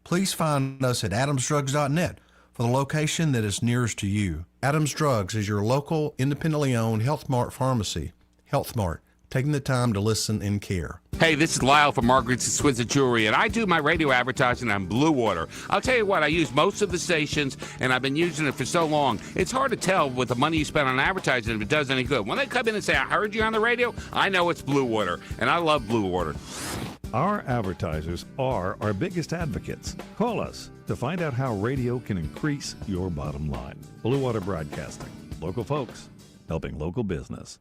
please find us at adamsdrugs.net for the location that is nearest to you. Adams Drugs is your local, independently owned Health Mart pharmacy. Health Mart, taking the time to listen and care. Hey, this is Lyle from Margaret's Exquisite Jewelry, and I do my radio advertising on Blue Water. I'll tell you what, I use most of the stations, and I've been using it for so long. It's hard to tell with the money you spend on advertising if it does any good. When they come in and say, I heard you on the radio, I know it's Blue Water, and I love Blue Water. Our advertisers are our biggest advocates. Call us to find out how radio can increase your bottom line. Blue Water Broadcasting. Local folks helping local business.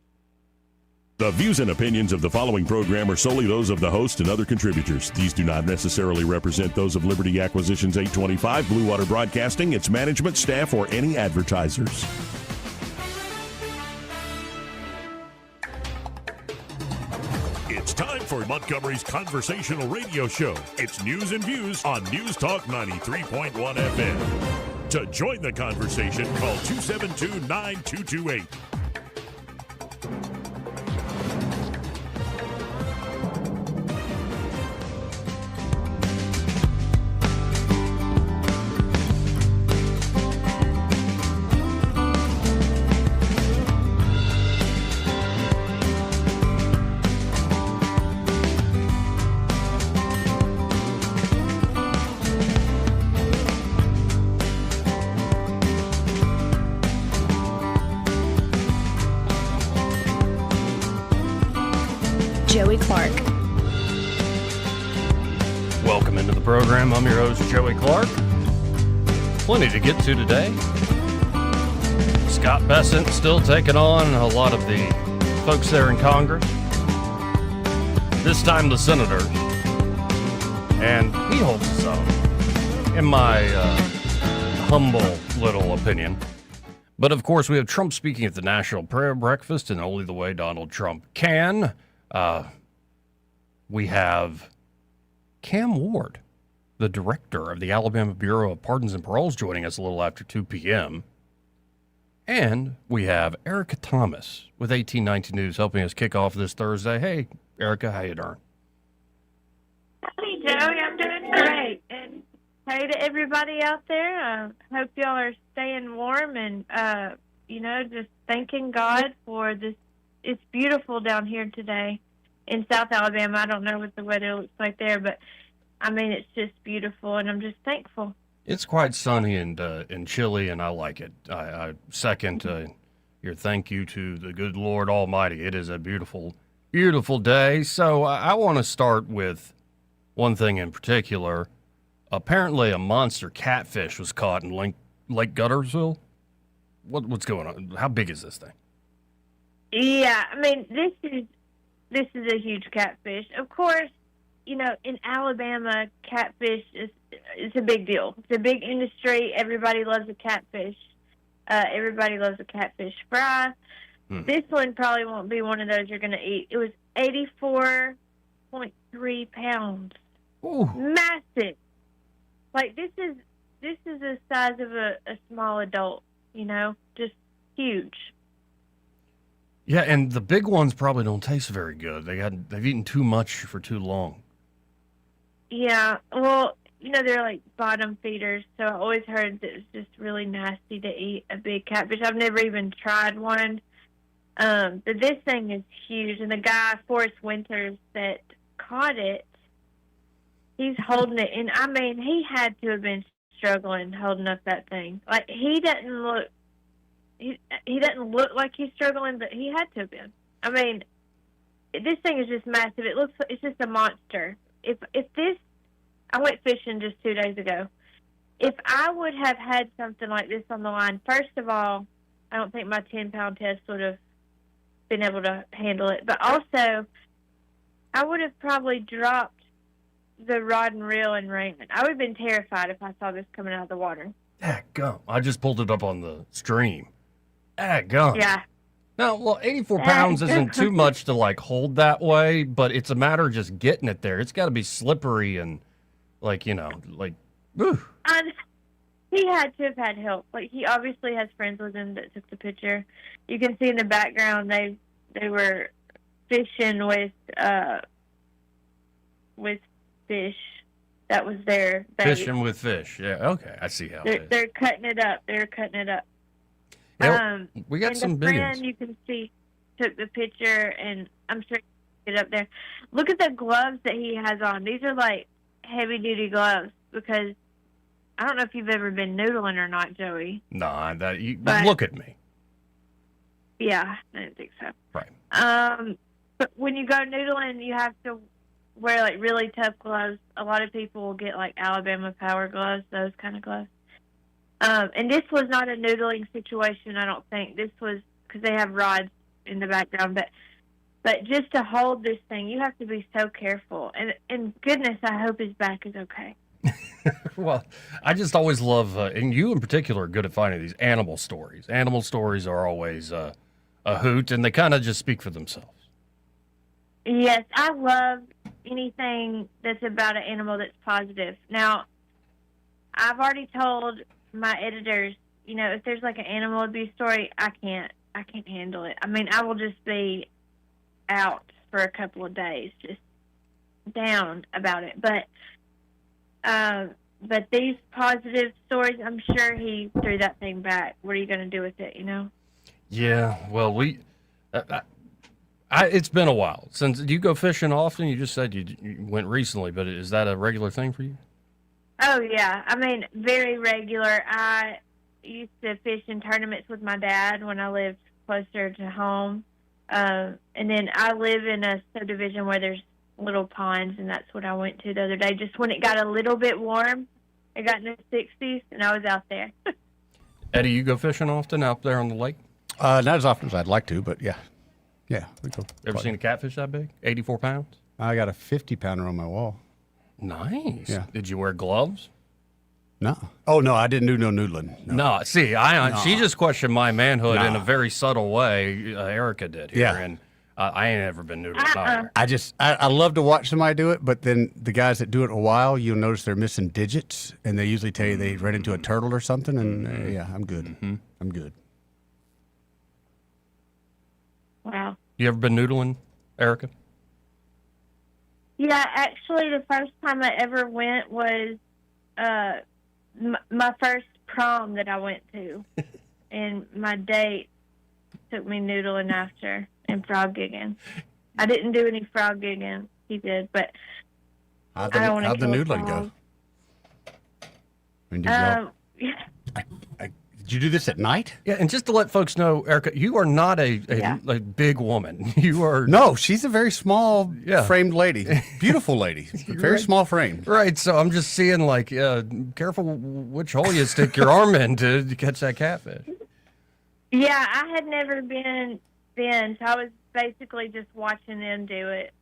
The views and opinions of the following program are solely those of the host and other contributors. These do not necessarily represent those of Liberty Acquisitions 825, Blue Water Broadcasting, its management, staff, or any advertisers. It's time for Montgomery's conversational radio show. It's News and Views on News Talk 93.1 FM. To join the conversation, call 272-9228. Welcome into the program. I'm your host, Joey Clark. Plenty to get to today. Scott Bessent still taking on a lot of the folks there in Congress. This time the senators. And he holds his own, in my humble little opinion. But of course, we have Trump speaking at the National Prayer Breakfast in only the way Donald Trump can. We have Cam Ward, the director of the Alabama Bureau of Pardons and Paroles, joining us a little after 2 p.m. And we have Erica Thomas with 1819 News helping us kick off this Thursday. Hey, Erica, how you doing? Hey, Joey, I'm doing great. And hey to everybody out there. Hope y'all are staying warm and, just thanking God for this. It's beautiful down here today in South Alabama. I don't know what the weather looks like there, but, it's just beautiful, and I'm just thankful. It's quite sunny and chilly, and I like it. I second your thank you to the good Lord Almighty. It is a beautiful, beautiful day. So I want to start with one thing in particular. Apparently a monster catfish was caught in Lake Guttersville. What's going on? How big is this thing? Yeah, this is a huge catfish. Of course, in Alabama, catfish is a big deal. It's a big industry. Everybody loves a catfish. Everybody loves a catfish fry. This one probably won't be one of those you're going to eat. It was 84.3 pounds. Ooh. Massive. Like, this is the size of a small adult, just huge. Yeah, and the big ones probably don't taste very good. They've eaten too much for too long. Yeah, well, they're like bottom feeders, so I always heard that it's just really nasty to eat a big catfish. I've never even tried one, but this thing is huge. And the guy, Forrest Winters, that caught it, he's holding it, and he had to have been struggling holding up that thing. Like, he doesn't look like he's struggling, but he had to have been. This thing is just massive. It's just a monster. I went fishing just 2 days ago. If I would have had something like this on the line, first of all, I don't think my 10-pound test would have been able to handle it. But also, I would have probably dropped the rod and reel and ran. I would have been terrified if I saw this coming out of the water. Gum. I just pulled it up on the stream. Gum. Yeah. No, well, 84 pounds isn't too much to, hold that way, but it's a matter of just getting it there. It's got to be slippery and, ooh. He had to have had help. He obviously has friends with him that took the picture. You can see in the background they were fishing with fish. That was their bait. Fishing with fish. Yeah, okay. I see how it is. They're cutting it up. They're cutting it up. Yeah, we got and some the videos. friend, you can see, took the picture, and I'm sure you can get up there. Look at the gloves that he has on. These are like heavy-duty gloves because I don't know if you've ever been noodling or not, Joey. No, But- look at me. Yeah, I didn't think so. Right. But when you go noodling, you have to wear like really tough gloves. A lot of people will get like Alabama Power gloves, those kind of gloves. And this was not a noodling situation, I don't think. This was because they have rods in the background, but just to hold this thing, you have to be so careful. And goodness, I hope his back is okay. Well, I just always love, and you in particular are good at finding these animal stories. Animal stories are always a hoot, and they kind of just speak for themselves. Yes, I love anything that's about an animal that's positive. Now, I've already told my editors, if there's like an animal abuse story, I can't handle it. I mean, I will just be out for a couple of days, just down about it. But these positive stories, I'm sure he threw that thing back. What are you going to do with it, Yeah, well, it's been a while since. Do you go fishing often? You just said you went recently, but is that a regular thing for you? Oh, yeah. I mean, very regular. I used to fish in tournaments with my dad when I lived closer to home. And then I live in a subdivision where there's little ponds, and that's what I went to the other day. Just when it got a little bit warm, it got in the 60s, and I was out there. Eddie, you go fishing often out there on the lake? Not as often as I'd like to, but yeah. Yeah, we go. Ever seen a catfish that big? 84 pounds? I got a 50-pounder on my wall. Nice. Yeah. Did you wear gloves? No. Oh, no, I didn't do no noodling. No. No. See, she just questioned my manhood in a very subtle way. Erica did here. Yeah. And I ain't ever been noodling either. I love to watch somebody do it, but then the guys that do it a while, you'll notice they're missing digits, and they usually tell you they ran into a turtle or something, and yeah, I'm good. Mm-hmm. I'm good. Wow. You ever been noodling, Erica? Yeah, actually, the first time I ever went was my first prom that I went to, and my date took me noodling after and frog gigging. I didn't do any frog gigging. He did, but How'd don't want the to noodling go? I mean, did you do this at night? Yeah, and just to let folks know, Erica, you are not a big woman. You are... No, she's a very small framed lady. Beautiful lady. Very Right. small frame. Right, so I'm just seeing, like, careful which hole you stick your arm in to catch that catfish. yeah, I had never been then, so I was basically just watching them do it.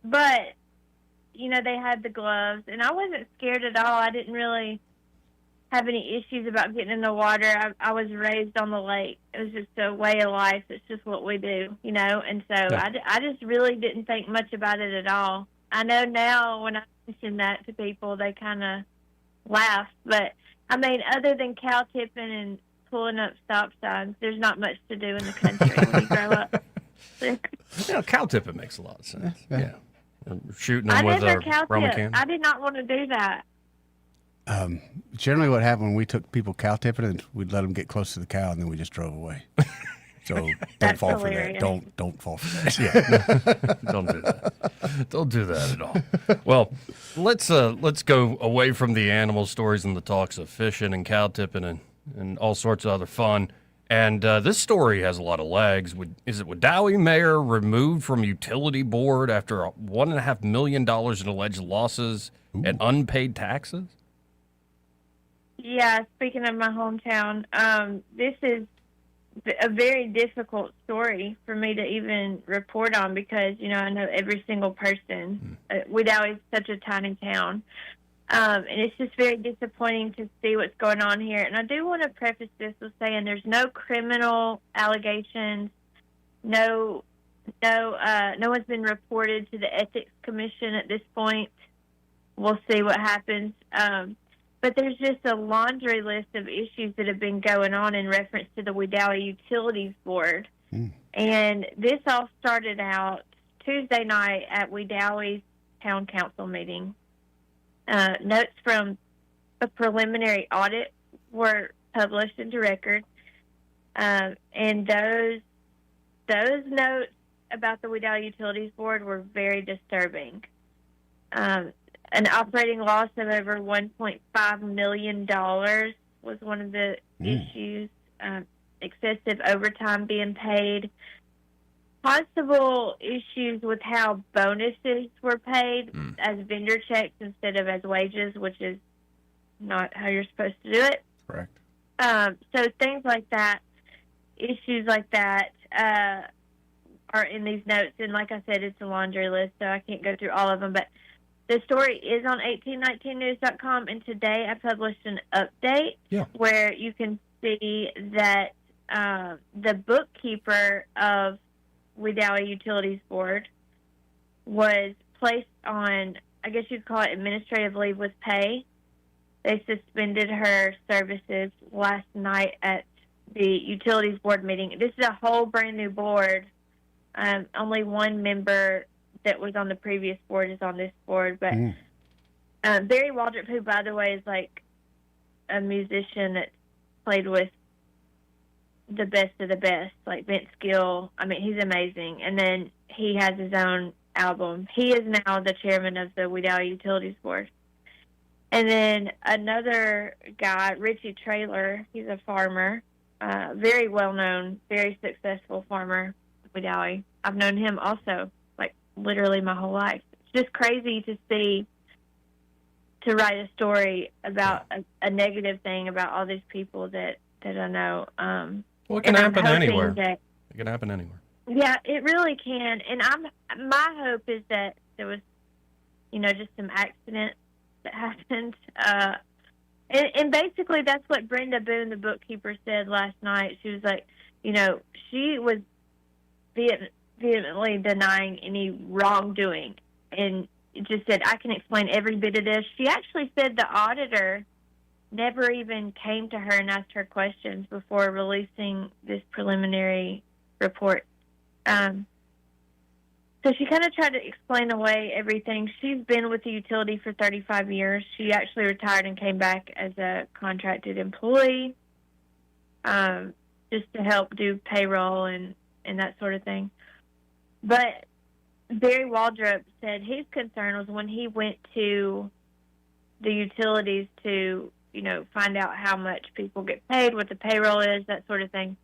But, they had the gloves, and I wasn't scared at all. I didn't really have any issues about getting in the water. I was raised on the lake. It was just a way of life. It's just what we do, and so I just really didn't think much about it at all. I know now when I mention that to people, they kind of laugh, but I mean, other than cow tipping and pulling up stop signs, there's not much to do in the country when you grow up. Cow tipping makes a lot of sense. Yeah. Or shooting I them with never a cow Roman tipped. cannon. I did not want to do that. Generally, what happened when we took people cow tipping, and we'd let them get close to the cow, and then we just drove away. So don't That's fall hilarious. for that. Don't fall for that. Don't do that. Don't do that at all. Well, let's go away from the animal stories and the talks of fishing and cow tipping and all sorts of other fun. And this story has a lot of legs. Is it Wadowee mayor removed from utility board after $1.5 million in alleged losses and unpaid taxes? Yeah, speaking of my hometown, this is a very difficult story for me to even report on because, I know every single person. Wadowee is such a tiny town. And it's just very disappointing to see what's going on here. And I do want to preface this with saying there's no criminal allegations. No one's been reported to the Ethics Commission at this point. We'll see what happens. But there's just a laundry list of issues that have been going on in reference to the Wadowee Utilities Board. And this all started out Tuesday night at Wadowee's town council meeting. Notes from a preliminary audit were published into record, and those notes about the WDOW Utilities Board were very disturbing. An operating loss of over $1.5 million was one of the issues. Excessive overtime being paid. Possible issues with how bonuses were paid as vendor checks instead of as wages, which is not how you're supposed to do it. Correct. So things like that, issues like that, are in these notes. And like I said, it's a laundry list, so I can't go through all of them. But the story is on 1819news.com, and today I published an update where you can see that the bookkeeper of WDOW Utilities Board was placed on, I guess you'd call it administrative leave with pay. They suspended her services last night at the Utilities Board meeting. This is a whole brand new board. Only one member that was on the previous board is on this board. But Barry Waldrop, who, by the way, is like a musician that played with the best of the best, like Vance. I mean, he's amazing. And then he has his own album. He is now the chairman of the WDOW Utilities Board. And then another guy, Richie Traylor, he's a farmer, very well-known, very successful farmer, WDOW. I've known him also, like, literally my whole life. It's just crazy to see, to write a story about a negative thing about all these people that I know. Well, it can happen anywhere. It can happen anywhere. Yeah, it really can. And my hope is that there was, just some accident that happened. And basically that's what Brenda Boone, the bookkeeper, said last night. She was like, she was vehemently denying any wrongdoing, and just said, I can explain every bit of this. She actually said the auditor never even came to her and asked her questions before releasing this preliminary report. So she kind of tried to explain away everything. She's been with the utility for 35 years. She actually retired and came back as a contracted employee, just to help do payroll and that sort of thing. But Barry Waldrop said his concern was when he went to the utilities to, find out how much people get paid, what the payroll is, that sort of thing,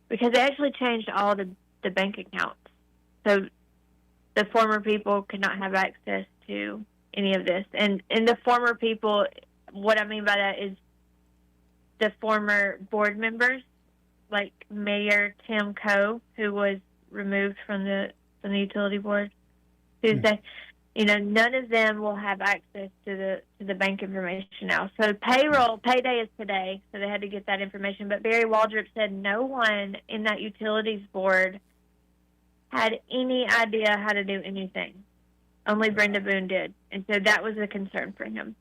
because they actually changed all the bank accounts. So the former people could not have access to any of this. And the former people, what I mean by that is the former board members, like Mayor Tim Coe, who was removed from the utility board Tuesday. None of them will have access to the bank information now. So payday is today, so they had to get that information. But Barry Waldrop said no one in that utilities board had any idea how to do anything. Only Brenda Boone did. And so that was a concern for him.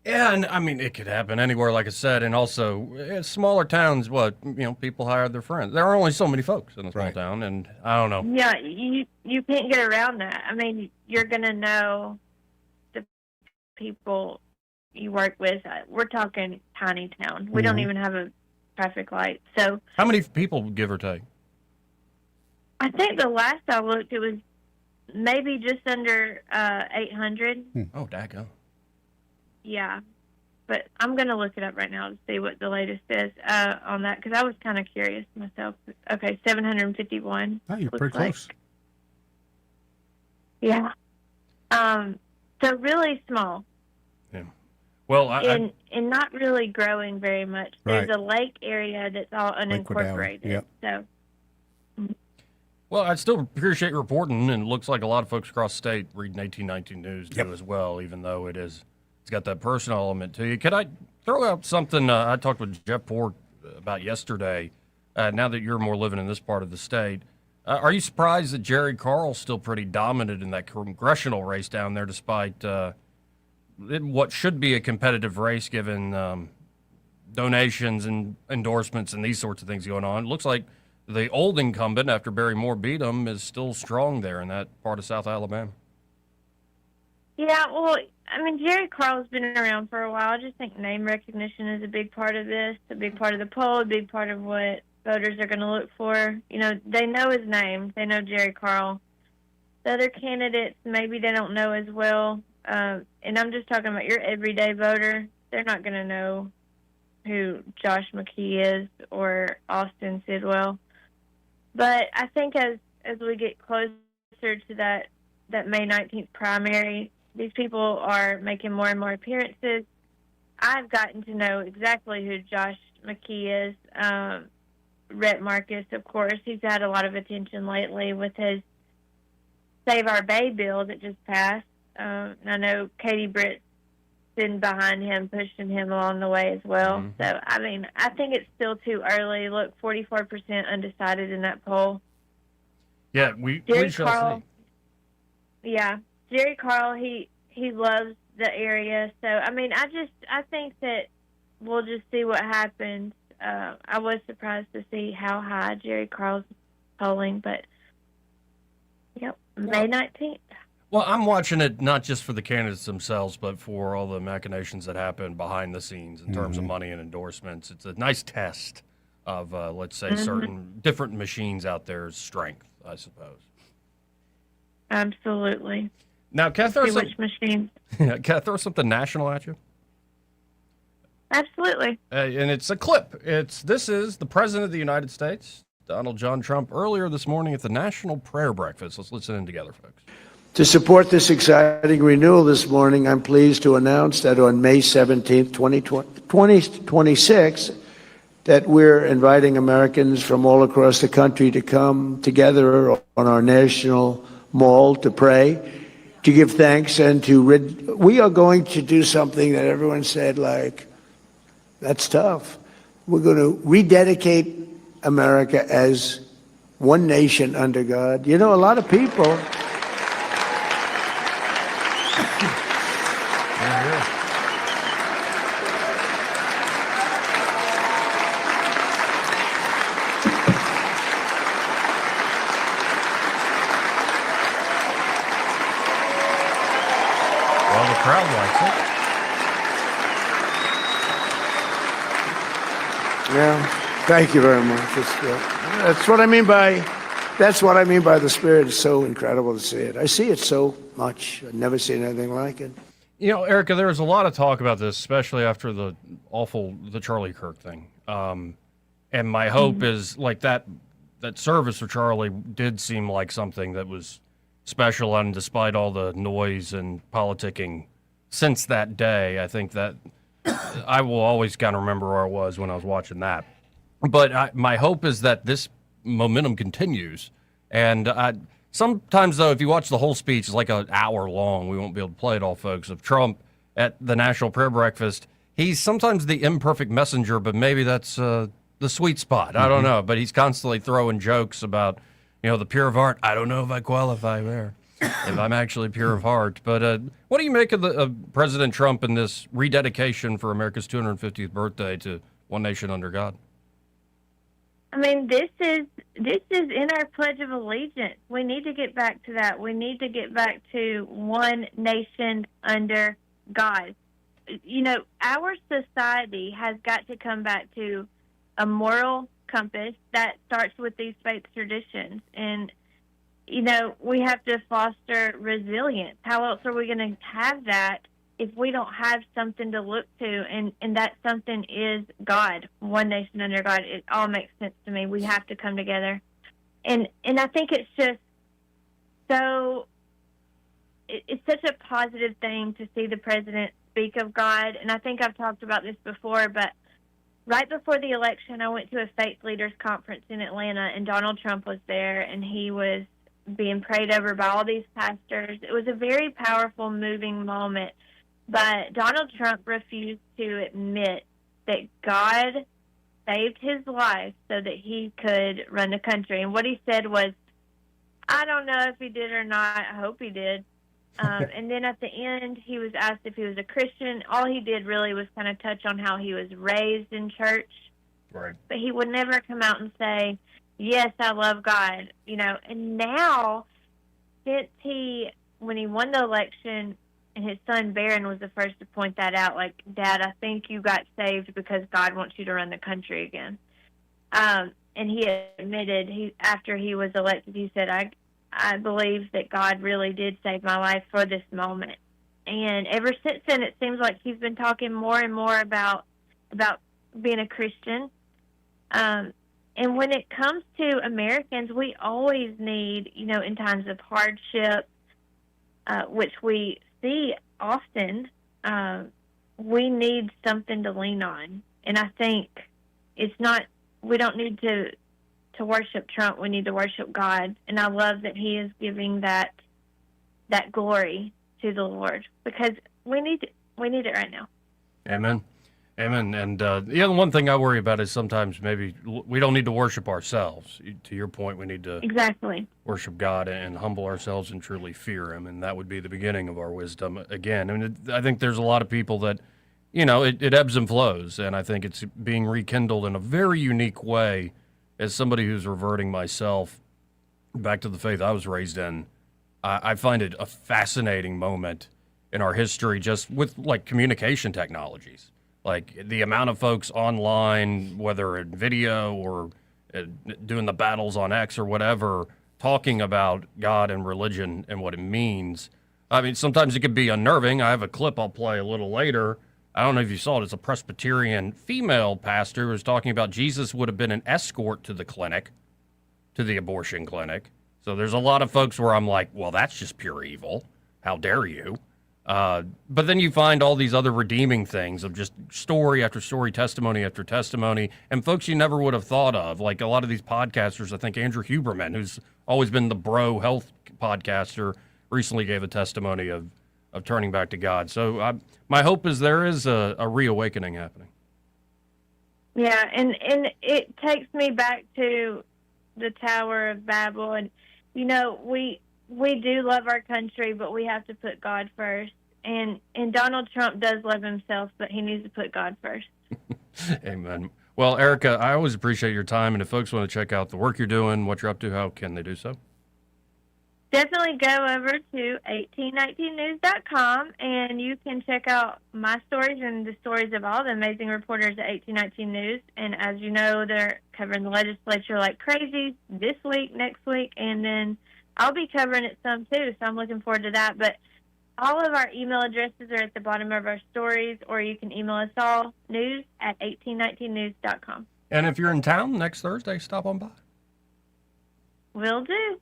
Yeah, and I mean, it could happen anywhere, like I said, and also smaller towns. People hire their friends. There are only so many folks in a small town, and I don't know. Yeah, you can't get around that. I mean, you're gonna know the people you work with. We're talking tiny town. We don't even have a traffic light. So how many people, give or take? I think the last I looked, it was maybe just under 800. Oh, daggone. Yeah, but I'm going to look it up right now to see what the latest is on that, because I was kind of curious myself. Okay, 751. Oh, you're pretty close. Yeah. So really small. Yeah. Well, and not really growing very much. There's a lake area that's all unincorporated. Yep. So. Well, I still appreciate your reporting, and it looks like a lot of folks across the state reading 1819 News do as well, even though it's got that personal element to you. Could I throw out something I talked with Jeff Port about yesterday, now that you're more living in this part of the state? Are you surprised that Jerry Carl's still pretty dominant in that congressional race down there, despite what should be a competitive race given donations and endorsements and these sorts of things going on? It looks like the old incumbent, after Barry Moore beat him, is still strong there in that part of South Alabama. Yeah, well, I mean, Jerry Carl's been around for a while. I just think name recognition is a big part of this, a big part of the poll, a big part of what voters are going to look for. You know, they know his name. They know Jerry Carl. The other candidates, maybe they don't know as well. And I'm just talking about your everyday voter. They're not going to know who Josh McKee is or Austin Sidwell. But I think as we get closer to that May 19th primary, these people are making more and more appearances. I've gotten to know exactly who Josh McKee is. Rhett Marcus, of course, he's had a lot of attention lately with his Save Our Bay bill that just passed. I know Katie Britt's been behind him, pushing him along the way as well. Mm-hmm. So, I mean, I think it's still too early. Look, 44% undecided in that poll. Yeah, we shall Carl, see. Yeah, Jerry Carl, he loves the area. So, I mean, I think that we'll just see what happens. I was surprised to see how high Jerry Carl's polling, but, yep, May 19th. Well, I'm watching it not just for the candidates themselves, but for all the machinations that happen behind the scenes in terms of money and endorsements. It's a nice test of, let's say, certain different machines out there's strength, I suppose. Absolutely. Now, can I throw Which machine? can I throw something national at you? Absolutely. And it's a clip. This is the President of the United States, Donald John Trump, earlier this morning at the National Prayer Breakfast. Let's listen in together, folks. To support this exciting renewal this morning, I'm pleased to announce that on May 17th, 2026, that we're inviting Americans from all across the country to come together on our national mall to pray, to give thanks, and we are going to do something that everyone said, like, that's tough. We're going to rededicate America as one nation under God. You know, a lot of people... Well, the crowd likes it. Yeah, thank you very much. That's what I mean by the Spirit. It's so incredible to see it. I see it so much. I've never seen anything like it. You know, Erica, there was a lot of talk about this, especially after the Charlie Kirk thing. And my hope is like that service for Charlie did seem like something that was special, and despite all the noise and politicking since that day, I think that I will always kind of remember where I was when I was watching that. But my hope is that this momentum continues. And sometimes, though, if you watch the whole speech, it's like an hour long. We won't be able to play it all, folks, of Trump at the National Prayer Breakfast. He's sometimes the imperfect messenger, but maybe that's the sweet spot. I don't know. But he's constantly throwing jokes about, the pure of heart. I don't know if I qualify there, if I'm actually pure of heart. But what do you make of President Trump and this rededication for America's 250th birthday to One Nation Under God? I mean, this is in our Pledge of Allegiance. We need to get back to that. We need to get back to one nation under God. Our society has got to come back to a moral compass that starts with these faith traditions. And, we have to foster resilience. How else are we going to have that if we don't have something to look to, and that something is God, one nation under God? It all makes sense to me. We have to come together. And I think it's just so, it's such a positive thing to see the president speak of God. And I think I've talked about this before, but right before the election, I went to a faith leaders conference in Atlanta, and Donald Trump was there, and he was being prayed over by all these pastors. It was a very powerful, moving moment. But Donald Trump refused to admit that God saved his life so that he could run the country. And what he said was, I don't know if he did or not. I hope he did. And then at the end, he was asked if he was a Christian. All he did really was kind of touch on how he was raised in church. Right. But he would never come out and say, yes, I love God. And now, when he won the election, and his son Barron was the first to point that out. Like, Dad, I think you got saved because God wants you to run the country again. And he admitted, after he was elected, he said, I believe that God really did save my life for this moment. And ever since then, it seems like he's been talking more and more about being a Christian. And when it comes to Americans, we always need, in times of hardship, which we see often, we need something to lean on. And I think we don't need to worship Trump. We need to worship God. And I love that he is giving that glory to the Lord, because we need it right now. Amen. Amen. And the other one thing I worry about is sometimes maybe we don't need to worship ourselves. To your point, we need to exactly worship God and humble ourselves and truly fear him. And that would be the beginning of our wisdom again. I mean, I think there's a lot of people that, it ebbs and flows. And I think it's being rekindled in a very unique way. As somebody who's reverting myself back to the faith I was raised in, I find it a fascinating moment in our history, just with like communication technologies. Like the amount of folks online, whether in video or doing the battles on X or whatever, talking about God and religion and what it means. I mean, sometimes it could be unnerving. I have a clip I'll play a little later. I don't know if you saw it. It's a Presbyterian female pastor who was talking about Jesus would have been an escort to the clinic, to the abortion clinic. So there's a lot of folks where I'm like, well, that's just pure evil. How dare you? But then you find all these other redeeming things of just story after story, testimony after testimony, and folks you never would have thought of. Like a lot of these podcasters, I think Andrew Huberman, who's always been the bro health podcaster, recently gave a testimony of turning back to God. So my hope is there is a reawakening happening. Yeah, and it takes me back to the Tower of Babel. And, we do love our country, but we have to put God first. And Donald Trump does love himself, but he needs to put God first. Amen. Well, Erica, I always appreciate your time. And if folks want to check out the work you're doing, what you're up to, how can they do so? Definitely go over to 1819news.com, and you can check out my stories and the stories of all the amazing reporters at 1819 News. And as you know, they're covering the legislature like crazy this week, next week, and then I'll be covering it some too, so I'm looking forward to that. But all of our email addresses are at the bottom of our stories, or you can email us all, news@1819news.com. And if you're in town next Thursday, stop on by. Will do.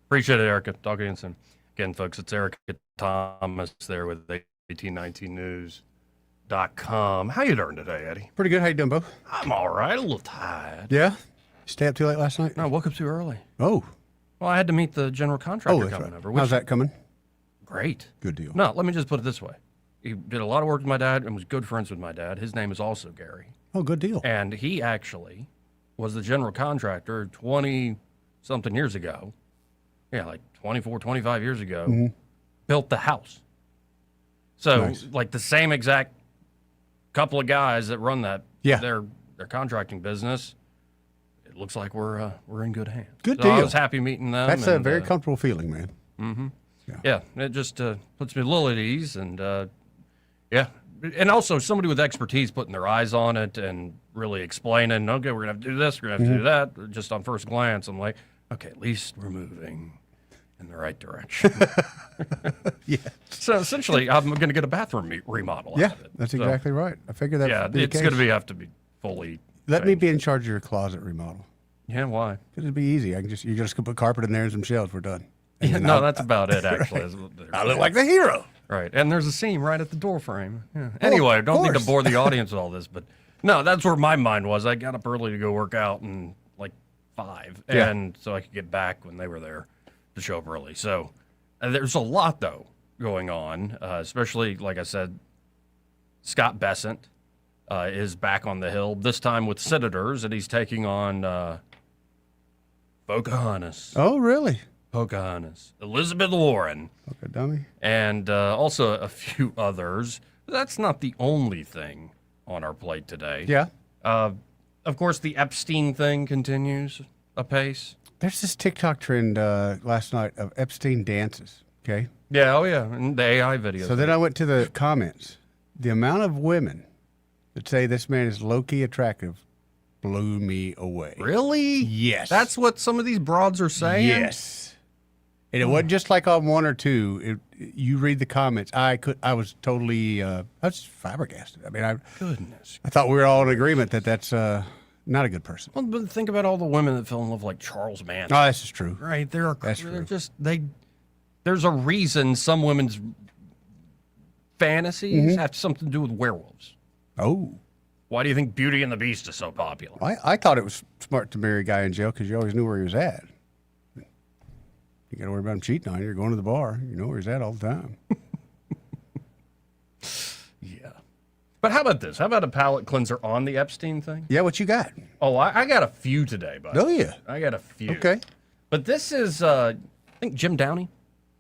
Appreciate it, Erica. Talk again soon. Again, folks, it's Erica Thomas there with 1819news.com. How you doing today, Eddie? Pretty good. How you doing, Bo? I'm all right. A little tired. Yeah? Stay up too late last night? No, I woke up too early. Oh. Well, I had to meet the general contractor that's coming right. over. How's that coming? Great. Good deal. No, let me just put it this way. He did a lot of work with my dad and was good friends with my dad. His name is also Gary. Oh, good deal. And he actually was the general contractor 20-something years ago. Yeah, like 24, 25 years ago, built the house. So, Nice. like the same exact couple of guys that run that, Yeah. their contracting business, it looks like we're in good hands. Good So I deal. was happy meeting them. That's a and, very comfortable feeling, man. yeah, it just puts me a little at ease. And, yeah. And also somebody with expertise putting their eyes on it and really explaining, okay, we're going to have to do this, we're going to have to do that. Just on first glance, I'm like, okay, at least we're moving in the right direction. Yeah. So essentially, I'm going to get a bathroom remodel out Yeah, of it. that's So, exactly right. I figured that yeah, would be the it's case. going to have to be fully Let me changed. be in charge of your closet remodel. Yeah, why? Because it'd be easy. You just put carpet in there and some shelves. We're done. And Yeah, then no, I'll- that's about it, actually. I look like the hero. Right, and there's a seam right at the door frame. Yeah. Anyway, I of don't need to course. bore the audience with all this, but no, that's where my mind was. I got up early to go work out and like 5, Yeah. and so I could get back when they were there to show up early. So there's a lot though going on, especially like I said, Scott Bessent is back on the Hill this time with senators, and he's taking on Pocahontas. Oh, really? Pocahontas, Elizabeth Warren. Okay, dummy. And also a few others. That's not the only thing on our plate today. Yeah. Of course, the Epstein thing continues apace. There's this TikTok trend last night of Epstein dances. Okay. Yeah, oh yeah, and the AI video. So then I went to the comments. The amount of women that say this man is low-key attractive blew me away. Really? Yes. That's what some of these broads are saying? Yes. And it wasn't just like on one or two. You read the comments. I was totally. I was flabbergasted. I mean, Goodness. I thought we were all in agreement that that's not a good person. Well, but think about all the women that fell in love like Charles Manson. Oh, this is true. Right? That's They're true. just there's a reason some women's fantasies have something to do with werewolves. Oh. Why do you think Beauty and the Beast is so popular? I thought it was smart to marry a guy in jail because you always knew where he was at. You got to worry about him cheating on you. You're going to the bar. You know where he's at all the time. Yeah. But how about this? How about a palate cleanser on the Epstein thing? Yeah, what you got? Oh, I got a few today, buddy. Oh, yeah. I got a few. Okay. But this is, I think, Jim Downey.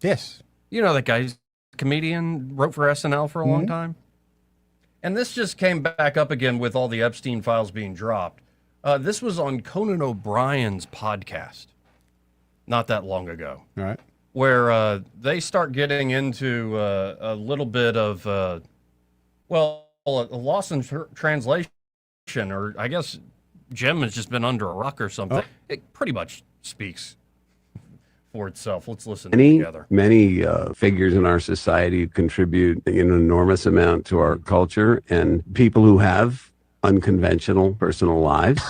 Yes. You know that guy, he's a comedian, wrote for SNL for a long time. And this just came back up again with all the Epstein files being dropped. This was on Conan O'Brien's podcast not that long ago. All right. Where they start getting into a little bit of, a loss in translation, or I guess Jim has just been under a rock or something. Oh. It pretty much speaks for itself. Let's listen together. Many figures in our society contribute an enormous amount to our culture, and people who have unconventional personal lives,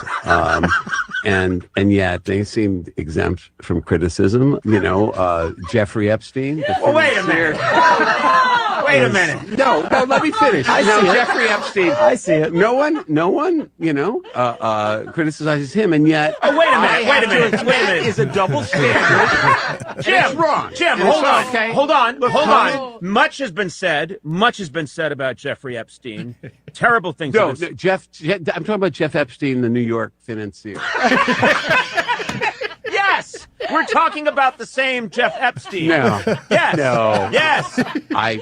and yet they seem exempt from criticism. You know, Jeffrey Epstein. Well, wait a minute. Wait a minute. No, let me finish. Jeffrey Epstein. I see it. No one, criticizes him, and yet. Oh, wait a minute. That is a double standard. Jim, wrong. Jim, hold on. Okay. Hold on. Much has been said about Jeffrey Epstein. Terrible things. No, Jeff. I'm talking about Jeff Epstein, the New York financier. Yes, we're talking about the same Jeff Epstein. No. Yes. No. Yes. I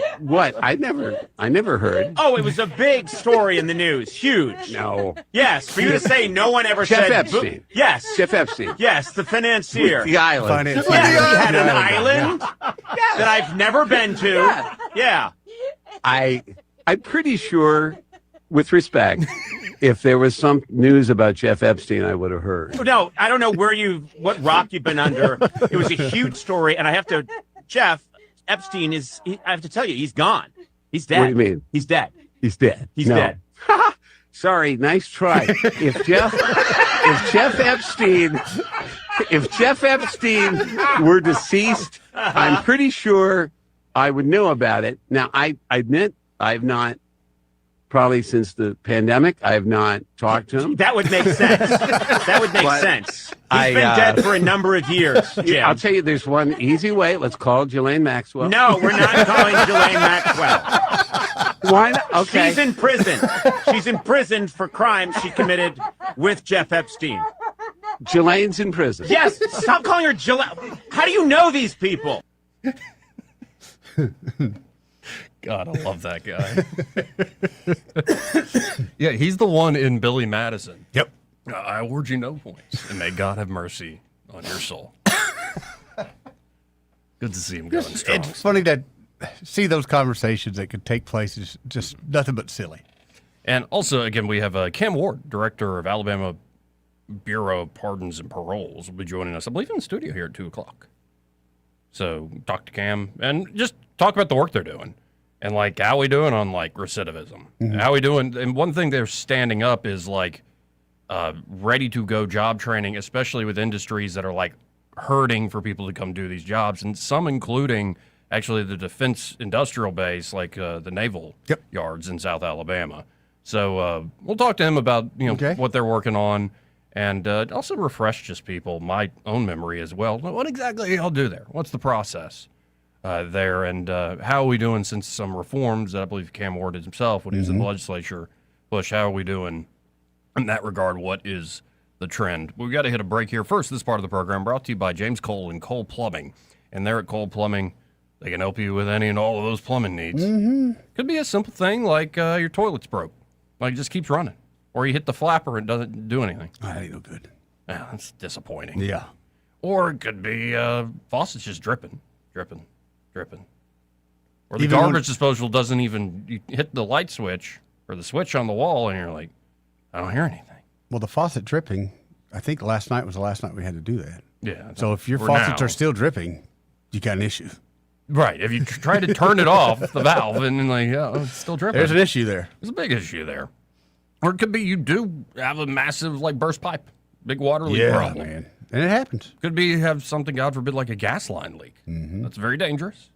never heard. Oh, it was a big story in the news. Huge. No. Yes, for you to say no one ever Jeff said. Epstein. Yes. Jeff Epstein. Yes, the financier. The island. Yes, he had an island that I've never been to. Yeah. I'm pretty sure, with respect, if there was some news about Jeff Epstein, I would have heard. No, I don't know what rock you've been under. It was a huge story, and Jeff Epstein I have to tell you, he's gone. He's dead. What do you mean? He's dead. He's dead. He's dead. Sorry, nice try. If Jeff Epstein were deceased, I'm pretty sure I would know about it. Now, I admit I've not. Probably since the pandemic, I have not talked to him. That would make sense. That would make sense. He's been dead for a number of years, Jim. I'll tell you, there's one easy way. Let's call Ghislaine Maxwell. No, we're not calling Ghislaine Maxwell. Why not? Okay. She's in prison. She's imprisoned for crimes she committed with Jeff Epstein. Ghislaine's in prison. Yes, stop calling her Ghislaine. How do you know these people? God, I love that guy. Yeah, he's the one in Billy Madison. Yep. I award you no points, and may God have mercy on your soul. Good to see him going strong. It's funny to see those conversations that could take place. Is just nothing but silly. And also, again, we have Cam Ward, director of Alabama Bureau of Pardons and Paroles, will be joining us, I believe, in the studio here at 2 o'clock. So talk to Cam and just talk about the work they're doing. And, like, how we doing on, like, recidivism? How we doing? And one thing they're standing up is, like, ready-to-go job training, especially with industries that are, like, hurting for people to come do these jobs, and some including, actually, the defense industrial base, like the naval yards in South Alabama. So we'll talk to him about, what they're working on, and also refresh just people, my own memory as well. What exactly y'all do there? What's the process? There, and how are we doing since some reforms that I believe Cam Ward did himself when he was in the legislature push? How are we doing in that regard? What is the trend? We've got to hit a break here. First, this part of the program brought to you by James Cole and Cole Plumbing. And there at Cole Plumbing, they can help you with any and all of those plumbing needs. Could be a simple thing like your toilet's broke. Like it just keeps running. Or you hit the flapper and it doesn't do anything. That ain't no good. Yeah, that's disappointing. Yeah. Or it could be faucet's just dripping. dripping. Or the Even garbage disposal doesn't even, you hit the light switch or the switch on the wall and you're like, I don't hear anything. Well, the faucet dripping, I think last night was the last night we had to do that. Yeah. So if your For faucets now. are still dripping, you got an issue. Right. If you try to turn it off, the valve, and then like, oh, it's still dripping. There's an issue there. There's a big issue there. Or it could be you do have a massive, like, burst pipe, big water leak problem. Man. And it happens. Could be you have something, God forbid, like a gas line leak. Mm-hmm. That's very dangerous.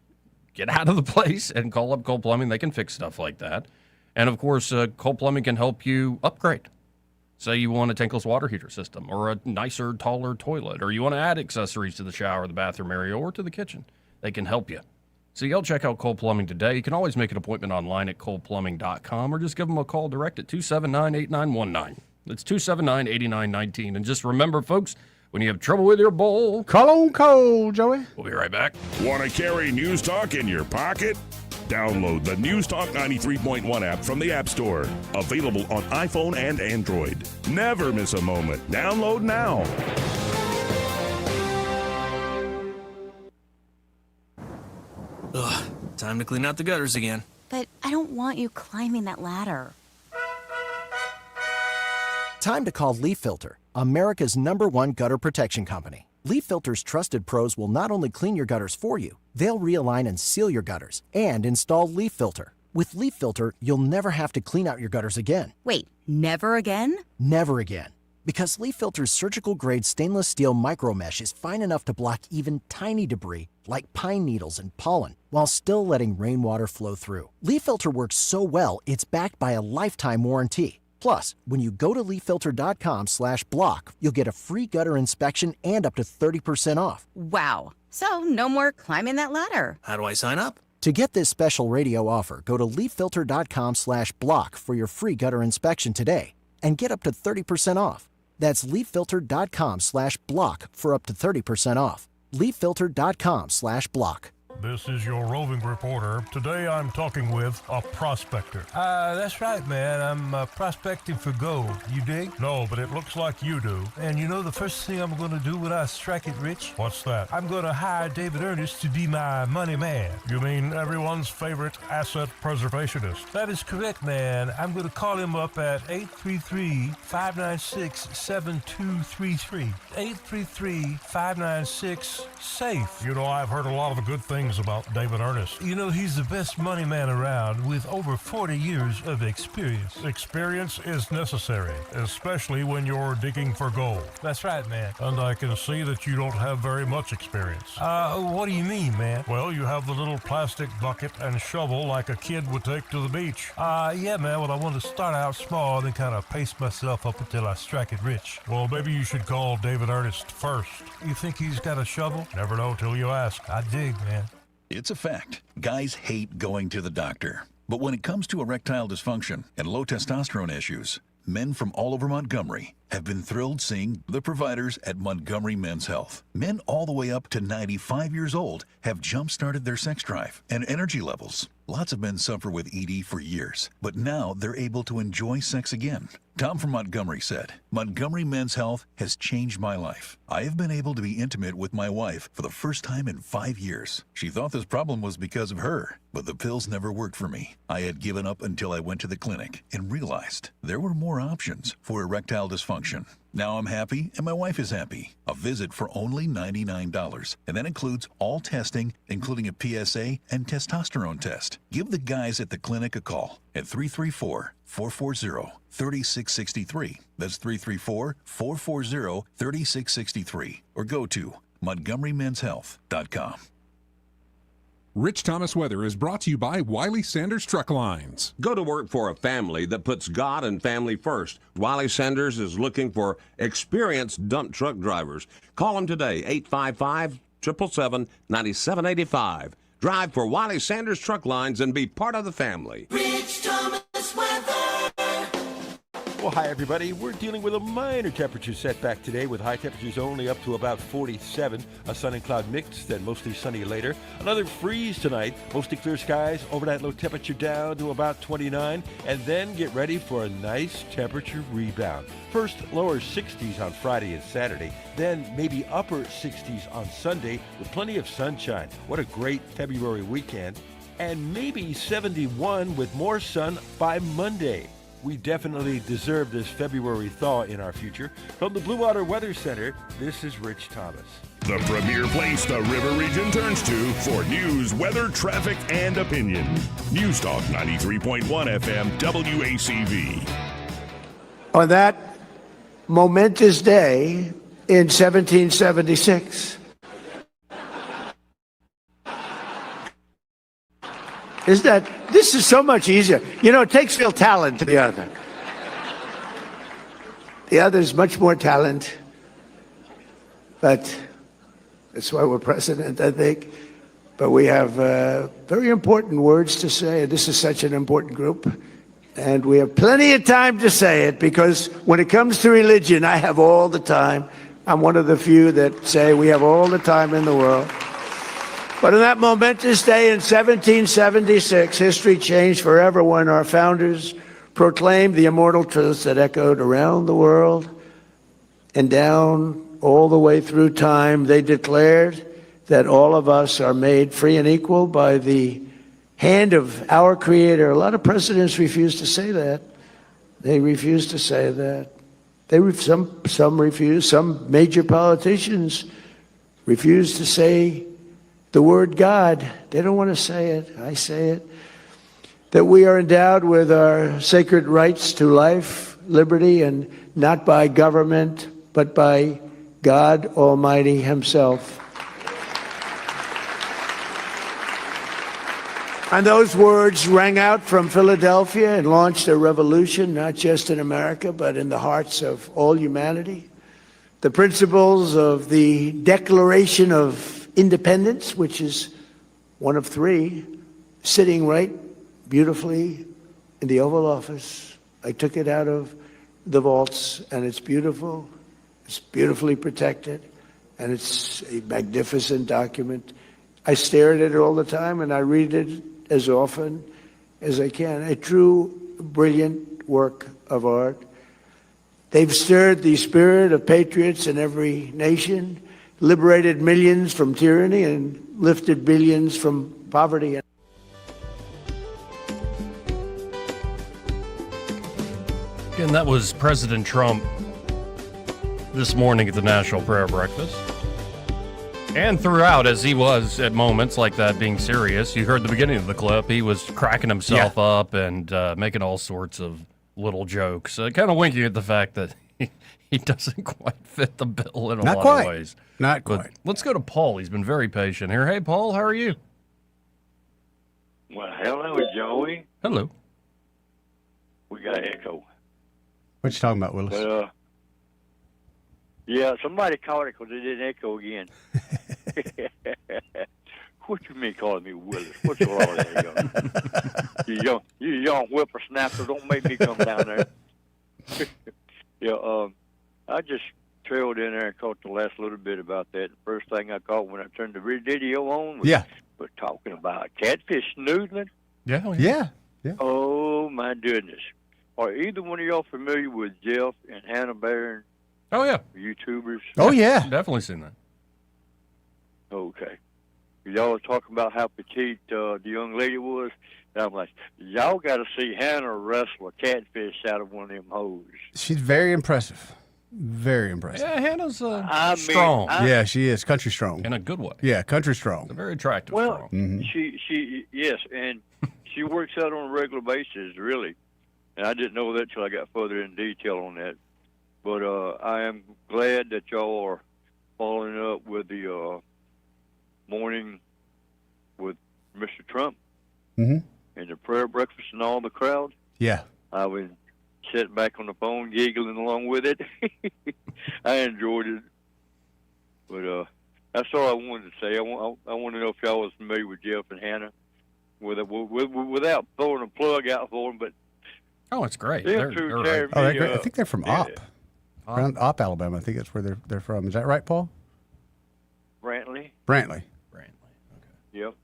Get out of the place and call up Cold Plumbing. They can fix stuff like that. And, of course, Cold Plumbing can help you upgrade. Say you want a tankless water heater system or a nicer, taller toilet, or you want to add accessories to the shower, the bathroom area, or to the kitchen. They can help you. So you'll check out Cold Plumbing today. You can always make an appointment online at coldplumbing.com or just give them a call direct at 279-8919. It's 279-8919. And just remember, folks, when you have trouble with your bowl, call on Cole, Joey. We'll be right back. Want to carry News Talk in your pocket? Download the News Talk 93.1 app from the App Store. Available on iPhone and Android. Never miss a moment. Download now. Ugh, time to clean out the gutters again. But I don't want you climbing that ladder. Time to call Leaf Filter, America's #1 gutter protection company. Leaf Filter's trusted pros will not only clean your gutters for you, they'll realign and seal your gutters and install Leaf Filter. With Leaf Filter, you'll never have to clean out your gutters again. Wait, never again? Never again. Because Leaf Filter's surgical-grade stainless steel micro mesh is fine enough to block even tiny debris like pine needles and pollen, while still letting rainwater flow through. Leaf Filter works so well, it's backed by a lifetime warranty. Plus, when you go to leaffilter.com/block, you'll get a free gutter inspection and up to 30% off. Wow. So no more climbing that ladder. How do I sign up? To get this special radio offer, go to leaffilter.com/block for your free gutter inspection today and get up to 30% off. That's leaffilter.com/block for up to 30% off. leaffilter.com/block. This is your roving reporter. Today I'm talking with a prospector. That's right, man. I'm prospecting for gold. You dig? No, but it looks like you do. And you know the first thing I'm going to do when I strike it rich? What's that? I'm going to hire David Ernest to be my money man. You mean everyone's favorite asset preservationist? That is correct, man. I'm going to call him up at 833-596-7233. 833-596-SAFE. You know, I've heard a lot of good things about David Ernest. You know, he's the best money man around with over 40 years of experience. Experience is necessary, especially when you're digging for gold. That's right, man. And I can see that you don't have very much experience. What do you mean, man? Well, you have the little plastic bucket and shovel like a kid would take to the beach. Yeah, man, well, I want to start out small and then kind of pace myself up until I strike it rich. Well, maybe you should call David Ernest first. You think he's got a shovel? Never know till you ask. I dig, man. It's a fact. Guys hate going to the doctor. But when it comes to erectile dysfunction and low testosterone issues, men from all over Montgomery have been thrilled seeing the providers at Montgomery Men's Health. Men all the way up to 95 years old have jump-started their sex drive and energy levels. Lots of men suffer with ED for years, but now they're able to enjoy sex again. Tom from Montgomery said, Montgomery Men's Health has changed my life. I have been able to be intimate with my wife for the first time in 5 years. She thought this problem was because of her, but the pills never worked for me. I had given up until I went to the clinic and realized there were more options for erectile dysfunction. Now I'm happy and my wife is happy. A visit for only $99, and that includes all testing, including a PSA and testosterone test. Give the guys at the clinic a call at 334-440-3663. That's 334-440-3663. Or go to montgomerymenshealth.com. Rich Thomas Weather is brought to you by Wiley Sanders Truck Lines. Go to work for a family that puts God and family first. Wiley Sanders is looking for experienced dump truck drivers. Call them today, 855-777-9785. Drive for Wiley Sanders Truck Lines and be part of the family. Rich Thomas Weather. Well, hi, everybody. We're dealing with a minor temperature setback today with high temperatures only up to about 47. A sun and cloud mix, then mostly sunny later. Another freeze tonight. Mostly clear skies. Overnight low temperature down to about 29. And then get ready for a nice temperature rebound. First, lower 60s on Friday and Saturday. Then maybe upper 60s on Sunday with plenty of sunshine. What a great February weekend. And maybe 71 with more sun by Monday. We definitely deserve this February thaw in our future. From the Blue Water Weather Center, this is Rich Thomas. The premier place the River Region turns to for news, weather, traffic, and opinion. News Talk 93.1 FM WACV. On that momentous day in 1776, this is so much easier. You know, it takes real talent to the other. The other's much more talent, but that's why we're president, I think. But we have very important words to say. This is such an important group, and we have plenty of time to say it, because when it comes to religion, I have all the time. I'm one of the few that say we have all the time in the world. But on that momentous day in 1776, history changed forever when our founders proclaimed the immortal truths that echoed around the world and down all the way through time. They declared that all of us are made free and equal by the hand of our Creator. A lot of presidents refuse to say that. They refuse to say that. Some refuse. Some major politicians refuse to say the word God. They don't want to say it. I say it. That we are endowed with our sacred rights to life, liberty, and not by government, but by God Almighty Himself. And those words rang out from Philadelphia and launched a revolution, not just in America, but in the hearts of all humanity. The principles of the Declaration of Independence, which is one of three, sitting right beautifully in the Oval Office. I took it out of the vaults, and it's beautiful. It's beautifully protected, and it's a magnificent document. I stare at it all the time, and I read it as often as I can. A true, brilliant work of art. They've stirred the spirit of patriots in every nation, liberated millions from tyranny, and lifted billions from poverty. Again, that was President Trump this morning at the National Prayer Breakfast. And throughout, as he was at moments like that being serious, you heard the beginning of the clip, he was cracking himself up and making all sorts of little jokes, kind of winking at the fact that he doesn't quite fit the bill in a lot of ways. Not But quite. let's go to Paul. He's been very patient here. Hey, Paul, how are you? Well, hello, Joey. Hello. We got echo. What you talking about, Willis? But, yeah, somebody caught it because it didn't echo again. What you mean calling me Willis? What's wrong with that, you young whippersnapper? Don't make me come down there. Yeah, I just trailed in there and caught the last little bit about that. The first thing I caught when I turned the video on was talking about catfish snoodling. Yeah. Oh, my goodness. Are either one of y'all familiar with Jeff and Hannah Barron? Oh, yeah. YouTubers? Oh, yeah. Definitely seen that. Okay. Y'all were talking about how petite the young lady was. And I'm like, y'all got to see Hannah wrestle a catfish out of one of them hoes. She's very impressive. Very impressive. Yeah, Hannah's strong. Yeah, she is. Country strong. In a good way. Yeah, country strong. Very attractive. Well, Mhm. she yes, and she works out on a regular basis, really. And I didn't know that till I got further in detail on that. But I am glad that y'all are following up with the morning with Mr. Trump and the prayer breakfast and all the crowd. Yeah. I was sitting back on the phone giggling along with it. I enjoyed it. But that's all I wanted to say. I want to know if y'all was familiar with Jeff and Hannah without throwing a plug out for them, but Oh, it's great. Them They're two right. tear Oh, they're me great. I up. think they're from Yeah. Opp. Around Opp, Alabama. I think that's where they're from. Is that right, Paul? Brantley. Brantley. Yep.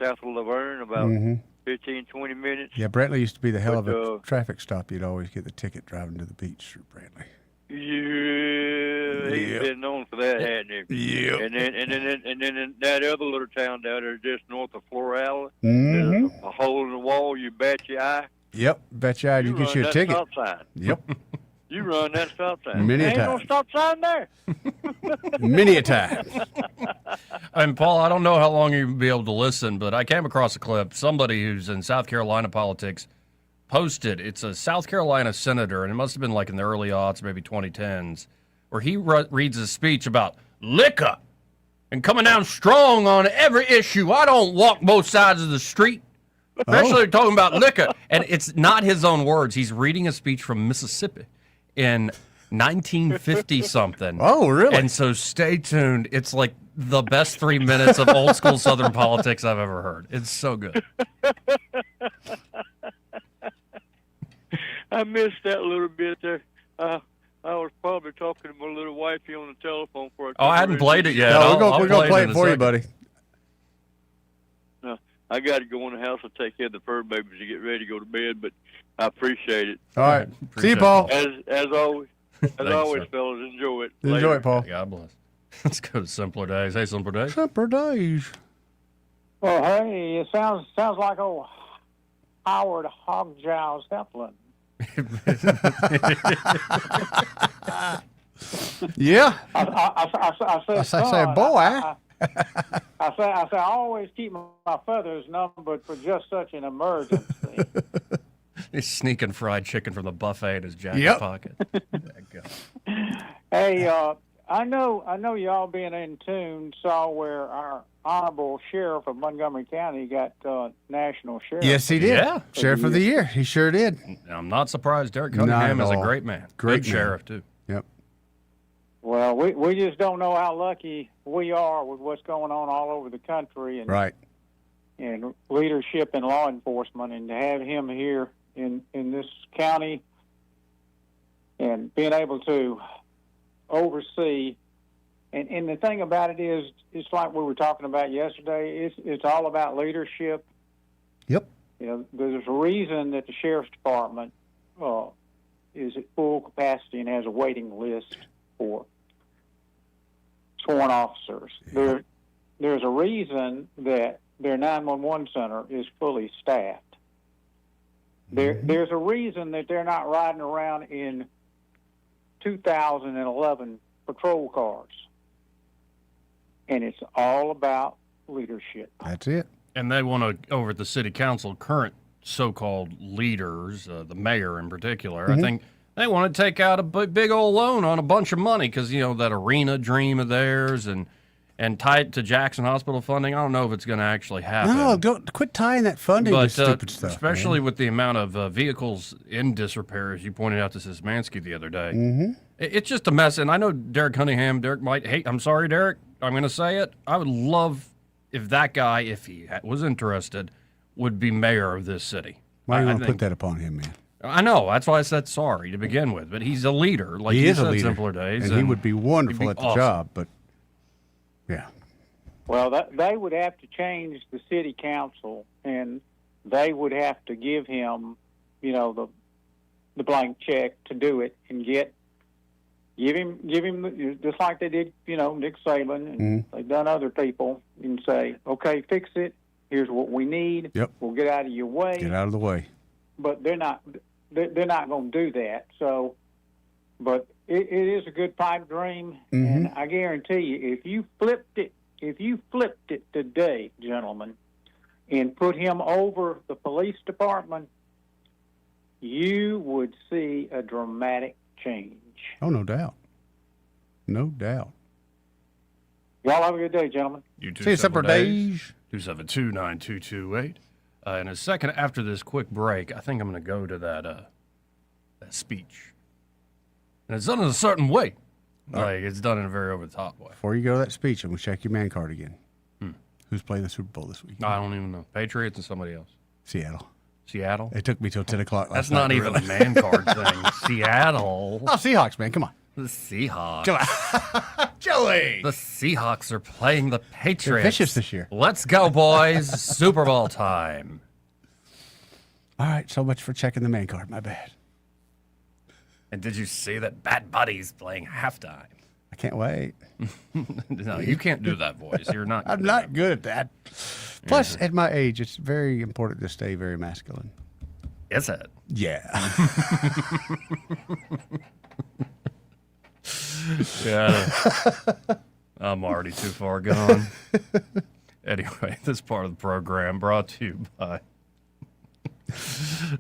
South of Laverne, about Mhm. 15, 20 minutes. Yeah, Brantley used to be the hell of But, a traffic stop. You'd always get the ticket driving to the beach through Brantley. Yeah, he's Yep. been known for that, hasn't he? Yep. And then in that other little town down there, just north of Floral, Mhm. there's a hole in the wall. You bet your eye. Yep, bet you you run get you a that ticket. Stop sign. Yep, You run that stop sign. Many a Ain't no time. stop sign there. many a time. And Paul, I don't know how long you'll be able to listen, but I came across a clip. Somebody who's in South Carolina politics posted. It's a South Carolina senator, and it must have been like in the early aughts, maybe 2010s, where he reads a speech about liquor and coming down strong on every issue. I don't walk both sides of the street, especially talking about liquor. And it's not his own words. He's reading a speech from Mississippi in 1950 something. Oh, really? And so stay tuned. It's like the best 3 minutes of old school Southern politics I've ever heard. It's so good. I missed that little bit there. I was probably talking to my little wifey on the telephone for a Oh, I hadn't played it yet. No, I'll we're gonna play it in a for you, second. buddy. No, I got to go in the house and take care of the fur babies to get ready to go to bed, but I appreciate it. All right. See you, Paul. As always, Thanks, fellas, sir. enjoy it. Enjoy Later. it, Paul. God bless. Let's go to Simpler Days. Hey, Simpler Days. Simpler Days. Well, hey, it sounds like old Howard Hogjow Zeppelin. Yeah. I say, boy. I always keep my feathers numbered for just such an emergency. He's sneaking fried chicken from the buffet in his jacket Yep. pocket. Hey, I know y'all being in tune saw where our honorable sheriff of Montgomery County got national sheriff. Yes, he did. Yeah. Sheriff of the Year. He sure did. I'm not surprised. Derek Not Cunningham at is a all. great man. Great Good man. sheriff, too. Yep. Well, we just don't know how lucky we are with what's going on all over the country and Right. and leadership in law enforcement, and to have him here in this county and being able to oversee. And the thing about it is, it's like we were talking about yesterday. It's all about leadership. Yep. You know, there's a reason that the sheriff's department is at full capacity and has a waiting list for sworn officers. There's a reason that their 911 center is fully staffed. There's a reason that they're not riding around in 2011 patrol cars. And it's all about leadership. That's it. And they want to, over at the city council, current so-called leaders, the mayor in particular, I think they want to take out a big old loan on a bunch of money because, you know, that arena dream of theirs and tie it to Jackson Hospital funding. I don't know if it's going to actually happen. No, quit tying that funding to But stupid stuff. especially man. with the amount of vehicles in disrepair, as you pointed out to Szymanski the other day, it's just a mess. And I know Derek Cunningham. Derek might hate. I'm sorry, Derek. I'm going to say it. I would love if that guy, if he was interested, would be mayor of this city. Why do you I want to think- put that upon him, man? I know. That's why I said sorry to begin with. But he's a leader. Like he you is a said, leader. Simpler Days. And he would be wonderful he'd at be the awesome. job, but yeah. Well, they would have to change the city council, and they would have to give him, you know, the blank check to do it, and give him just like they did, you know, Nick Saylor, and they've done other people, and say, okay, fix it. Here's what we need. Yep. We'll get out of your way. Get out of the way. But they're not going to do that. So, but it is a good pipe dream, and I guarantee you, if you flipped it today, gentlemen, and put him over the police department, you would see a dramatic change. Oh, no doubt. No doubt. Y'all have a good day, gentlemen. You too, See you, Simpler Simpler Days. 272-9228. In a second after this quick break, I think I'm going to go to that speech. And it's done in a certain way. Like, it's done in a very over-the-top way. Before you go to that speech, I'm going to check your man card again. Who's playing the Super Bowl this week? I don't even know. Patriots and somebody else. Seattle. Seattle? It took me till 10 o'clock That's last night. not even a man card thing. Seattle. Oh, Seahawks, man. Come on. The Seahawks. Come on. Joey. The Seahawks are playing the Patriots. They're vicious this year. Let's go, boys. Super Bowl time. All right, so much for checking the main card. My bad. And did you see that Bad Buddy's playing halftime? I can't wait. No, you can't do that voice. You're not. I'm not good at that. Plus, at my age, it's very important to stay very masculine. Is it? Yeah. Yeah. I'm already too far gone. Anyway, this part of the program brought to you by.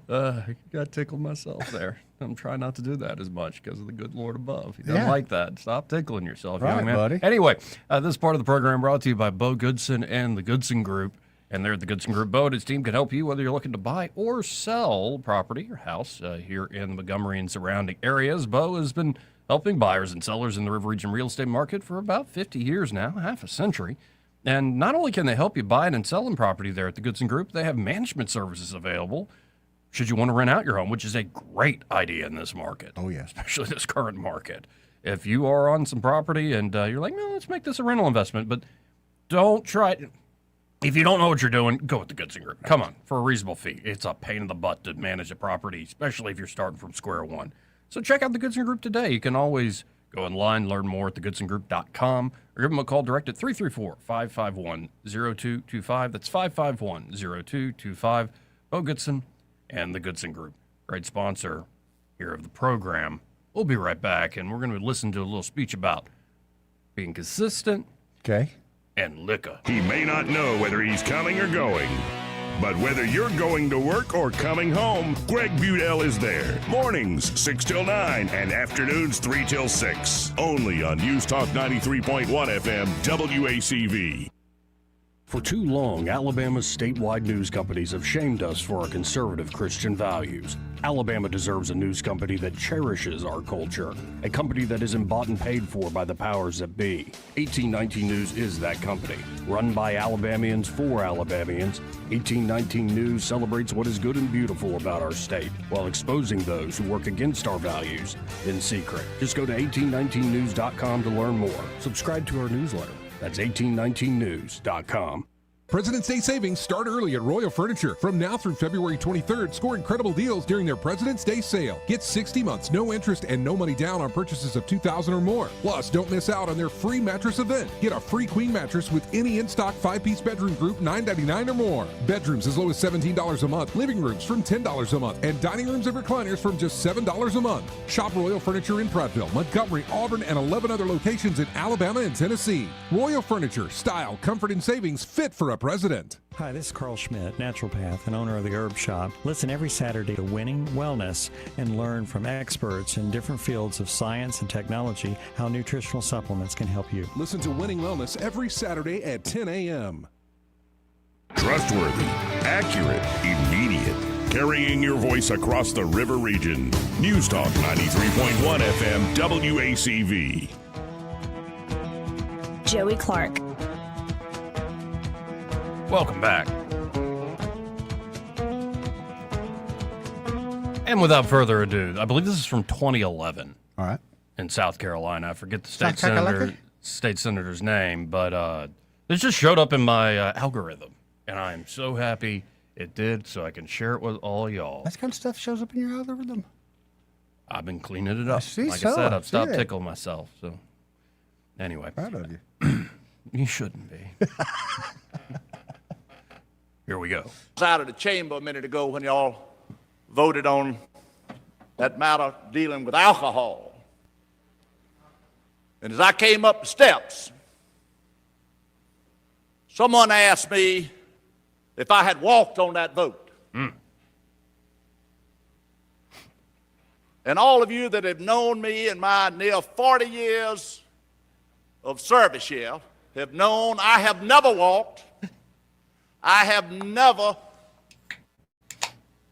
I got tickled myself there. I'm trying not to do that as much because of the good Lord above. He doesn't like that. Stop tickling yourself, Right, young man. buddy. Anyway, this part of the program brought to you by Bo Goodson and the Goodson Group. And they're at the Goodson Group. Bo and his team can help you whether you're looking to buy or sell property or house here in the Montgomery and surrounding areas. Bo has been helping buyers and sellers in the River Region real estate market for about 50 years now, half a century. And not only can they help you buy and sell property there at the Goodson Group, they have management services available should you want to rent out your home, which is a great idea in this market. Oh, yeah. Especially this current market. If you are on some property and you're like, no, let's make this a rental investment, but don't try it. If you don't know what you're doing, go with the Goodson Group. Come on, for a reasonable fee. It's a pain in the butt to manage a property, especially if you're starting from square one. So check out the Goodson Group today. You can always go online, learn more at thegoodsongroup.com, or give them a call direct at 334-551-0225. That's 551-0225. Bo Goodson and the Goodson Group. Great sponsor here of the program. We'll be right back, and we're going to listen to a little speech about being consistent. Okay. And liquor. He may not know whether he's coming or going, but whether you're going to work or coming home, Greg Budell is there. Mornings 6 till 9 and afternoons 3 till 6. Only on News Talk 93.1 FM WACV. For too long, Alabama's statewide news companies have shamed us for our conservative Christian values. Alabama deserves a news company that cherishes our culture, a company that isn't bought and paid for by the powers that be. 1819 News is that company. Run by Alabamians for Alabamians, 1819 News celebrates what is good and beautiful about our state, while exposing those who work against our values in secret. Just go to 1819news.com to learn more. Subscribe to our newsletter. That's 1819news.com. President's Day savings start early at Royal Furniture. From now through February 23rd, score incredible deals during their President's Day sale. Get 60 months, no interest, and no money down on purchases of $2,000 or more. Plus, don't miss out on their free mattress event. Get a free queen mattress with any in-stock 5-piece bedroom group, $9.99 or more. Bedrooms as low as $17 a month, living rooms from $10 a month, and dining rooms and recliners from just $7 a month. Shop Royal Furniture in Prattville, Montgomery, Auburn, and 11 other locations in Alabama and Tennessee. Royal Furniture, style, comfort, and savings fit for a president. Hi, this is Carl Schmidt, naturopath and owner of the Herb Shop. Listen every Saturday to Winning Wellness and learn from experts in different fields of science and technology how nutritional supplements can help you. Listen to Winning Wellness every Saturday at 10 a.m. Trustworthy, accurate, immediate. Carrying your voice across the river region. News Talk 93.1 FM WACV. Joey Clark. Welcome back. And without further ado, I believe this is from 2011. All right. In South Carolina. I forget the South Carolina? state senator's name, but this just showed up in my algorithm. And I am so happy it did, so I can share it with all y'all. That kind of stuff shows up in your algorithm. I've been cleaning it up. see Like so. I said, I I've see stopped it. tickling myself. So anyway. Proud of you. You shouldn't be. Here we go. I was out of the chamber a minute ago when y'all voted on that matter dealing with alcohol. And as I came up the steps, someone asked me if I had walked on that vote. And all of you that have known me in my near 40 years of service here have known I have never walked. I have never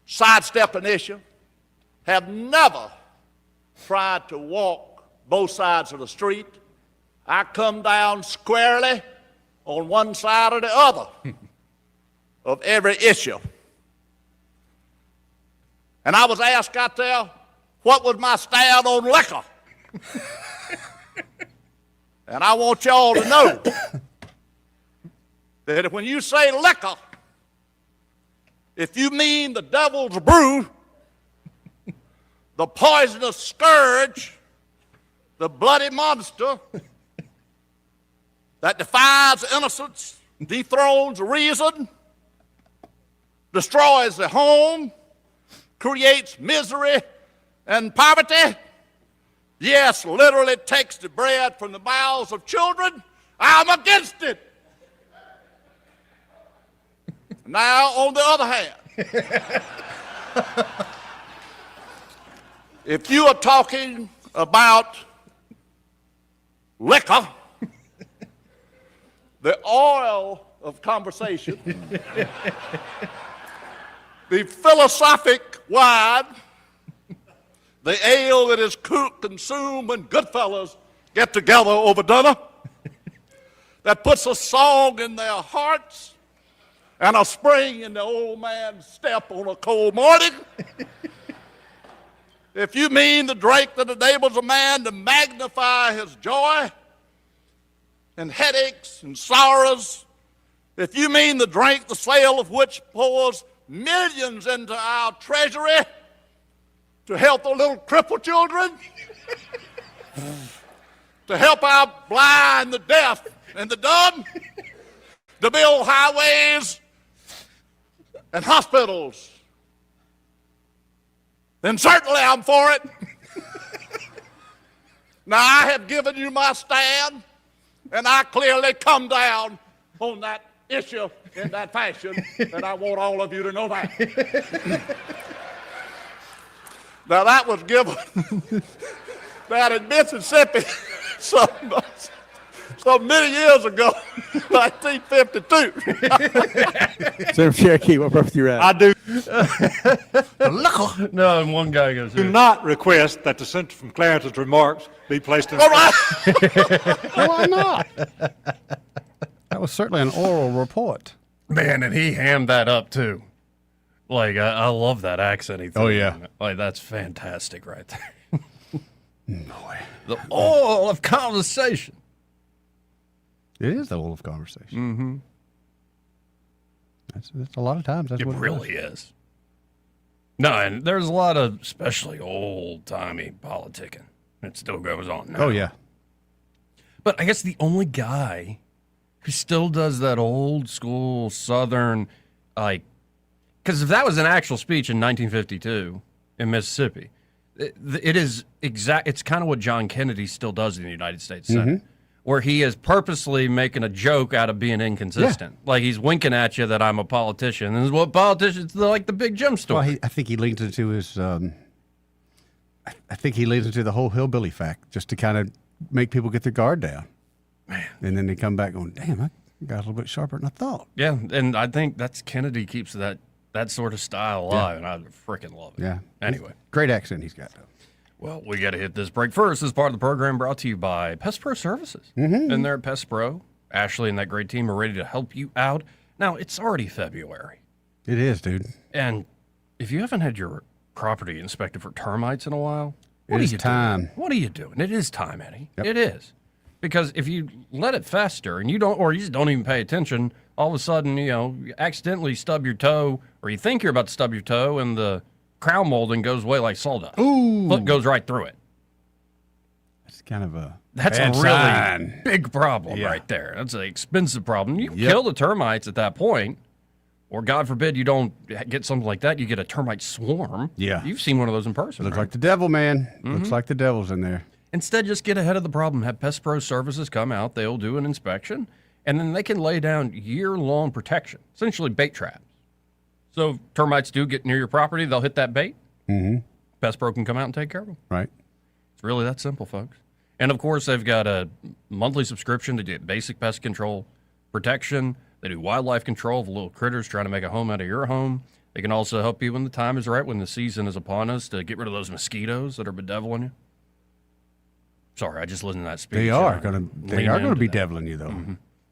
sidestepped an issue, have never tried to walk both sides of the street. I come down squarely on one side or the other of every issue. And I was asked out there, what was my stand on liquor? And I want y'all to know that when you say liquor, if you mean the devil's brew, the poisonous scourge, the bloody monster that defies innocence, dethrones reason, destroys the home, creates misery and poverty, yes, literally takes the bread from the mouths of children, I'm against it. Now, on the other hand, if you are talking about liquor, the oil of conversation, the philosophic wine, the ale that is consumed when good fellas get together over dinner, that puts a song in their hearts and a spring in the old man's step on a cold morning. If you mean the drink that enables a man to magnify his joy and headaches and sorrows, if you mean the drink, the sale of which pours millions into our treasury to help the little crippled children, to help our blind, the deaf, and the dumb, to build highways and hospitals, then certainly I'm for it. Now, I have given you my stand, and I clearly come down on that issue in that fashion, and I want all of you to know that. Now, that was given down in Mississippi some many years ago, 1952. Senator Cherokee, what purpose you at? I do No, and one guy goes, not request that the senator from Clarence's remarks be placed in. All right. Why not? That was certainly an oral report. man, and he hammed that up too. Like, I love that accent he threw. Oh, yeah. Like, that's fantastic right there. Boy. The oil of conversation. It is the oil of conversation. Mm-hmm. That's a lot of times. That's It what really it is. No, and there's a lot of, especially old-timey politicking. It still goes on now. Oh, yeah. But I guess the only guy who still does that old-school Southern, like, because if that was an actual speech in 1952 in Mississippi, it is exact. It's kind of what John Kennedy still does in the United States Senate, where he is purposely making a joke out of being inconsistent. Yeah. Like he's winking at you that I'm a politician. And this is what politicians like the Big Jim story. Well, I think he leans into his. I think he leans into the whole hillbilly fact just to kind of make people get their guard down. Man, and then they come back going, "Damn, I got a little bit sharper than I thought." Yeah, and I think that's Kennedy keeps that sort of style alive, and I freaking love it. Yeah. Anyway. Great accent he's got, though. Well, we got to hit this break first. This part of the program brought to you by Pest Pro Services. And they're at Pest Pro. Ashley and that great team are ready to help you out. Now, it's already February. It is, dude. And if you haven't had your property inspected for termites in a while, It is time. doing? What are you doing? It is time, Eddie. Yep. It is. Because if you let it fester and you just don't even pay attention, all of a sudden, you accidentally stub your toe, or you think you're about to stub your toe, and the crown molding goes away like sawdust. Ooh. Foot goes right through it. That's kind of a That's a really big problem right there. That's an expensive problem. You kill the termites at that point, or God forbid you don't get something like that, you get a termite swarm. Yeah. You've seen one of those in person, Looks right? like the devil, man. Looks like the devil's in there. Instead, just get ahead of the problem. Have Pest Pro Services come out. They'll do an inspection, and then they can lay down year-long protection, essentially bait traps. So if termites do get near your property, they'll hit that bait. Pest Pro can come out and take care of them. Right. It's really that simple, folks. And, of course, they've got a monthly subscription to get basic pest control protection. They do wildlife control of little critters trying to make a home out of your home. They can also help you when the time is right, when the season is upon us, to get rid of those mosquitoes that are bedeviling you. Sorry, I just listened to that speech. They are going to be deviling you, though.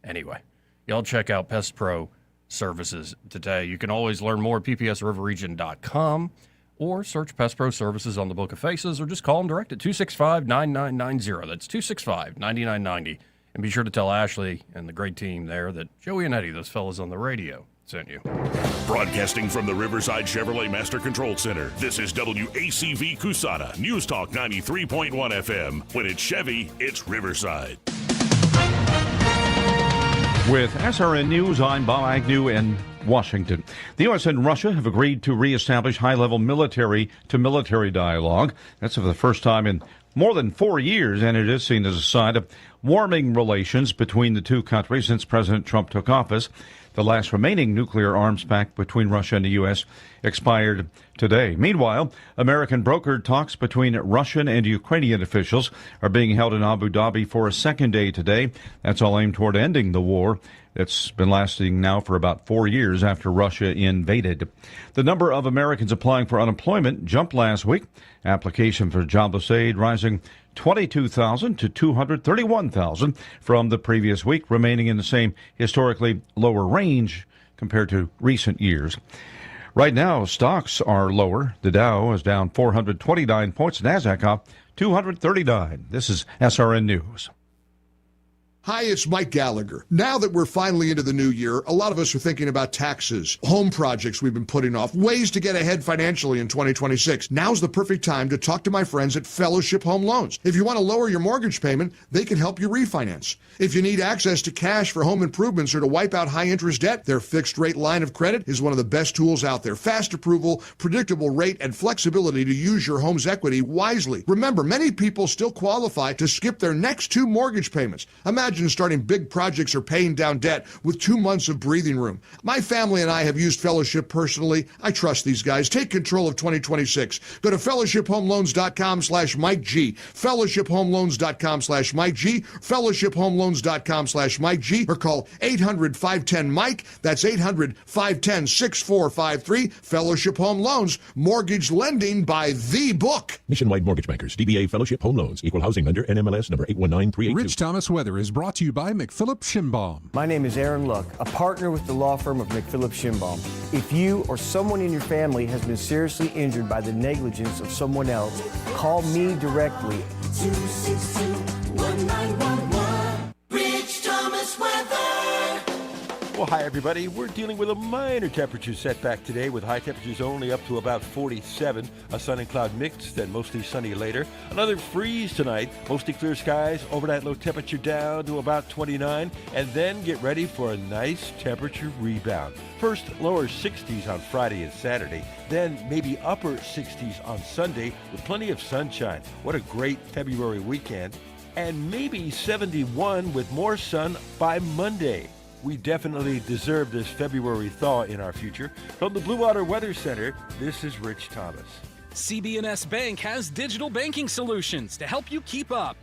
Anyway, y'all check out Pest Pro Services today. You can always learn more at ppsriverregion.com. or search Pest Pro Services on the Book of Faces, or just call them direct at 265-9990. That's 265-9990. And be sure to tell Ashley and the great team there that Joey and Eddie, those fellas on the radio, sent you. Broadcasting from the Riverside Chevrolet Master Control Center, this is WACV Cusana, News Talk 93.1 FM. When it's Chevy, it's Riverside. With SRN News, I'm Bob Agnew in Washington. The U.S. and Russia have agreed to reestablish high-level military-to-military dialogue. That's for the first time in more than 4 years, and it is seen as a sign of warming relations between the two countries since President Trump took office. The last remaining nuclear arms pact between Russia and the U.S. expired today. Meanwhile, American brokered talks between Russian and Ukrainian officials are being held in Abu Dhabi for a second day today. That's all aimed toward ending the war that's been lasting now for about 4 years after Russia invaded. The number of Americans applying for unemployment jumped last week. Application for jobless aid rising 22,000 to 231,000 from the previous week, remaining in the same historically lower range compared to recent years. Right now, stocks are lower. The Dow is down 429 points. NASDAQ up 239. This is SRN News. Hi, it's Mike Gallagher. Now that we're finally into the new year, a lot of us are thinking about taxes, home projects we've been putting off, ways to get ahead financially in 2026. Now's the perfect time to talk to my friends at Fellowship Home Loans. If you want to lower your mortgage payment, they can help you refinance. If you need access to cash for home improvements or to wipe out high-interest debt, their fixed-rate line of credit is one of the best tools out there. Fast approval, predictable rate, and flexibility to use your home's equity wisely. Remember, many people still qualify to skip their next 2 mortgage payments. Imagine starting big projects or paying down debt with 2 months of breathing room. My family and I have used Fellowship personally. I trust these guys. Take control of 2026. Go to fellowshiphomeloans.com/Mike G. fellowshiphomeloans.com/Mike G. fellowshiphomeloans.com/Mike G. or call 800-510-MIKE. That's 800-510-6453. Fellowship Home Loans. Mortgage lending by the book. Nationwide Mortgage Bankers, DBA Fellowship Home Loans, Equal Housing Lender, NMLS number 819382. Rich Thomas Weather is brought to you by McPhillips Schimbaum. My name is Aaron Luck, a partner with the law firm of McPhillips Schimbaum. If you or someone in your family has been seriously injured by the negligence of someone else, call me directly. 262-1911. Rich Thomas Weather. Well, hi, everybody. We're dealing with a minor temperature setback today with high temperatures only up to about 47. A sun and cloud mix, then mostly sunny later. Another freeze tonight. Mostly clear skies. Overnight low temperature down to about 29. And then get ready for a nice temperature rebound. First, lower 60s on Friday and Saturday. Then maybe upper 60s on Sunday with plenty of sunshine. What a great February weekend. And maybe 71 with more sun by Monday. We definitely deserve this February thaw in our future. From the Blue Water Weather Center, this is Rich Thomas. CB&S Bank has digital banking solutions to help you keep up.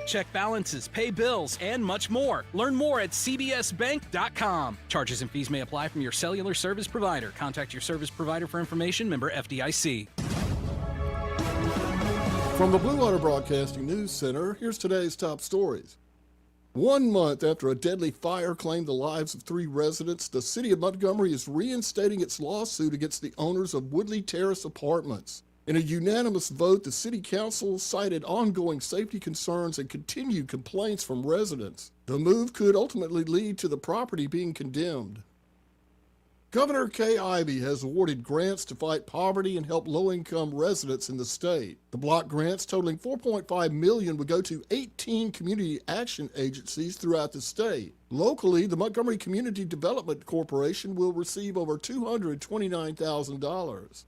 Check balances, pay bills, and much more. Learn more at cbsbank.com. Charges and fees may apply from your cellular service provider. Contact your service provider for information. Member FDIC. From the Blue Water Broadcasting News Center, here's today's top stories. 1 month after a deadly fire claimed the lives of 3 residents, the city of Montgomery is reinstating its lawsuit against the owners of Woodley Terrace Apartments. In a unanimous vote, the city council cited ongoing safety concerns and continued complaints from residents. The move could ultimately lead to the property being condemned. Governor Kay Ivey has awarded grants to fight poverty and help low-income residents in the state. The block grants totaling $4.5 million would go to 18 community action agencies throughout the state. Locally, the Montgomery Community Development Corporation will receive over $229,000.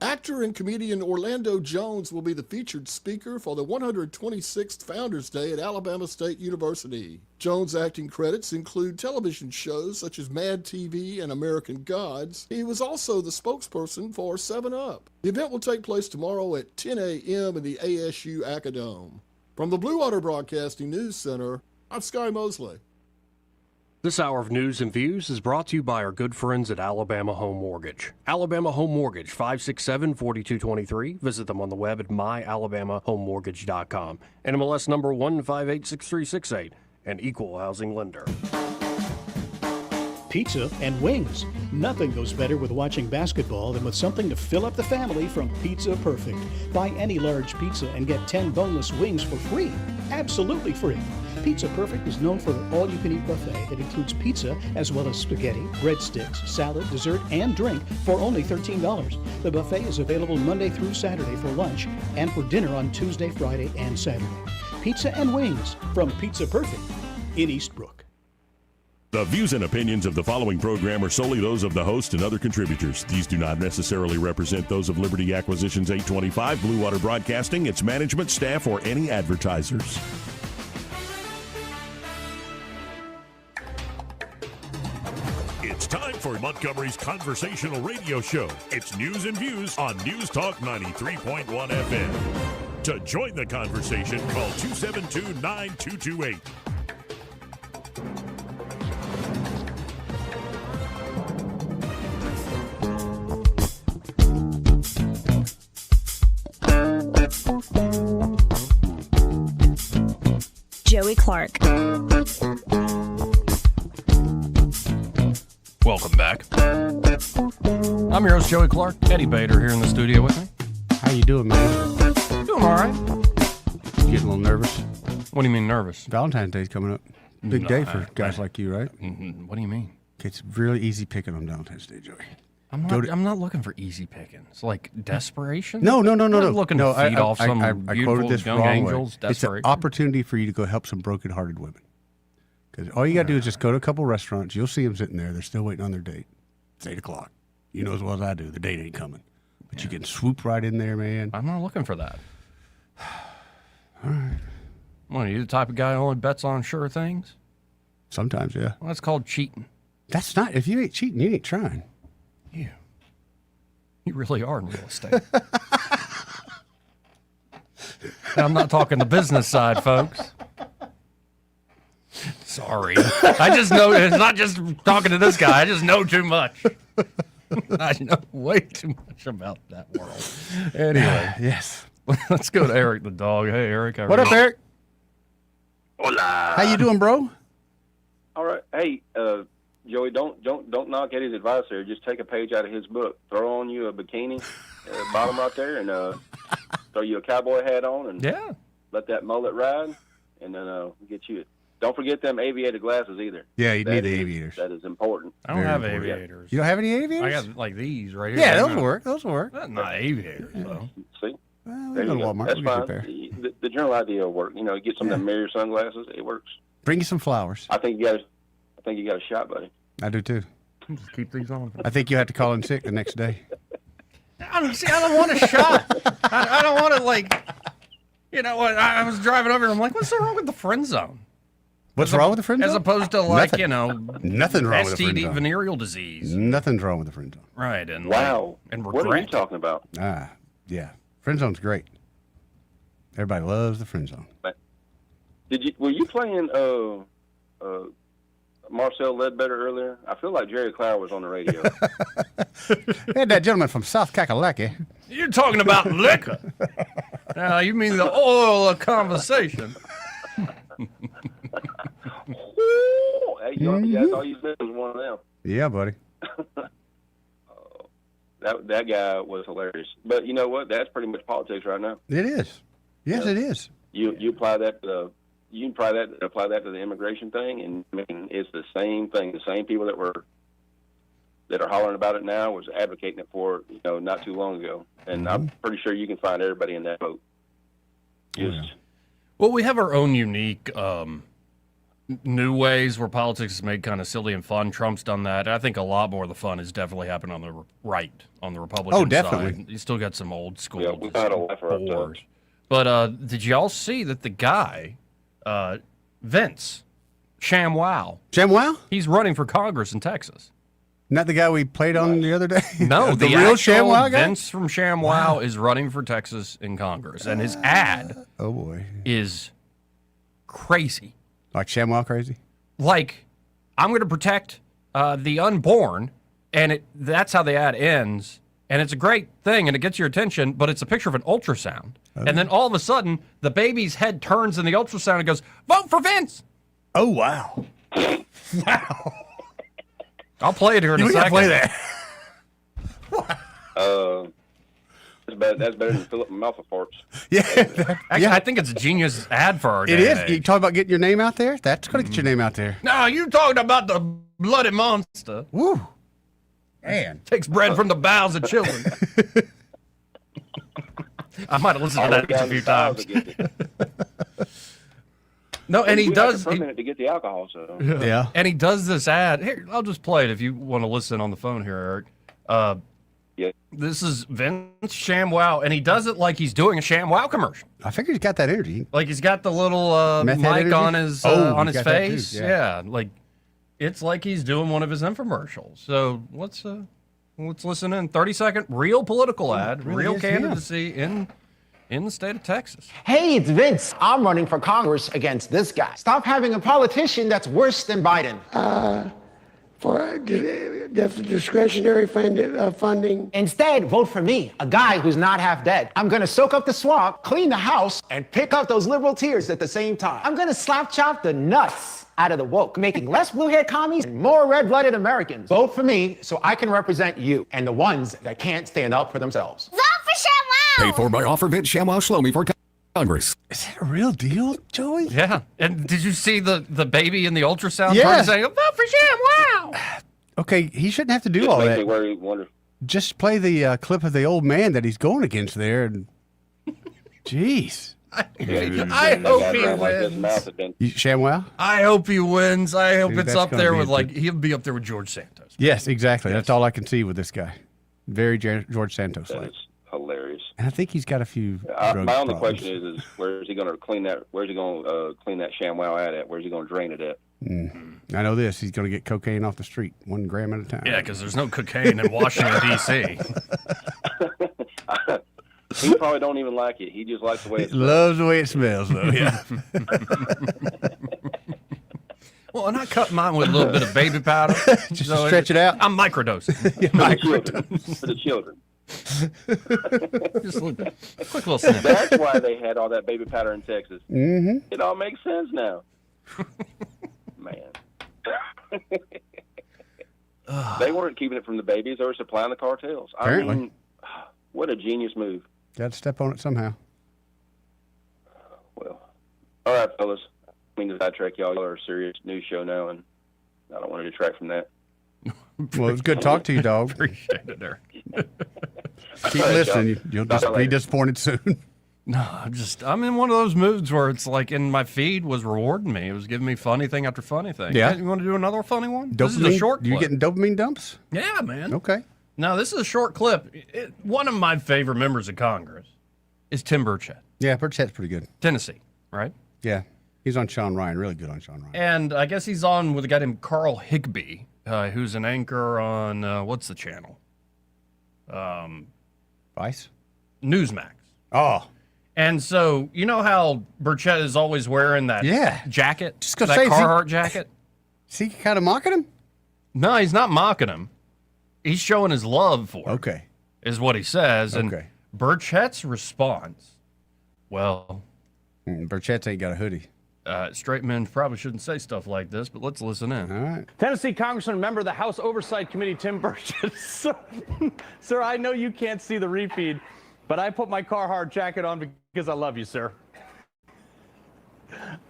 Actor and comedian Orlando Jones will be the featured speaker for the 126th Founders Day at Alabama State University. Jones' acting credits include television shows such as Mad TV and American Gods. He was also the spokesperson for 7-Up. The event will take place tomorrow at 10 a.m. in the ASU Acadome. From the Blue Water Broadcasting News Center, I'm Sky Mosley. This hour of news and views is brought to you by our good friends at Alabama Home Mortgage. Alabama Home Mortgage, 567-4223. Visit them on the web at myalabamahomemortgage.com. NMLS number 1586368, an equal housing lender. pizza and wings. Nothing goes better with watching basketball than with something to fill up the family from Pizza Perfect. Buy any large pizza and get 10 boneless wings for free. Absolutely free. Pizza Perfect is known for their all-you-can-eat buffet that includes pizza as well as spaghetti, breadsticks, salad, dessert, and drink for only $13. The buffet is available Monday through Saturday for lunch and for dinner on Tuesday, Friday, and Saturday. Pizza and wings from Pizza Perfect in Eastbrook. The views and opinions of the following program are solely those of the host and other contributors. These do not necessarily represent those of Liberty Acquisitions 825, Blue Water Broadcasting, its management, staff, or any advertisers. It's time for Montgomery's conversational radio show. It's News and Views on News Talk 93.1 FM. To join the conversation, call 272-9228. Joey Clark. Welcome back. I'm your host, Joey Clark. Eddie Bader here in the studio with me. How you doing, man? Doing all right. Getting a little nervous. What do you mean nervous? Valentine's Day's coming up. Big day for guys like you, right? What do you mean? It's really easy picking on Valentine's Day, Joey. I'm not looking for easy pickings. Like desperation? No. I'm not looking to feed off some I beautiful quoted this young wrong angels. way. It's an Desperation. opportunity for you to go help some broken-hearted women. Because all you got to do is just go to a couple restaurants. You'll see them sitting there. They're still waiting on their date. It's 8 o'clock. You know as well as I do. The date ain't coming. But you can swoop right in there, man. I'm not looking for that. All right. What, are you the type of guy who only bets on sure things? Sometimes, yeah. Well, that's called cheating. That's not. If you ain't cheating, you ain't trying. You really are in real estate. And I'm not talking the business side, folks. Sorry. I just know, it's not just talking to this guy. I just know too much. I know way too much about that world. Anyway. Yes. Let's go to Eric the dog. Hey, Eric. How are What up, you? Eric? Hola. How you doing, bro? All right. Hey, Joey, don't knock Eddie's advice there. Just take a page out of his book. Throw on you a bikini, bottom right there, and throw you a cowboy hat on, and let that mullet ride, and then get you. Don't forget them aviator glasses either. Yeah, you need the aviators. That is important. I don't have aviators. You don't have any aviators? I got like these right here. Yeah, those work. Those work. That's not aviators, though. See? Well, There we go you to go. Walmart. That's We get fine. a pair. The general idea will work. You know, get some of them mirror sunglasses. It works. Bring you some flowers. I think you got a shot, buddy. I do too. Just keep these on. I think you have to call in sick the next day. I don't want a shot. I don't want to, like, you know what? I was driving over and I'm like, what's wrong with the friend zone? What's wrong with the friend zone? As opposed to, like, Nothing. you know, Nothing wrong with the friend STD zone. venereal disease. Nothing's wrong with the friend zone. Right. And Wow. and What are you regret. talking about? Yeah. Friend zone's great. Everybody loves the friend zone. Were you playing Marcel Ledbetter earlier? I feel like Jerry Clower was on the radio. Hey, that gentleman from South Kakalaki. You're talking about liquor. You mean the oil of conversation. Hey, that's all you said was one of them. Yeah, buddy. That guy was hilarious. But you know what? That's pretty much politics right now. It is. Yes, it is. You apply that to you can apply that to the immigration thing, and I mean it's the same thing. The same people that are hollering about it now was advocating it for not too long ago, and I'm pretty sure you can find everybody in that boat. Well, we have our own unique new ways where politics is made kind of silly and fun. Trump's done that. I think a lot more of the fun has definitely happened on the right, on the Republican definitely. side. You still got some old school. Yeah, we've had a laugh for our bores. But did y'all see that the guy, Vance, ShamWow, he's running for Congress in Texas. Not the guy we played on the other day? No, the the real actual ShamWow guy? Vince from ShamWow is running for Texas in Congress, and his ad oh boy, is crazy. Like ShamWow crazy? Like, I'm going to protect the unborn, and that's how the ad ends. And it's a great thing, and it gets your attention, but it's a picture of an ultrasound. And then all of a sudden, the baby's head turns in the ultrasound and goes, vote for Vince! Oh, wow. Wow. I'll play it here in a You second. gotta play that. That's better than Philip Malfa farts. Yeah. Actually, I think it's a genius ad for our It day. is. You talk about getting your name out there? That's going to get your name out there. No, you talking about the bloody monster. Woo. Man. Takes bread from the bowels of children. I might have listened to that a few times. No, and he does. For a minute to get the alcohol, so. Yeah. And he does this ad. Here, I'll just play it if you want to listen on the phone here, Eric. Yeah. This is Vince ShamWow, and he does it like he's doing a ShamWow commercial. I figured he's got that energy. Like he's got the little Meth head mic energy? on his Oh, he's got that too, face. yeah. Yeah, like it's like he's doing one of his infomercials. So let's listen in. 30-second real political ad, really real is him. candidacy in the state of Texas. Hey, it's Vince. I'm running for Congress against this guy. Stop having a politician that's worse than Biden. That's discretionary funding. Instead, vote for me, a guy who's not half dead. I'm gonna soak up the swamp, clean the house, and pick up those liberal tears at the same time. I'm gonna slap chop the nuts out of the woke, making less blue-haired commies and more red-blooded Americans. Vote for me so I can represent you and the ones that can't stand up for themselves. Vote for ShamWow! Paid for by Offer Vince ShamWow Shlomi for Congress. Is that a real deal, Joey? Yeah. And did you see the baby in the ultrasound? Yeah. Saying, vote for ShamWow! Okay, he shouldn't have to do Just all makes that. me worry, wonder. Just play the clip of the old man that he's going against there. And jeez. I hope he wins. ShamWow? I hope he wins. I hope Dude, it's that's up gonna there be with a good- he'll be up there with George Santos. Yes, exactly. That's all I can see with this guy. Very George Santos like. That's hilarious. And I think he's got a few drug My only problems. question is where is he going to clean that? Where's he going to clean that ShamWow ad at? Where's he going to drain it at? I know this. He's going to get cocaine off the street, 1 gram at a time. Yeah, because there's no cocaine in Washington, D.C. He probably don't even like it. He just likes the way it He loves the way it smells, though. Yeah. Well, and I cut mine with a little bit of baby powder. Just to stretch it out. I'm microdosing. for the children. Just a quick little snippet. That's why they had all that baby powder in Texas. Mm-hmm. It all makes sense now. Man. They weren't keeping it from the babies. They were supplying the cartels. Apparently. I mean, what a genius move. Got to step on it somehow. Well, all right, fellas. I mean to sidetrack y'all. Y'all are a serious news show now, and I don't want to detract from that. Well, it was good to talk to you, dog. Appreciate it, Eric. Keep listening. You'll just be disappointed soon. No, I'm in one of those moods where it's like, and my feed was rewarding me. It was giving me funny thing after funny thing. Yeah. You want to do another funny one? Dopamine? This is a short clip. You getting dopamine dumps? Yeah, man. Okay. Now, this is a short clip. One of my favorite members of Congress is Tim Burchett. Yeah, Burchett's pretty good. Tennessee, right? Yeah. He's on Sean Ryan. Really good on Sean Ryan. And I guess he's on with a guy named Carl Higbee, who's an anchor on, what's the channel? Vice? Newsmax. Oh. And so, you know how Burchett is always wearing that jacket? Just gonna that say, is he- Carhartt jacket? Is he kind of mocking him? No, he's not mocking him. He's showing his love for him. Okay. Is what he says. And Okay. Burchett's response, well... Burchett ain't got a hoodie. Straight men probably shouldn't say stuff like this, but let's listen in. All right. Tennessee Congressman, member of the House Oversight Committee, Tim Burchett. Sir, I know you can't see the refeed, but I put my Carhartt jacket on because I love you, sir.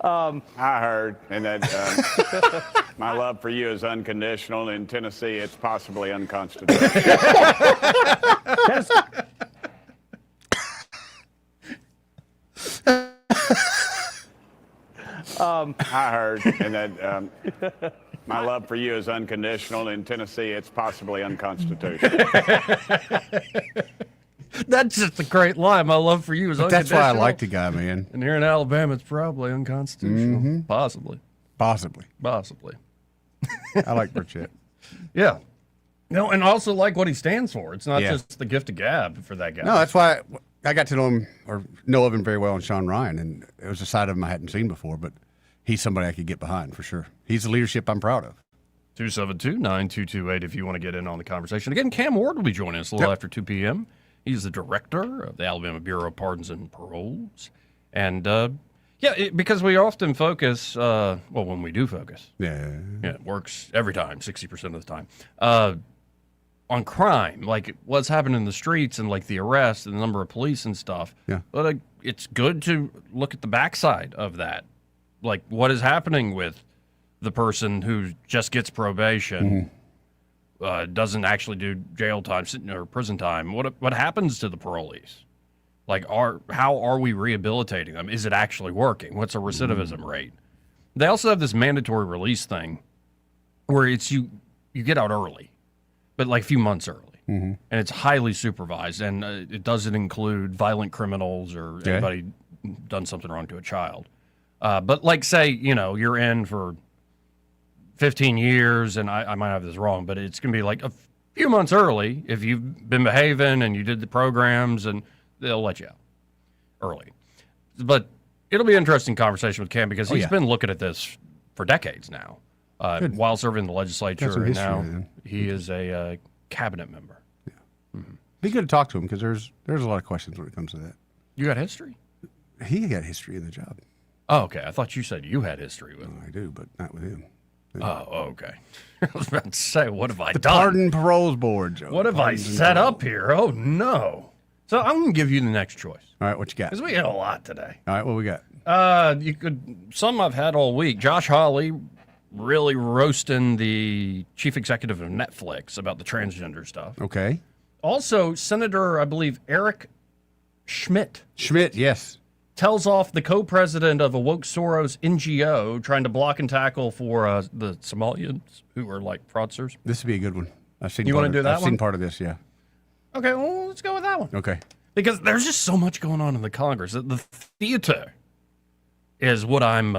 I heard, and that my love for you is unconditional. In Tennessee, it's possibly unconstitutional. I heard, and that my love for you is unconditional. In Tennessee, it's possibly unconstitutional. That's just a great line. My love for you is But that's why I unconditional. like the guy, man. And here in Alabama, it's probably unconstitutional. Mhm. Possibly. Possibly. I like Burchett. Yeah. No, and also like what he stands for. It's not Yeah. just the gift of gab for that guy. No, that's why I got to know him or know of him very well on Sean Ryan, and it was a side of him I hadn't seen before, but he's somebody I could get behind for sure. He's the leadership I'm proud of. 272-9228 if you want to get in on the conversation. Again, Cam Ward will be joining us a little after 2 p.m. He's the director of the Alabama Bureau of Pardons and Paroles. And, Yeah, because we often focus, when we do focus. Yeah, it works every time, 60% of the time, on crime, like what's happening in the streets and like the arrests and the number of police and stuff. Yeah. But it's good to look at the backside of that. Like what is happening with the person who just gets probation, doesn't actually do jail time or prison time. What happens to the parolees? Like, how are we rehabilitating them? Is it actually working? What's a recidivism rate? They also have this mandatory release thing where it's you get out early, but like a few months early. And it's highly supervised, and it doesn't include violent criminals or anybody done something wrong to a child. But like, say, you're in for 15 years, and I might have this wrong, but it's going to be like a few months early if you've been behaving and you did the programs, and they'll let you out early. But it'll be an interesting conversation with Cam because he's been looking at this for decades now, while serving in the legislature, and now he is a cabinet member. Be good to talk to him because there's a lot of questions when it comes to that. You got history? He got history in the job. Oh, okay. I thought you said you had history with him. I do, but not with him. Oh, okay. I was about to say, what have I The done? Pardon Paroles Board, Joe. What have I set up here? Oh, no. So I'm going to give you the next choice. All right, what you got? Because we got a lot today. All right, what we got? Some I've had all week. Josh Hawley really roasting the chief executive of Netflix about the transgender stuff. Okay. Also, Senator, I believe, Eric Schmidt. Schmidt, yes. Tells off the co-president of a woke Soros NGO trying to block and tackle for the Somalians who are like fraudsters. This would be a good one. I've seen. You want to do that I've one? seen part of this, yeah. Okay, well, let's go with that one. Okay. Because there's just so much going on in the Congress. The theater is what I'm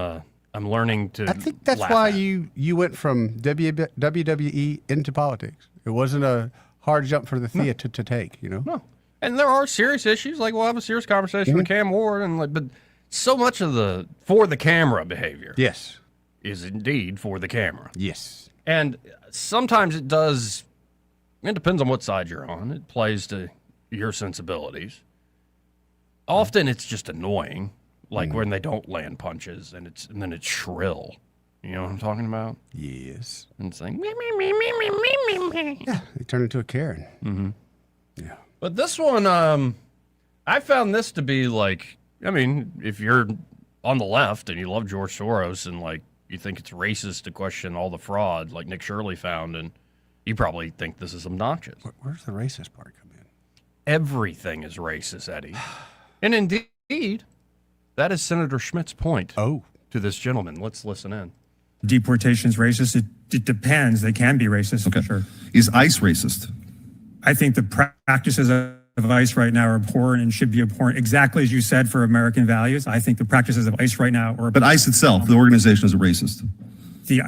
learning to. I think that's laugh why at. you went from WWE into politics. It wasn't a hard jump for the theater to take, No. And there are serious issues. Like, we'll have a serious conversation with Cam Ward, but so much of the for the camera behavior, yes, is indeed for the camera. Yes. And sometimes it does. It depends on what side you're on. It plays to your sensibilities. Often it's just annoying, like when they don't land punches and then it's shrill. You know what I'm talking about? Yes. And it's like yeah, they turn into a Karen. Mm-hmm. Yeah. But this one, I found this to be like, I mean, if you're on the left and you love George Soros and like you think it's racist to question all the fraud, like Nick Shirley found, and you probably think this is obnoxious. Where's the racist part come in? Everything is racist, Eddie. And indeed, that is Senator Schmidt's point. Oh, to this gentleman. Let's listen in. Deportation's racist. It depends. They can be racist, for sure. Is ICE racist? I think the practices of ICE right now are abhorrent and should be abhorrent, exactly as you said, for American values. I think the practices of ICE right now are... But ICE itself, the organization, is a racist. The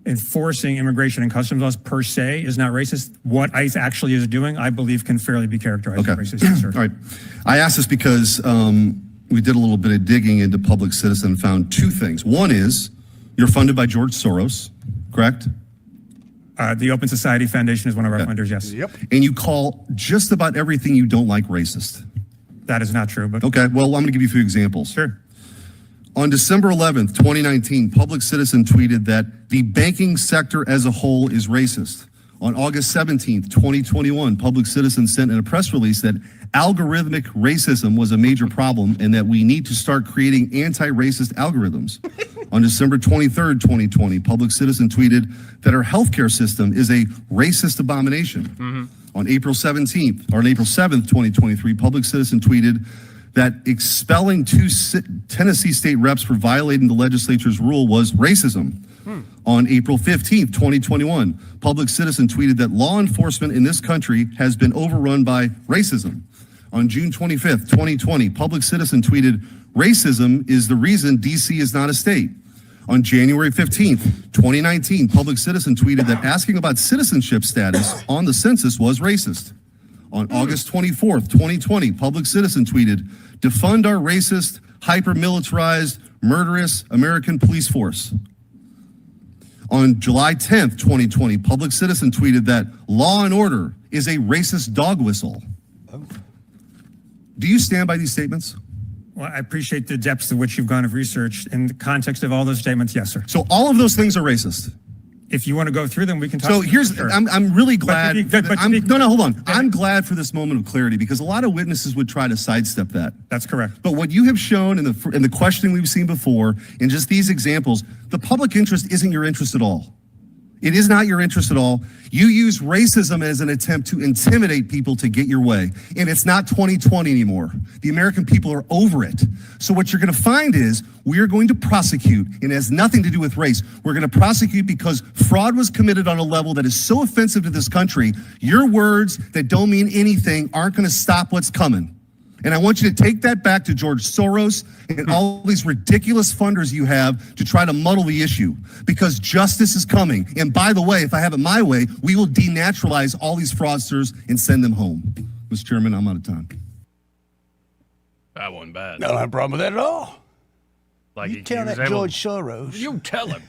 enforcing immigration and customs laws per se is not racist. What ICE actually is doing, I believe, can fairly be characterized as racist. Yes, sir. All right. I asked this because we did a little bit of digging into Public Citizen and found two things. One is you're funded by George Soros, correct? The Open Society Foundation is one of our funders, yes. Yep. And you call just about everything you don't like racist. That is not true, but... Okay, well, I'm going to give you a few examples. Sure. On December 11th, 2019, Public Citizen tweeted that the banking sector as a whole is racist. On August 17th, 2021, Public Citizen sent in a press release that algorithmic racism was a major problem and that we need to start creating anti-racist algorithms. On December 23rd, 2020, Public Citizen tweeted that our healthcare system is a racist abomination. On April 17th, or on April 7th, 2023, Public Citizen tweeted that expelling two Tennessee state reps for violating the legislature's rule was racism. On April 15th, 2021, Public Citizen tweeted that law enforcement in this country has been overrun by racism. On June 25th, 2020, Public Citizen tweeted, racism is the reason DC is not a state. On January 15th, 2019, Public Citizen tweeted that asking about citizenship status on the census was racist. On August 24th, 2020, Public Citizen tweeted, defund our racist, hyper-militarized, murderous American police force. On July 10th, 2020, Public Citizen tweeted that law and order is a racist dog whistle. Do you stand by these statements? Well, I appreciate the depth to which you've gone of research. In the context of all those statements, yes, sir. So all of those things are racist. If you want to go through them, we can talk. So here's, sure. I'm really glad. Hold on. Yeah. I'm glad for this moment of clarity because a lot of witnesses would try to sidestep that. That's correct. But what you have shown in the questioning we've seen before, in just these examples, the public interest isn't your interest at all. It is not your interest at all. You use racism as an attempt to intimidate people to get your way. And it's not 2020 anymore. The American people are over it. So what you're going to find is we are going to prosecute, and it has nothing to do with race. We're going to prosecute because fraud was committed on a level that is so offensive to this country. Your words that don't mean anything aren't going to stop what's coming. And I want you to take that back to George Soros and all these ridiculous funders you have to try to muddle the issue because justice is coming. And by the way, if I have it my way, we will denaturalize all these fraudsters and send them home. Mr. Chairman, I'm out of time. That wasn't bad. No, I don't have a problem with that at all. Like You tell that George Soros. You tell him.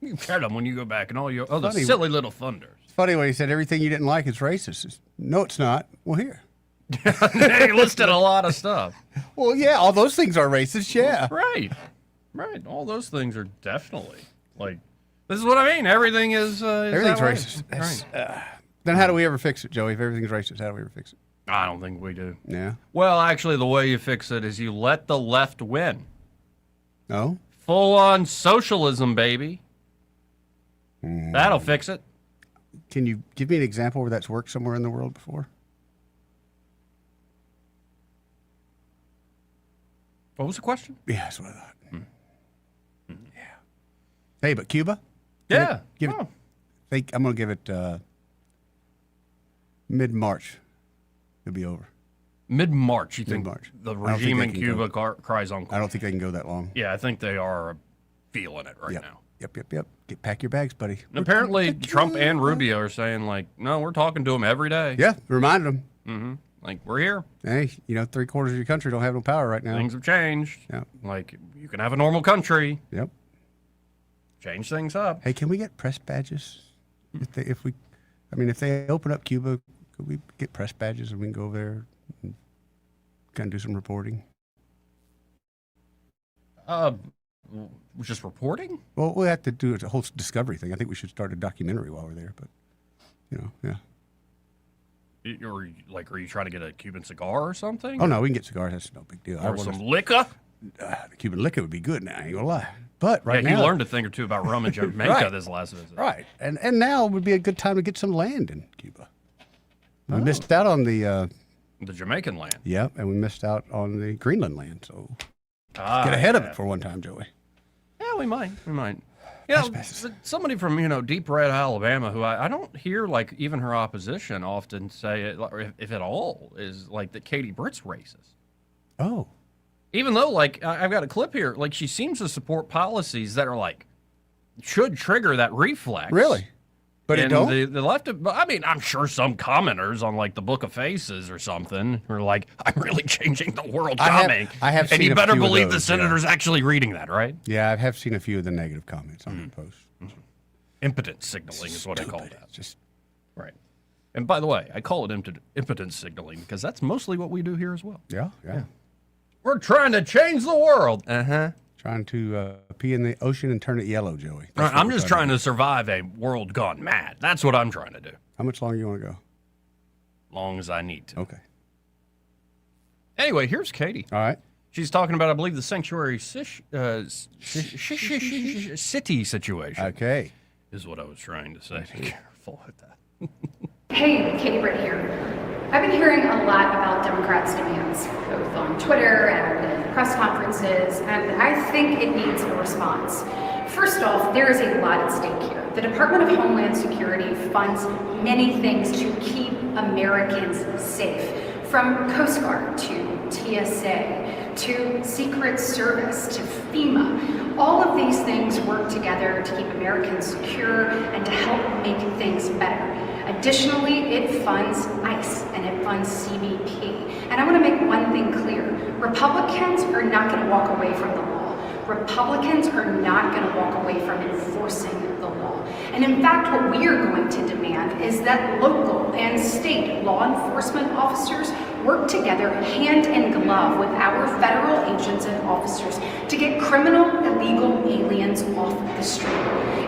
You tell him when you go back and all your other silly little funders. It's funny when he said everything you didn't like is racist. No, it's not. Well, here. He listed a lot of stuff. Well, yeah, all those things are racist, yeah. Right. All those things are definitely like. This is what I mean. Everything is. Everything's that way. racist. Right. Then how do we ever fix it, Joey? If everything's racist, how do we ever fix it? I don't think we do. Yeah. Well, actually, the way you fix it is you let the left win. No. Full on socialism, baby. That'll fix it. Can you give me an example where that's worked somewhere in the world before? What was the question? Yeah, that's what I thought. Yeah. Hey, but Cuba? Yeah. I'm going to give it mid-March. It'll be over. Mid-March, you think? Mid-March. The regime in Cuba cries uncle. I don't think they can go that long. Yeah, I think they are feeling it right now. Yep. Pack your bags, buddy. And apparently, Trump and Rubio are saying, like, no, we're talking to them every day. Yeah, reminded them. Mm-hmm. Like, we're here. Hey, 3/4 of your country don't have no power right now. Things have changed. Yeah. Like, you can have a normal country. Yep. Change things up. Hey, can we get press badges? If they open up Cuba, could we get press badges and we can go over there and kind of do some reporting? Just reporting? Well, we have to do a whole discovery thing. I think we should start a documentary while we're there, but, yeah. Are you trying to get a Cuban cigar or something? Oh, no, we can get cigars. That's no big deal. Or some liquor? The Cuban liquor would be good now, I ain't gonna lie. But right now... you learned a thing or two about rum in Jamaica this last visit. Right. And now would be a good time to get some land in Cuba. We missed out on the Jamaican land. Yeah, and we missed out on the Greenland land, so get ahead of it for one time, Joey. Yeah, we might. Yeah, somebody from, deep red Alabama who I don't hear, like, even her opposition often say it, if at all, is, like, that Katie Britt's racist. Oh. Even though, like, I've got a clip here, like, she seems to support policies that are, like, should trigger that reflex. Really? But it don't? The left, I'm sure some commenters on, like, the Book of Faces or something are like, I'm really changing the world comic. I have seen and you better believe those, the senator's actually reading that, right? Yeah, I have seen a few of the negative comments on the post. Impotence signaling is what I call that. Just right. And by the way, I call it impotence signaling because that's mostly what we do here as well. Yeah. We're trying to change the world. Trying to pee in the ocean and turn it yellow, Joey. I'm just trying to survive a world gone mad. That's what I'm trying to do. How much longer you want to go? Long as I need to. Okay. Anyway, here's Katie. All right. She's talking about, I believe, the sanctuary city situation. Okay. Is what I was trying to say. Be careful with that. Hey, Katie Britt here. I've been hearing a lot about Democrats' demands, both on Twitter and in press conferences, and I think it needs a response. First off, there is a lot at stake here. The Department of Homeland Security funds many things to keep Americans safe, from Coast Guard to TSA to Secret Service to FEMA. All of these things work together to keep Americans secure and to help make things better. Additionally, it funds ICE and it funds CBP. And I want to make one thing clear. Republicans are not going to walk away from the law. Republicans are not going to walk away from enforcing the law. And in fact, what we are going to demand is that local and state law enforcement officers work together hand in glove with our federal agents and officers to get criminal illegal aliens off the street.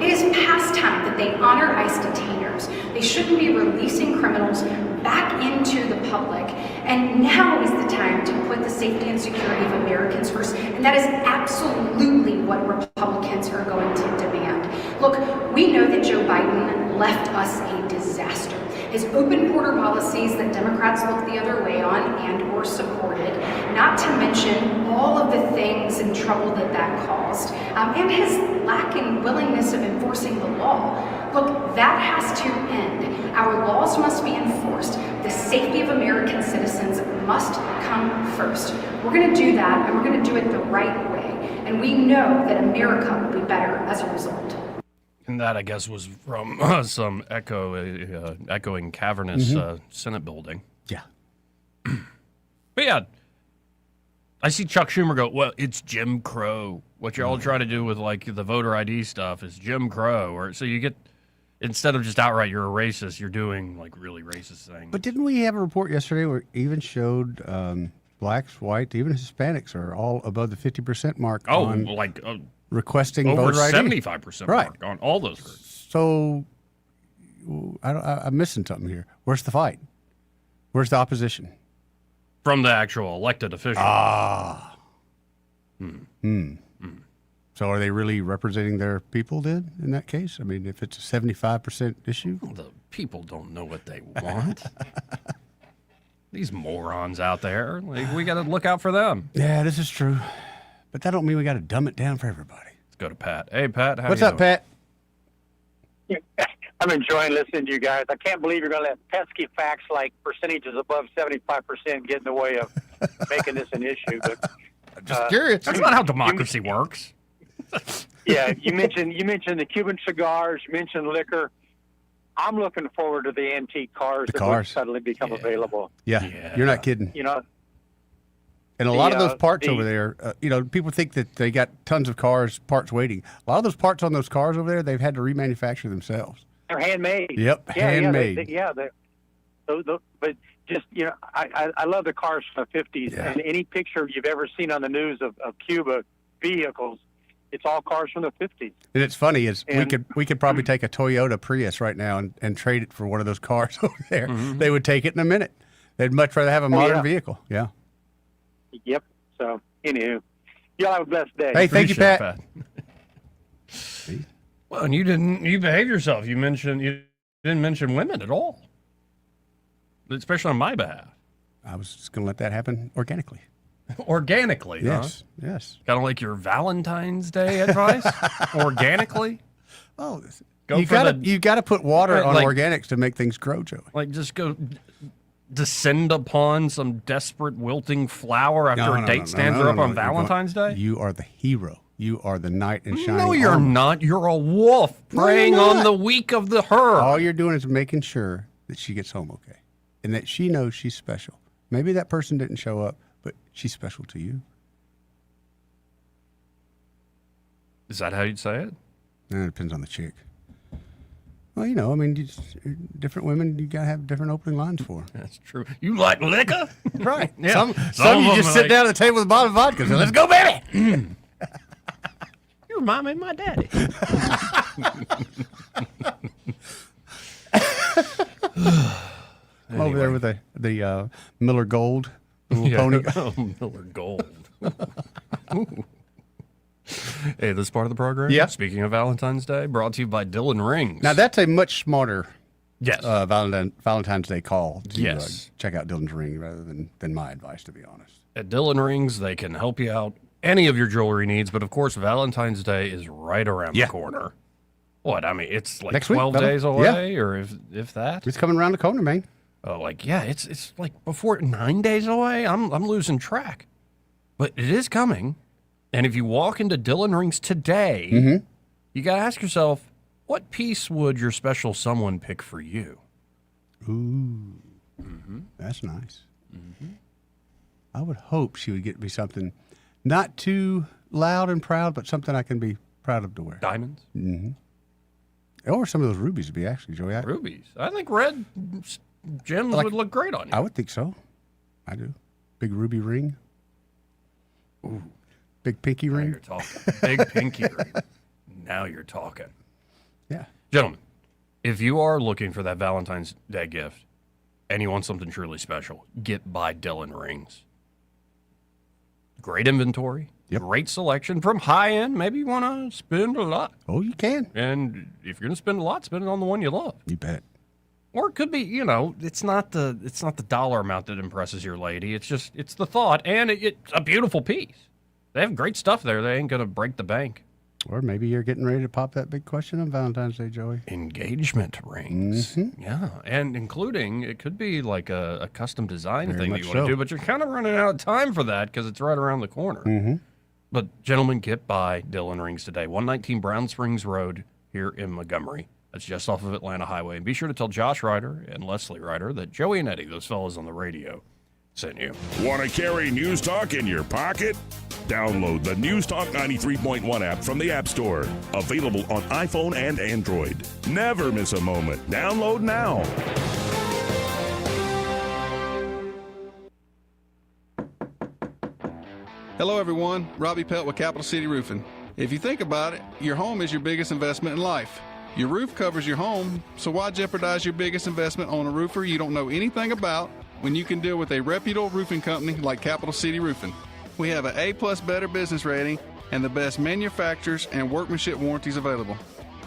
It is past time that they honor ICE detainers. They shouldn't be releasing criminals back into the public. And now is the time to put the safety and security of Americans first. And that is absolutely what Republicans are going to demand. Look, we know that Joe Biden left us a disaster. His open border policies that Democrats looked the other way on and or supported, not to mention all of the things and trouble that caused, and his lack in willingness of enforcing the law. Look, that has to end. Our laws must be enforced. The safety of American citizens must come first. We're going to do that, and we're going to do it the right way. And we know that America will be better as a result. And that, I guess, was from some echoing cavernous Senate building. Yeah. But yeah, I see Chuck Schumer go, well, it's Jim Crow. What you're all trying to do with, like, the voter ID stuff is Jim Crow. Or so you get, instead of just outright you're a racist, you're doing, like, really racist things. But didn't we have a report yesterday where it even showed blacks, white, even Hispanics are all above the 50% mark on requesting over voter ID? 75% right. mark on all those groups. So I'm missing something here. Where's the fight? Where's the opposition? From the actual elected official. So are they really representing their people then in that case? I mean, if it's a 75% issue? Well, the people don't know what they want. These morons out there. Like, we got to look out for them. Yeah, this is true. But that don't mean we got to dumb it down for everybody. Let's go to Pat. Hey, Pat. What's up, Pat? I'm enjoying listening to you guys. I can't believe you're going to let pesky facts like percentages above 75% get in the way of making this an issue. But just curious. That's not how democracy works. Yeah, you mentioned the Cuban cigars. You mentioned liquor. I'm looking forward to the antique cars that will suddenly become available. Yeah, you're not kidding. You know, and a lot of those parts over there, people think that they got tons of parts waiting. A lot of those parts on those cars over there, they've had to remanufacture themselves. they're handmade. Yep, handmade. But just, I love the cars from the 50s. And any picture you've ever seen on the news of Cuba vehicles, it's all cars from the 50s. And it's funny is we could probably take a Toyota Prius right now and trade it for one of those cars over there. They would take it in a minute. They'd much rather have a modern vehicle. Yeah. Yep. So, anywho, y'all have a blessed day. Hey, thank you, Pat. Well, and you behave yourself. You didn't mention women at all, especially on my behalf. I was just going to let that happen organically. Organically, yes, huh? Yes. Kind of like your Valentine's Day advice. Organically. Oh, you got to put water on organics to make things grow, Joey. Like just go descend upon some desperate wilting flower after a date stands her up on Valentine's Day. You are the hero. You are the knight in shining No, you're armor. not. You're a wolf preying on the weak of the herd. All you're doing is making sure that she gets home okay, and that she knows she's special. Maybe that person didn't show up, but she's special to you. Is that how you'd say it? It depends on the chick. Well, different women, you got to have different opening lines for. That's true. You like liquor? Right. Yeah. Some you just sit down at the table with a bottle of vodka and say, let's go, baby. You remind me of my daddy. I'm over there with the Miller Gold little pony. Oh, Miller Gold. Hey, this part of the program? Yeah. Speaking of Valentine's Day, brought to you by Dylan Rings. Now, that's a much smarter Valentine's Day call to check out Dylan's Ring rather than my advice, to be honest. At Dylan Rings, they can help you out any of your jewelry needs, but of course, Valentine's Day is right around the corner. What? I mean, it's like Next 12 week, days away, or if that. It's coming around the corner, man. Oh, it's like before 9 days away. I'm losing track, but it is coming. And if you walk into Dylan Rings today, you got to ask yourself, what piece would your special someone pick for you? Ooh, that's nice. I would hope she would get me something not too loud and proud, but something I can be proud of to wear. Diamonds? Or some of those rubies would be actually, Joey. Rubies? I think red gems would look great on you. I would think so. I do. Big ruby ring. Ooh. Big pinky Now ring. you're talking. Big pinky ring. Now you're talking. Yeah. Gentlemen, if you are looking for that Valentine's Day gift and you want something truly special, get by Dillon Rings. Great inventory. Yep. Great selection from high end. Maybe you want to spend a lot. Oh, you can. And if you're going to spend a lot, spend it on the one you love. You bet. Or it could be, it's not the dollar amount that impresses your lady. It's the thought, and it's a beautiful piece. They have great stuff there. They ain't going to break the bank. Or maybe you're getting ready to pop that big question on Valentine's Day, Joey. Engagement rings. Mm-hmm. Yeah, and including, it could be like a custom design Very thing that much you want to so. do, but you're kind of running out of time for that because it's right around the corner. Mm-hmm. But gentlemen, get by Dillon Rings today. 119 Brown Springs Road here in Montgomery. That's just off of Atlanta Highway. And be sure to tell Josh Ryder and Leslie Ryder that Joey and Eddie, those fellas on the radio, sent you. Want to carry News Talk in your pocket? Download the News Talk 93.1 app from the App Store. Available on iPhone and Android. Never miss a moment. Download now. Hello, everyone. Robbie Pelt with Capital City Roofing. If you think about it, your home is your biggest investment in life. Your roof covers your home, so why jeopardize your biggest investment on a roofer you don't know anything about when you can deal with a reputable roofing company like Capital City Roofing? We have an A+ Better Business rating and the best manufacturers and workmanship warranties available.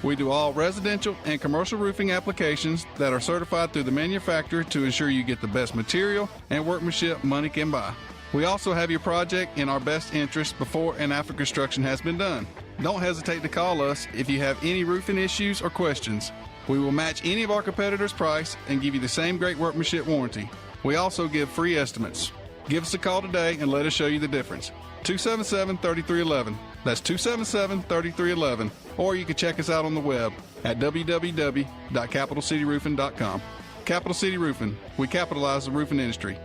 We do all residential and commercial roofing applications that are certified through the manufacturer to ensure you get the best material and workmanship money can buy. We also have your project in our best interest before and after construction has been done. Don't hesitate to call us if you have any roofing issues or questions. We will match any of our competitors' price and give you the same great workmanship warranty. We also give free estimates. Give us a call today and let us show you the difference. 277-3311. That's 277-3311. Or you can check us out on the web at www.capitalcityroofing.com. Capital City Roofing. We capitalize the roofing industry.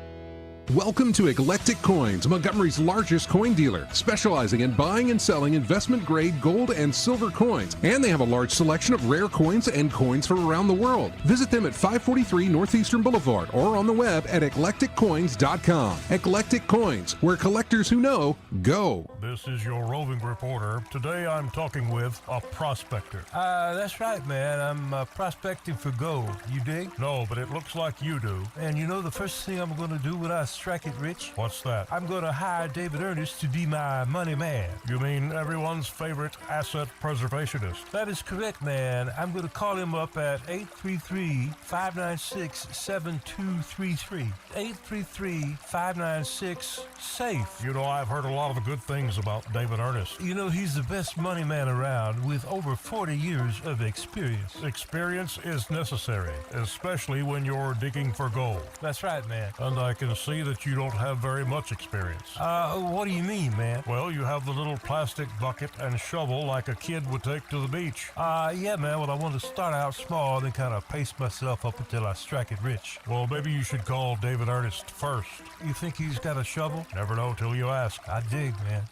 Welcome to Eclectic Coins, Montgomery's largest coin dealer, specializing in buying and selling investment-grade gold and silver coins. And they have a large selection of rare coins and coins from around the world. Visit them at 543 Northeastern Boulevard or on the web at eclecticcoins.com. Eclectic Coins, where collectors who know go. This is your roving reporter. Today I'm talking with a prospector. That's right, man. I'm prospecting for gold. You dig? No, but it looks like you do. And you know the first thing I'm going to do when I strike it rich? What's that? I'm going to hire David Ernest to be my money man. You mean everyone's favorite asset preservationist? That is correct, man. I'm going to call him up at 833-596-7233. 833-596-SAFE. You know, I've heard a lot of good things about David Ernest. You know, he's the best money man around with over 40 years of experience. Experience is necessary, especially when you're digging for gold. That's right, man. And I can see that you don't have very much experience. What do you mean, man? Well, you have the little plastic bucket and shovel like a kid would take to the beach. Yeah, man. Well, I want to start out small and then kind of pace myself up until I strike it rich. Well, maybe you should call David Ernest first. You think he's got a shovel? Never know till you ask. I dig, man.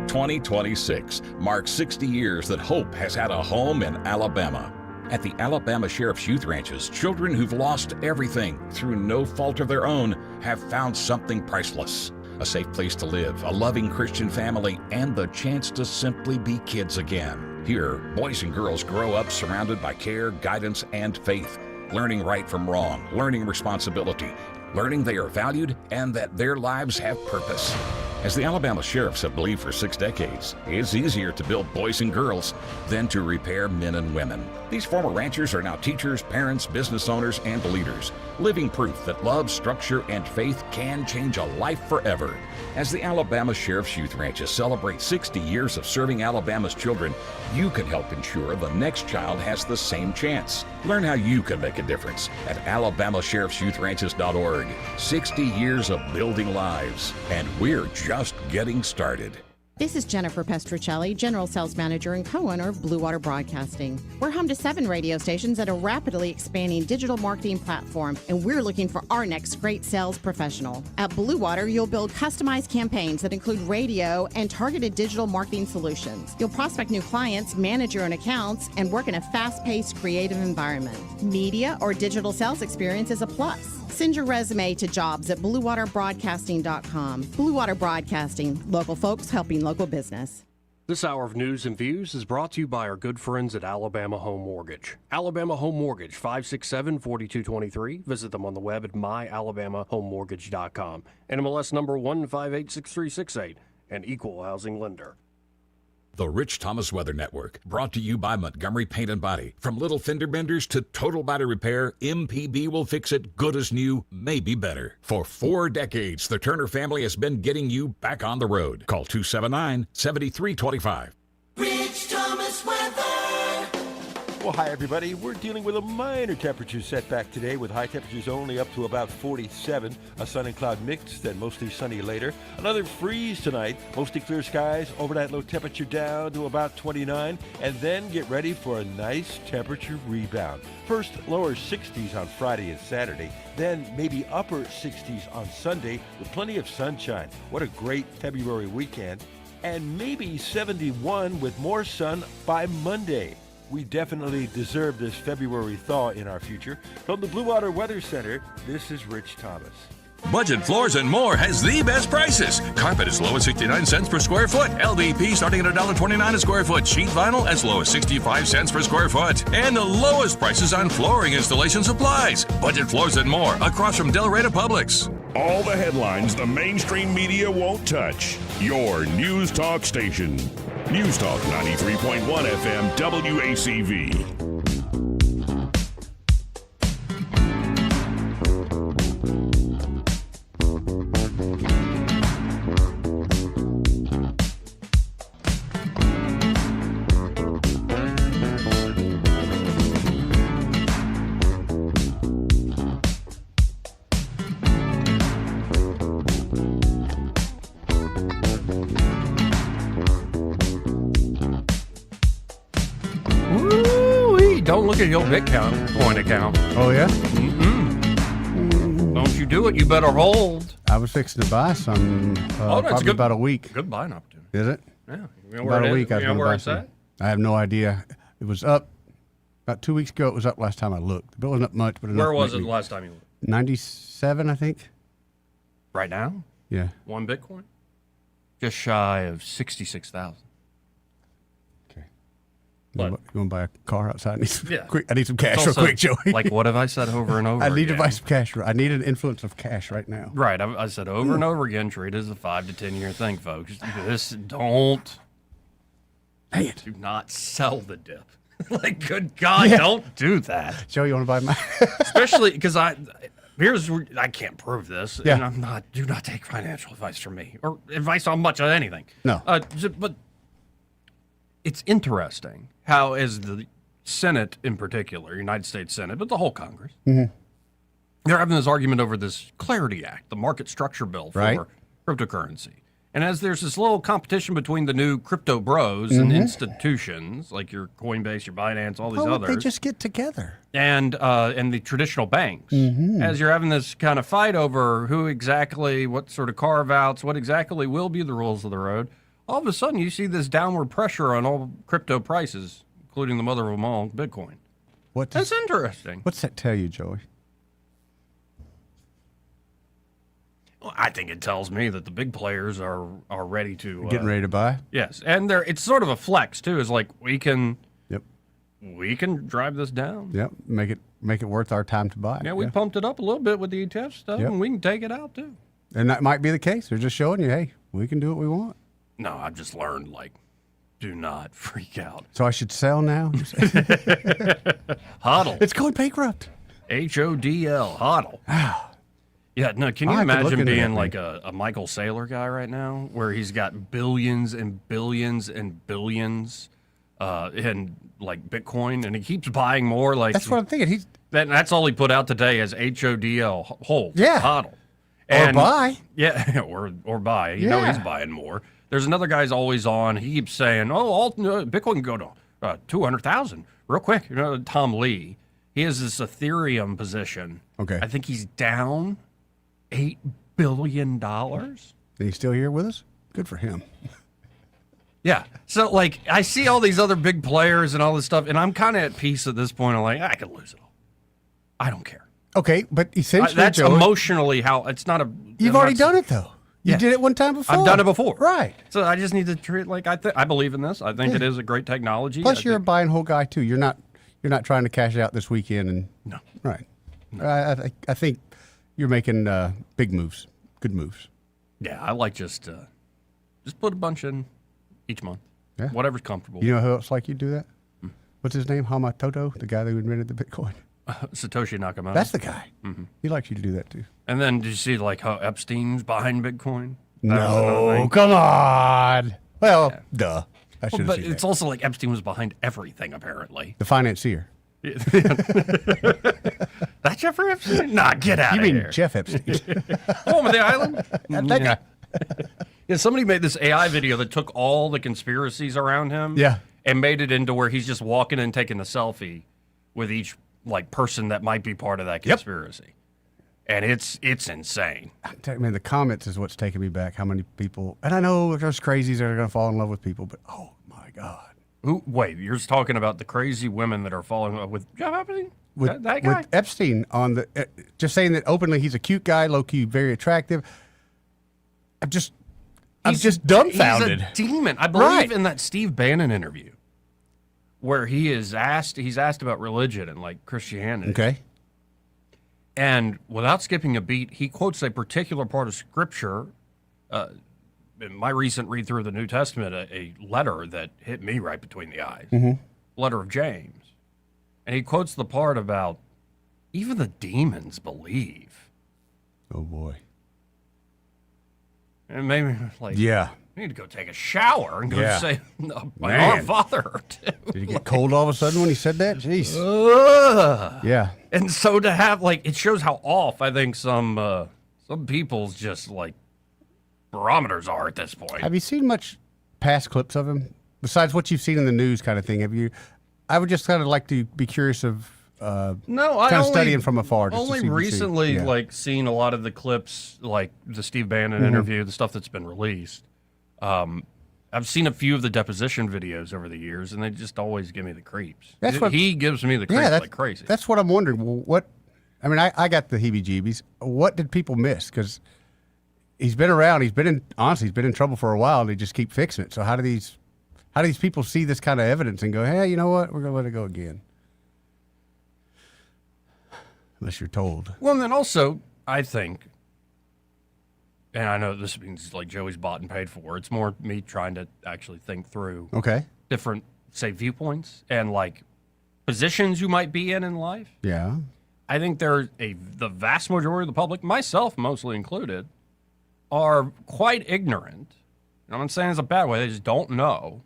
2026 marks 60 years that hope has had a home in Alabama. At the Alabama Sheriff's Youth Ranches, children who've lost everything through no fault of their own have found something priceless. A safe place to live, a loving Christian family, and the chance to simply be kids again. Here, boys and girls grow up surrounded by care, guidance, and faith, learning right from wrong, learning responsibility, learning they are valued and that their lives have purpose. As the Alabama Sheriffs have believed for 6 decades, it's easier to build boys and girls than to repair men and women. These former ranchers are now teachers, parents, business owners, and leaders, living proof that love, structure, and faith can change a life forever. As the Alabama Sheriff's Youth Ranches celebrate 60 years of serving Alabama's children, you can help ensure the next child has the same chance. Learn how you can make a difference at alabamasheriffsyouthranches.org. 60 years of building lives, and we're just getting started. This is Jennifer Pestruccelli, General Sales Manager and co-owner of Blue Water Broadcasting. We're home to 7 radio stations and a rapidly expanding digital marketing platform, and we're looking for our next great sales professional. At Blue Water, you'll build customized campaigns that include radio and targeted digital marketing solutions. You'll prospect new clients, manage your own accounts, and work in a fast-paced, creative environment. Media or digital sales experience is a plus. Send your resume to jobs@bluewaterbroadcasting.com. Blue Water Broadcasting, local folks helping local business. This hour of news and views is brought to you by our good friends at Alabama Home Mortgage. Alabama Home Mortgage, 567-4223. Visit them on the web at myalabamahomemortgage.com. NMLS number 1586368, an equal housing lender. The Rich Thomas Weather Network, brought to you by Montgomery Paint and Body. From little fender benders to total body repair, MPB will fix it good as new, maybe better. For 4 decades, the Turner family has been getting you back on the road. Call 279-7325. Rich Thomas Weather. Well, hi, everybody. We're dealing with a minor temperature setback today with high temperatures only up to about 47. A sun and cloud mix, then mostly sunny later. Another freeze tonight. Mostly clear skies. Overnight low temperature down to about 29. And then get ready for a nice temperature rebound. First, lower 60s on Friday and Saturday. Then maybe upper 60s on Sunday with plenty of sunshine. What a great February weekend. And maybe 71 with more sun by Monday. We definitely deserve this February thaw in our future. From the Blue Water Weather Center, this is Rich Thomas. Budget Floors and More has the best prices. Carpet as low as 69 cents per square foot. LVP starting at $1.29 a square foot. Sheet vinyl as low as 65 cents per square foot. And the lowest prices on flooring installation supplies. Budget Floors and More across from Delray Publix. All the headlines the mainstream media won't touch. Your News Talk station. News Talk 93.1 FM WACV. Don't look at your Bitcoin account. Oh, yeah? Don't you do it. You better hold. I was fixing to buy some probably about a week. Good buying opportunity. Is it? Yeah. You know About a week. You I was know gonna where buy it's some. at? I have no idea. It was up about 2 weeks ago. It was up last time I looked. It wasn't up much, but enough Where to was make it me- the last time you looked? 97, I think. Right now? Yeah. 1 Bitcoin? Just shy of 66,000. You want to buy a car outside? I need some, Yeah. I need some cash It's real also, quick, Joey. Like, what have I said over and over I need again? to buy some cash. I need an influence of cash right now. Right. I said over and over again, treat it as a 5 to 10 year thing, folks. Don't. Dang it. Do not sell the dip. Like, good God, Yeah. don't do that. Joey, you want to buy mine? Especially because here's where I can't prove this. Yeah. And do not take financial advice from me or advice on much of anything. No. But it's interesting how, as the Senate in particular, United States Senate, but the whole Congress, Mhm. they're having this argument over this Clarity Act, the market structure bill for Right. cryptocurrency. And as there's this little competition between the new crypto bros and institutions like your Coinbase, your Binance, all these Why others, don't they just get together? and the traditional banks, as you're having this kind of fight over who exactly, what sort of carve outs, what exactly will be the rules of the road, all of a sudden you see this downward pressure on all crypto prices, including the mother of them all, Bitcoin. That's interesting. What's that tell you, Joey? Well, I think it tells me that the big players are ready to Getting ready to buy? Yes, and it's sort of a flex too. Is like we can drive this down. Yep. Make it worth our time to buy. Yeah, we pumped it up a little bit with the ETF stuff, Yep. and we can take it out too. And that might be the case. They're just showing you, hey, we can do what we want. No, I've just learned, like, do not freak out. So I should sell now? HODL. It's going bankrupt. HODL. HODL. Yeah, no, can you I could look imagine into being that like a Michael Saylor guy right now, where he's got billions and billions and billions in, like, Bitcoin, and he keeps buying more? Like, That's what I'm thinking. That's all he put out today as HODL, hold, Yeah. HODL. Or buy. Yeah, or buy. You know he's buying more. There's another guy's always on. He keeps saying, Bitcoin can go to 200,000 real quick. You know, Tom Lee, he has this Ethereum position. Okay. I think he's down $8 billion. And he's still here with us? Good for him. Yeah. So, like, I see all these other big players and all this stuff, and I'm kind of at peace at this point. I'm like, I could lose it all. I don't care. Okay, but essentially, that's Joey, emotionally how it's not a. you've already done it though. You Yeah. did it one time before. I've done it before. Right. So I just need to treat it like I believe in this. I think it is a great technology. Plus, you're a buy and hold guy too. You're not trying to cash out this weekend and no. Right. No. I think you're making big moves, good moves. Yeah, I like just put a bunch in each month. Yeah. Whatever's comfortable. You know who else like you do that? What's his name? Hamamoto, the guy who invented the Bitcoin. Satoshi Nakamoto. That's the guy. Mm-hmm. He likes you to do that too. And then did you see like how Epstein's behind Bitcoin? No, come on. Well, duh. I should have but seen it's that. also like Epstein was behind everything apparently. The financier. That Jeffrey Epstein? Nah, get out You of mean here. Jeff Epstein? Home of the island? That guy. Yeah, somebody made this AI video that took all the conspiracies around him Yeah. and made it into where he's just walking and taking a selfie with each like person that might be part of that conspiracy. And it's insane. I'm telling you, man, the comments is what's taking me back. How many people, and I know there's crazies that are going to fall in love with people, but oh my God. Wait, you're just talking about the crazy women that are falling in love with Jeff Epstein? With, that guy? with Epstein on the, just saying that openly, he's a cute guy, low key, very attractive. I'm just dumbfounded. He's a demon. I believe in that Steve Bannon interview where he's asked about religion and like Christianity. Okay. And without skipping a beat, he quotes a particular part of Scripture. In my recent read through of the New Testament, a letter that hit me right between the eyes. Letter of James. And he quotes the part about even the demons believe. Oh, boy. And maybe like, Yeah. I need to go take a shower and go Yeah. say, my Man. Our Father or two. Did he get cold all of a sudden when he said that? Jeez. Yeah. And so to have like, it shows how off I think some people's just like barometers are at this point. Have you seen much past clips of him besides what you've seen in the news kind of thing? Have you? I would just kind of like to be curious of No, I kind of only, studying from afar. Just to only see- recently yeah. like seen a lot of the clips, like the Steve Bannon interview, the stuff that's been released. I've seen a few of the deposition videos over the years, and they just always give me the creeps. That's what- He gives me the creeps that's, like crazy. That's what I'm wondering. Well, what? I mean, I got the heebie-jeebies. What did people miss? Because he's been around. He's been in trouble for a while, and they just keep fixing it. So how do these people see this kind of evidence and go, hey, you know what? We're gonna let it go again. Unless you're told. Well, and then also, I think, and I know this means like Joey's bought and paid for, it's more me trying to actually think through different, say, viewpoints and like positions you might be in life. Yeah. I think the vast majority of the public, myself mostly included, are quite ignorant. And I'm not saying it's a bad way, they just don't know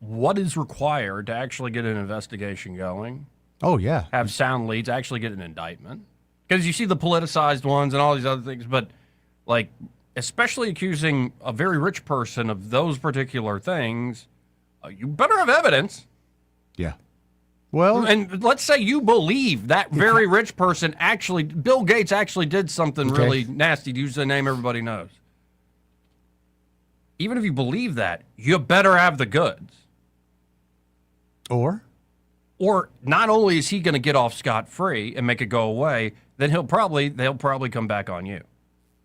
what is required to actually get an investigation going. Oh, yeah. Have sound leads, actually get an indictment. Because you see the politicized ones and all these other things, but like, especially accusing a very rich person of those particular things, you better have evidence. Yeah. Well, and let's say you believe that very rich person actually, Bill Gates actually did something really nasty, to use the name everybody knows. Even if you believe that, you better have the goods. Or not only is he going to get off scot-free and make it go away, then they'll probably come back on you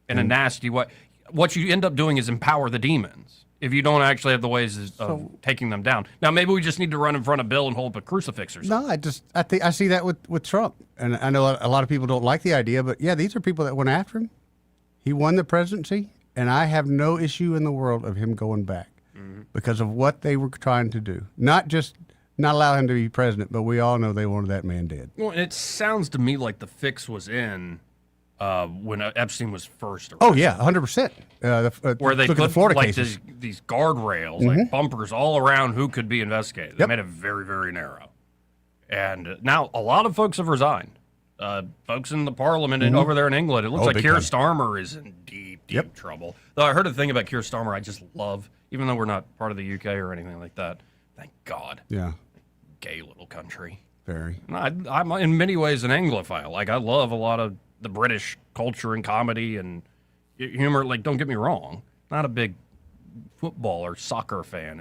in a nasty way. What you end up doing is empower the demons if you don't actually have the ways of taking them down. Now, maybe we just need to run in front of Bill and hold up a crucifix or something. No, I think I see that with Trump, and I know a lot of people don't like the idea, but yeah, these are people that went after him. He won the presidency, and I have no issue in the world of him going back because of what they were trying to do. Not allow him to be president, but we all know they wanted that man dead. Well, it sounds to me like the fix was in when Epstein was first arrested. Oh yeah, 100%. Where they look at put the Florida like cases. these guardrails, like bumpers all around who could be investigated. They made it very, very narrow. And now a lot of folks have resigned. Folks in the parliament and over there in England, it looks like Keir Starmer is in deep trouble. Though I heard a thing about Keir Starmer I just love, even though we're not part of the UK or anything like that. Thank God. Yeah. Gay little country. Very. I'm in many ways an Anglophile. Like, I love a lot of the British culture and comedy and humor. Like, don't get me wrong. Not a big football or soccer fan,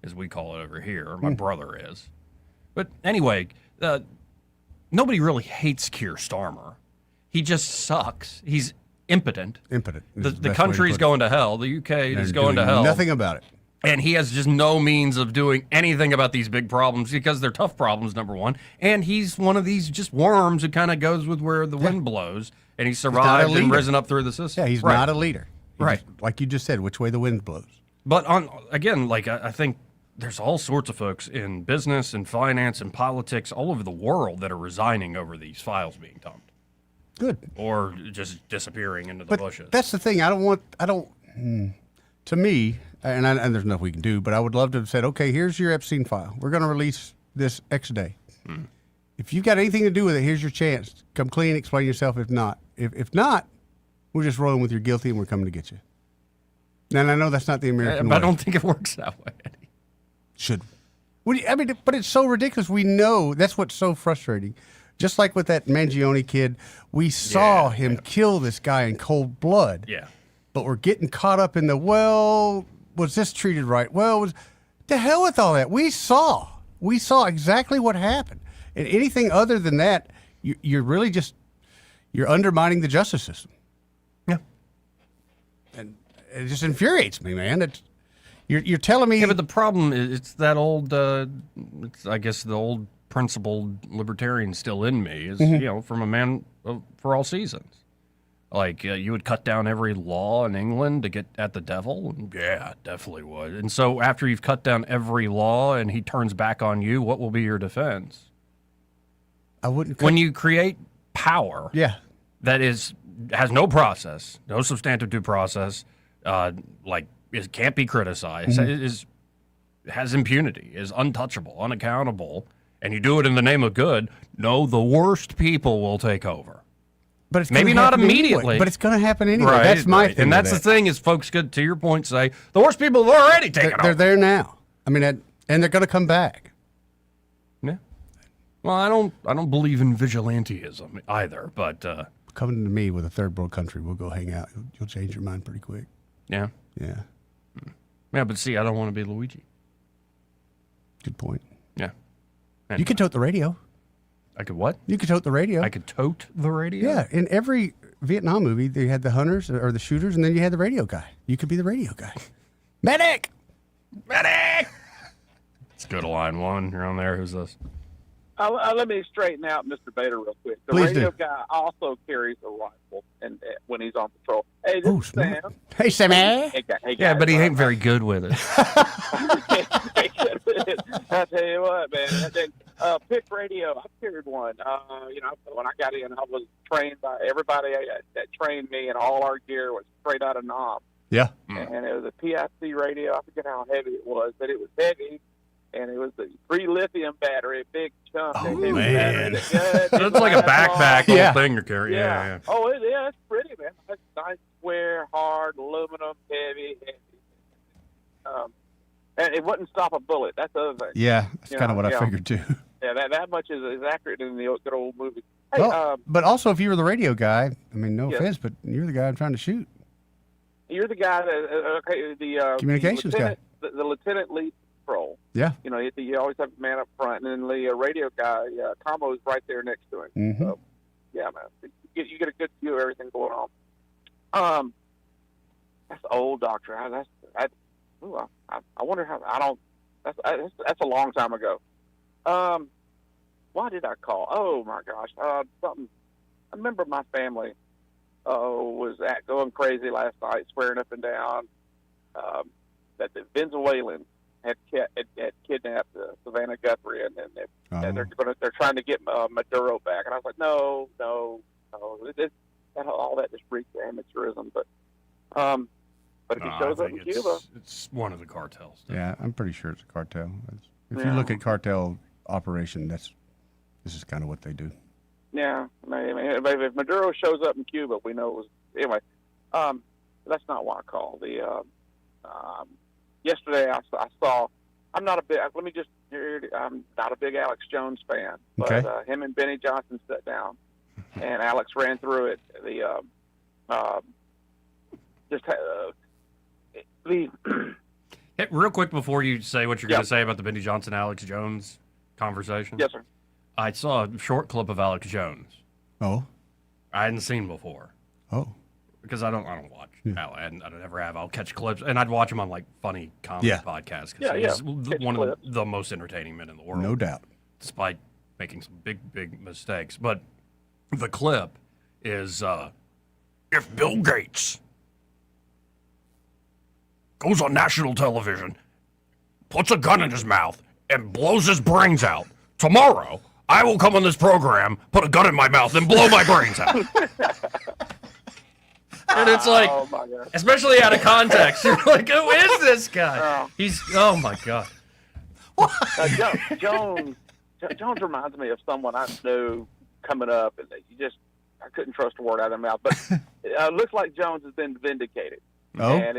as we call it over here. My brother is. But anyway, nobody really hates Keir Starmer. He just sucks. He's impotent. Impotent. The country's going to hell. The UK is going to hell. Nothing about it. And he has just no means of doing anything about these big problems because they're tough problems, number one. And he's one of these just worms who kind of goes with where the wind blows. And he's survived and risen up through the system. Yeah, he's not a leader. Right. Like you just said, which way the wind blows. But I think there's all sorts of folks in business and finance and politics all over the world that are resigning over these files being dumped. Good. Or just disappearing into the bushes. That's the thing. To me, and there's nothing we can do, but I would love to have said, okay, here's your Epstein file. We're going to release this X day. If you've got anything to do with it, here's your chance. Come clean, explain yourself. If not, we're just rolling with your guilty and we're coming to get you. And I know that's not the American way. I don't think it works that way. Should. But it's so ridiculous. We know that's what's so frustrating. Just like with that Mangione kid, we saw him kill this guy in cold blood. Yeah. But we're getting caught up in was this treated right? Well, to hell with all that. We saw exactly what happened. And anything other than that, you're really you're undermining the justice system. Yeah. And it just infuriates me, man. You're telling me. Yeah, but the problem is it's that old, I guess the old principled libertarian still in me is, from a man for all seasons. Like, you would cut down every law in England to get at the devil? Yeah, definitely would. And so after you've cut down every law and he turns back on you, what will be your defense? I wouldn't. When you create power that has no process, no substantive due process, it can't be criticized, has impunity, is untouchable, unaccountable, and you do it in the name of good, the worst people will take over. But it's maybe not immediately. Anyway. But it's going to happen anyway. Right, that's my thing. And that's the thing is folks could, to your point, say, the worst people have already taken over. They're there now. I mean, and they're going to come back. Yeah. Well, I don't believe in vigilantism either, but... Coming to me with a third world country, we'll go hang out. You'll change your mind pretty quick. Yeah? Yeah. Yeah, but see, I don't want to be Luigi. Good point. Yeah. You could tote the radio. I could what? You could tote the radio. I could tote the radio? Yeah. In every Vietnam movie, they had the hunters or the shooters, and then you had the radio guy. You could be the radio guy. Medic! Medic! Let's go to line one. You're on there. Who's this? Let me straighten out Mr. Bader real quick. The Please radio do. guy also carries a rifle and when he's on patrol. Hey, this is Sam. Hey, Sammy. Hey, Yeah, but he ain't very good with it. I tell you what, man. Pick radio. I carried one. When I got in, I was trained by everybody that trained me, and all our gear was straight out of knob. Yeah. And it was a PIC radio. I forget how heavy it was, but it was heavy. And it was the 3 lithium battery, big chunk. Oh, man. That's like a backpack little thing you're carrying. Yeah. Oh, it's pretty, man. It's nice, square, hard, aluminum, heavy. And it wouldn't stop a bullet. That's the other thing. Yeah, that's kind of what I figured, too. Yeah, that much is accurate in the good old movie. Hey, well, but also, if you were the radio guy, I mean, no Yes. offense, but you're the guy I'm trying to shoot. you're the guy that, the Communications guy. The lieutenant lead patrol. Yeah. You always have a man up front, and then the radio guy, combo is right there next to him. Mm-hmm. So, yeah, man, you get a good view of everything going on. That's old doctor. I wonder how. I don't. That's a long time ago. Why did I call? Oh my gosh, something. I remember my family was going crazy last night, swearing up and down that the Venezuelans had kidnapped Savannah Guthrie, and then they're trying to get Maduro back. And I was like, no, all that just reeks of amateurism. But if he shows up in Cuba, it's one of the cartels. Yeah, I'm pretty sure it's a cartel. If you look at cartel operation, this is kind of what they do. Yeah, I mean, if Maduro shows up in Cuba, we know it was anyway. That's not why I called. Yesterday I saw. I'm not a big. I'm not a big Alex Jones fan, but him and Benny Johnson sat down, and Alex ran through it. Hey, real quick before you say what you're going to say about the Benny Johnson Alex Jones conversation. Yes, sir. I saw a short clip of Alex Jones. Oh. I hadn't seen before. Oh. Because I don't watch. I never have. I'll catch clips, and I'd watch him on like funny comedy podcasts. Because he's one of the most entertaining men in the world. No doubt. Despite making some big mistakes. But the clip is if Bill Gates goes on national television, puts a gun in his mouth, and blows his brains out, tomorrow I will come on this program, put a gun in my mouth, and blow my brains out. And it's like, oh my God. especially out of context, you're like, who is this guy? Oh my God. Jones reminds me of someone I knew coming up, and I couldn't trust a word out of their mouth. But it looks like Jones has been vindicated. Oh. And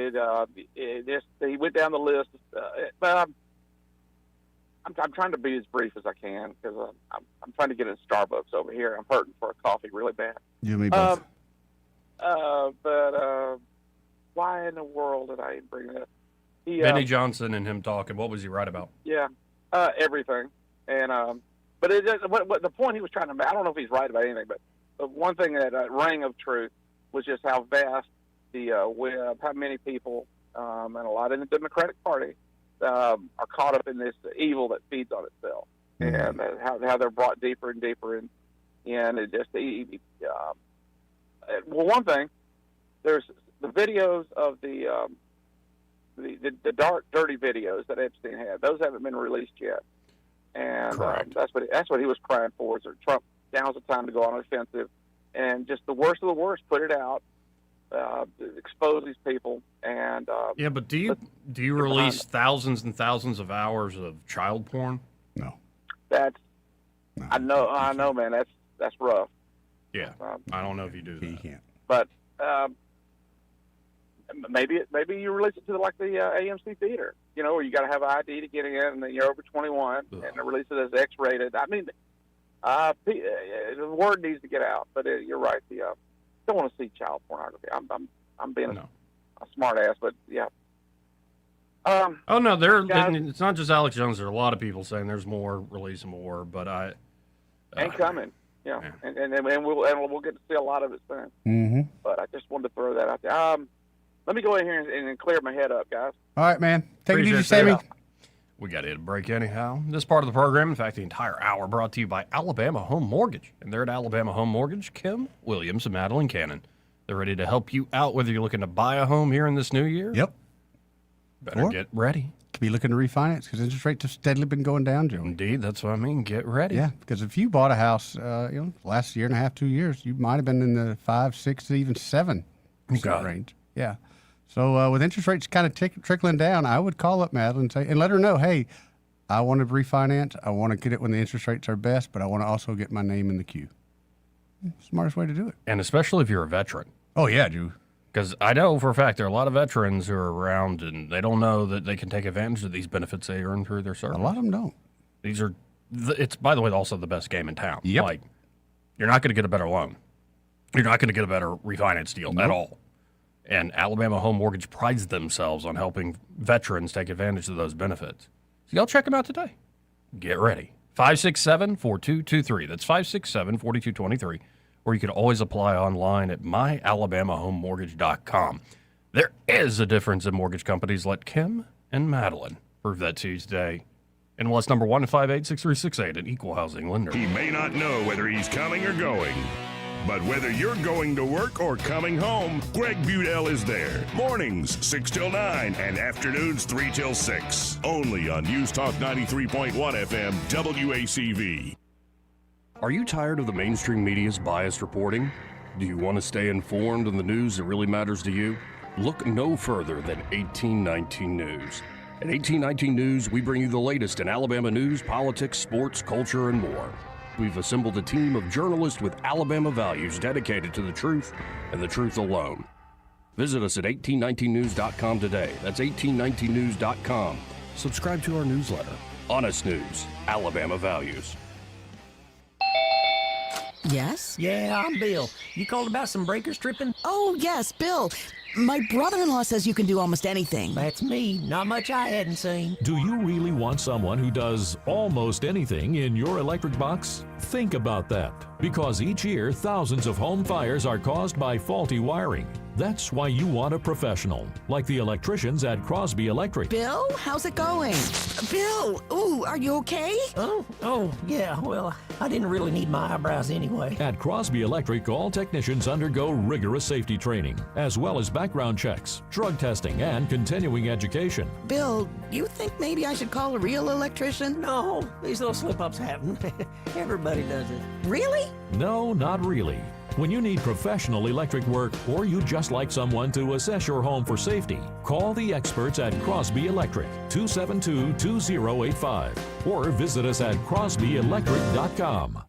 he went down the list. But I'm trying to be as brief as I can because I'm trying to get a Starbucks over here. I'm hurting for a coffee really bad. You and me both. But why in the world did I bring that up? Benny Johnson and him talking. What was he right about? Yeah, everything. And but what the point he was trying to make, I don't know if he's right about anything, but one thing that rang of truth was just how vast the web, how many people and a lot in the Democratic Party are caught up in this evil that feeds on itself, and how they're brought deeper and deeper in. And it just well, one thing, there's the videos of the dark, dirty videos that Epstein had. Those haven't been released yet, and that's what he was crying for. Is that Trump, now's the time to go on offensive, and just the worst of the worst, put it out, expose these people, and yeah. But do you release thousands and thousands of hours of child porn? No. I know, man. That's rough. Yeah, I don't know if you do that. He can't. But maybe you release it to the AMC theater, where you got to have an ID to get in, and then you're over 21, and release it as X-rated. I mean, the word needs to get out. But you're right. Don't want to see child pornography. I'm being a smart ass, but yeah. Oh no, it's not just Alex Jones. There are a lot of people saying there's more, release more, but ain't coming. Yeah, and we'll get to see a lot of it soon. Mm-hmm. But I just wanted to throw that out there. Let me go in here and clear my head up, guys. All right, man. Take it easy, Appreciate Sammy. that. We got to hit a break anyhow. This part of the program, in fact, the entire hour, brought to you by Alabama Home Mortgage. And they're at Alabama Home Mortgage, Kim Williams and Madeline Cannon. They're ready to help you out whether you're looking to buy a home here in this new year. Yep. Better get ready. Could be looking to refinance because interest rates have steadily been going down, Joe. Indeed, that's what I mean. Get ready. Yeah, because if you bought a house, last year and a half, 2 years, you might have been in the 5, 6, even 7% range. Yeah. So with interest rates kind of trickling down, I would call up Madeline and let her know, hey, I want to refinance. I want to get it when the interest rates are best, but I want to also get my name in the queue. Smartest way to do it. And especially if you're a veteran. Oh, yeah, Drew. Because I know for a fact there are a lot of veterans who are around and they don't know that they can take advantage of these benefits they earn through their service. A lot of them don't. It's, by the way, also the best game in town. Yep. Like, you're not going to get a better loan. You're not going to get a better refinance deal at all. And Alabama Home Mortgage prides themselves on helping veterans take advantage of those benefits. So y'all check them out today. Get ready. 567-4223. That's 567-4223. Or you can always apply online at myalabamahomemortgage.com. There is a difference in mortgage companies. Let Kim and Madeline prove that to you today. NMLS number 1586368, an equal housing lender. He may not know whether he's coming or going, but whether you're going to work or coming home, Greg Budell is there. Mornings 6 till 9 and afternoons 3 till 6. Only on News Talk 93.1 FM WACV. Are you tired of the mainstream media's biased reporting? Do you want to stay informed on the news that really matters to you? Look no further than 1819 News. At 1819 News, we bring you the latest in Alabama news, politics, sports, culture, and more. We've assembled a team of journalists with Alabama values dedicated to the truth and the truth alone. Visit us at 1819news.com today. That's 1819news.com. Subscribe to our newsletter. Honest News, Alabama Values. Yes? Yeah, I'm Bill. You called about some breakers tripping? Oh, yes, Bill. My brother-in-law says you can do almost anything. That's me. Not much I hadn't seen. Do you really want someone who does almost anything in your electric box? Think about that, because each year thousands of home fires are caused by faulty wiring. That's why you want a professional, like the electricians at Crosby Electric. Bill, how's it going? Bill, ooh, are you okay? Oh, yeah, well, I didn't really need my eyebrows anyway. At Crosby Electric, all technicians undergo rigorous safety training, as well as background checks, drug testing, and continuing education. Bill, you think maybe I should call a real electrician? No, these little slip-ups happen. Everybody does it. Really? No, not really. When you need professional electric work, or you just like someone to assess your home for safety, call the experts at Crosby Electric, 272-2085, or visit us at crosbyelectric.com.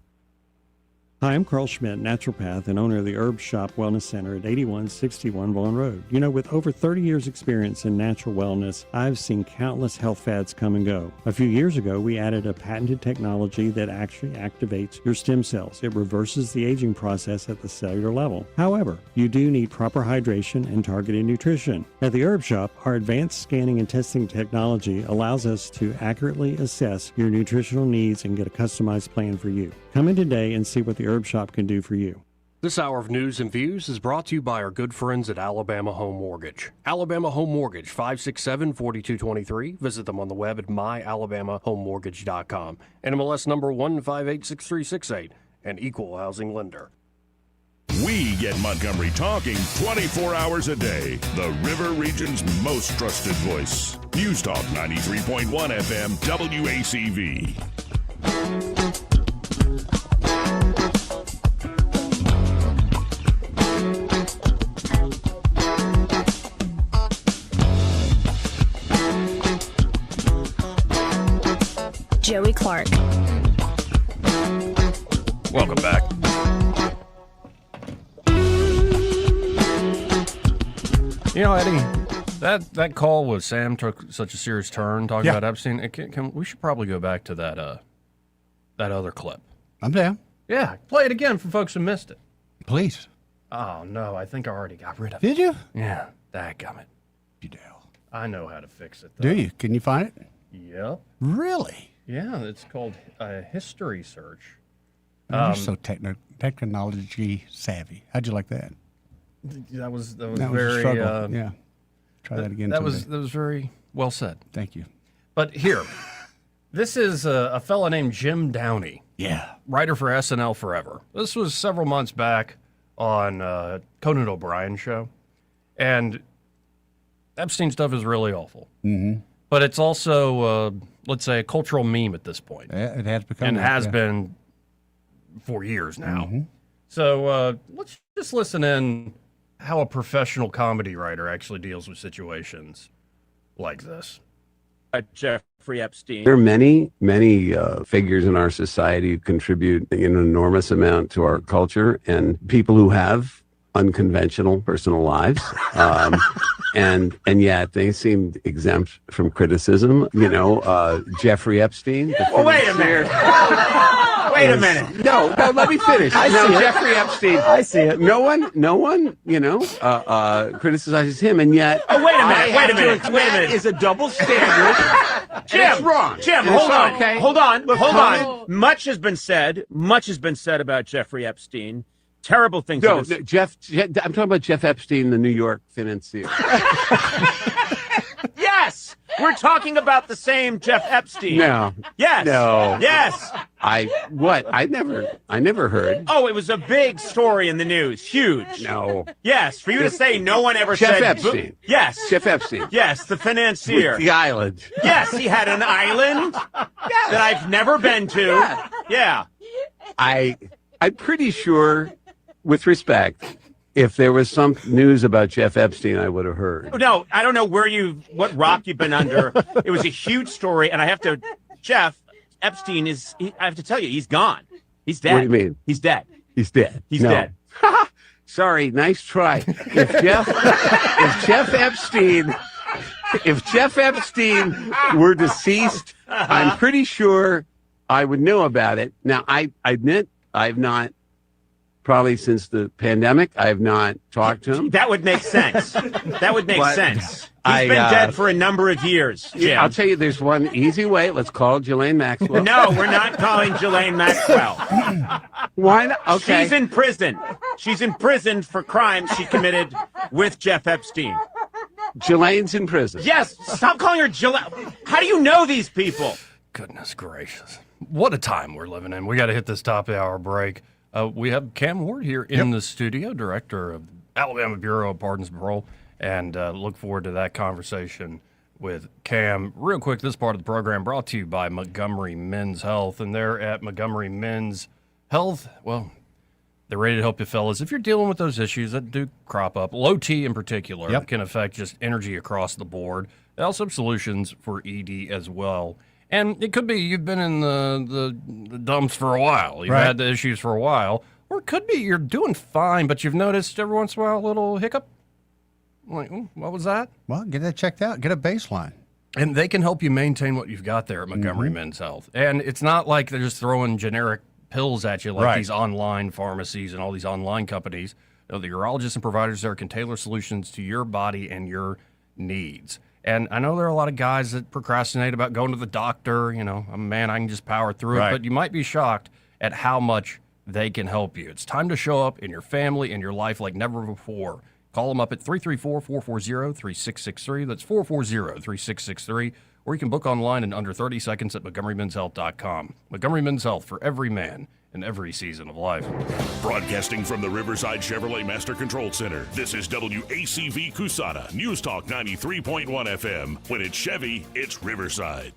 Hi, I'm Carl Schmidt, naturopath and owner of the Herb Shop Wellness Center at 8161 Vaughan Road. You know, with over 30 years experience in natural wellness, I've seen countless health fads come and go. A few years ago, we added a patented technology that actually activates your stem cells. It reverses the aging process at the cellular level. However, you do need proper hydration and targeted nutrition. At the Herb Shop, our advanced scanning and testing technology allows us to accurately assess your nutritional needs and get a customized plan for you. Come in today and see what the Herb Shop can do for you. This hour of News and Views is brought to you by our good friends at Alabama Home Mortgage. Alabama Home Mortgage, 567-4223. Visit them on the web at myalabamahomemortgage.com. NMLS number 1586368, an equal housing lender. We get Montgomery talking 24 hours a day. The River Region's most trusted voice. News Talk 93.1 FM, WACV. Joey Clark. Welcome back. You know, Eddie, that call with Sam took such a serious turn talking about Epstein. We should probably go back to that other clip. I'm down. Yeah, play it again for folks who missed it. Please. Oh, no, I think I already got rid of it. Did you? Yeah, dadgummit. You do. I know how to fix it, though. Do you? Can you find it? Yep. Really? Yeah, it's called a history search. You're so technology savvy. How'd you like that? That was was very a struggle. Yeah. Try that again. That was very well said. Thank you. But here, this is a fella named Jim Downey. Yeah. Writer for SNL forever. This was several months back on Conan O'Brien's show, and Epstein stuff is really awful. Mm-hmm. But it's also, let's say, a cultural meme at this point. It has become. And that, has been for years now. Mm-hmm. So let's just listen in how a professional comedy writer actually deals with situations like this. Jeffrey Epstein. There are many figures in our society who contribute an enormous amount to our culture, and people who have unconventional personal lives. And yet they seemed exempt from criticism. You know, Jeffrey Epstein. Well, wait a minute. Wait a minute. No, let me finish. I now, see it. Jeffrey Epstein. I see it. No one, criticizes him, and yet. Oh, wait a minute. I have to accept That is a double standard. Jim, it's wrong. Jim, It's hold on. okay. Hold on. Look, Hold Conan- on. Much has been said about Jeffrey Epstein. Terrible things. No, Jeff. I'm talking about Jeff Epstein, the New York financier. Yes, we're talking about the same Jeff Epstein. No. Yes. No. Yes. I never heard. Oh, it was a big story in the news. Huge. No. Yes, for you to say no one ever Jeff said. Epstein. Yes. Jeff Epstein. Yes, the financier. With the island. Yes, he had an island that I've never been to. Yeah. I'm pretty sure, with respect, if there was some news about Jeff Epstein, I would have heard. No, I don't know what rock you've been under. It was a huge story, and Jeff Epstein I have to tell you, he's gone. He's dead. What do you mean? He's dead. He's dead. He's No. dead. Sorry, nice try. If Jeff Epstein were deceased, I'm pretty sure I would know about it. Now, I admit I've not probably since the pandemic. I have not talked to him. That would make sense. That would make sense. He's been dead for a number of years. Yeah, I'll tell you, there's one easy way. Let's call Ghislaine Maxwell. No, we're not calling Ghislaine Maxwell. Why not? Okay. She's in prison. She's in prison for crimes she committed with Jeff Epstein. Ghislaine's in prison. Yes, stop calling her Ghislaine. How do you know these people? Goodness gracious. What a time we're living in. We got to hit this top of the hour break. We have Cam Ward here in the studio, director of Alabama Bureau of Pardons and Parole, and look forward to that conversation with Cam. Real quick, this part of the program brought to you by Montgomery Men's Health, and they're at Montgomery Men's Health. Well, they're ready to help you fellas. If you're dealing with those issues that do crop up, low T in particular can affect just energy across the board. They also have solutions for ED as well. And it could be you've been in the dumps for a while. You've had the issues for a while. Or it could be you're doing fine, but you've noticed every once in a while a little hiccup. Like, what was that? Well, get that checked out. Get a baseline. And they can help you maintain what you've got there at Montgomery Men's Health. And it's not like they're just throwing generic pills at you like these online pharmacies and all these online companies. The urologists and providers there can tailor solutions to your body and your needs. And I know there are a lot of guys that procrastinate about going to the doctor. You know, I'm a man, I can just power through it. But you might be shocked at how much they can help you. It's time to show up in your family and your life like never before. Call them up at 334-440-3663. That's 440-3663. Or you can book online in under 30 seconds at MontgomeryMen'sHealth.com. Montgomery Men's Health, for every man in every season of life. Broadcasting from the Riverside Chevrolet Master Control Center, this is WACV Cusana, News Talk 93.1 FM. When it's Chevy, it's Riverside.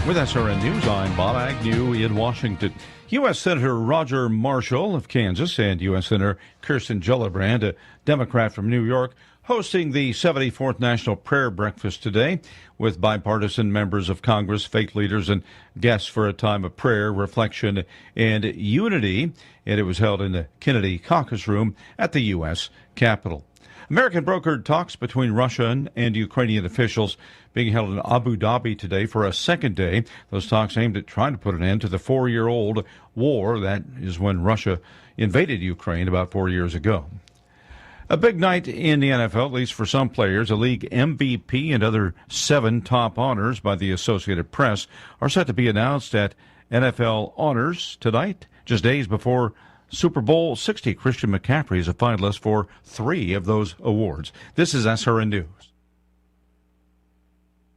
With SRN News, I'm Bob Agnew in Washington. U.S. Senator Roger Marshall of Kansas and U.S. Senator Kirsten Gillibrand, a Democrat from New York, hosting the 74th National Prayer Breakfast today with bipartisan members of Congress, faith leaders, and guests for a time of prayer, reflection, and unity. And it was held in the Kennedy Caucus Room at the U.S. Capitol. American brokered talks between Russian and Ukrainian officials being held in Abu Dhabi today for a second day. Those talks aimed at trying to put an end to the 4-year-old war. That is when Russia invaded Ukraine about 4 years ago. A big night in the NFL, at least for some players. A league MVP and other 7 top honors by the Associated Press are set to be announced at NFL Honors tonight, just days before Super Bowl 60. Christian McCaffrey is a finalist for 3 of those awards. This is SRN News.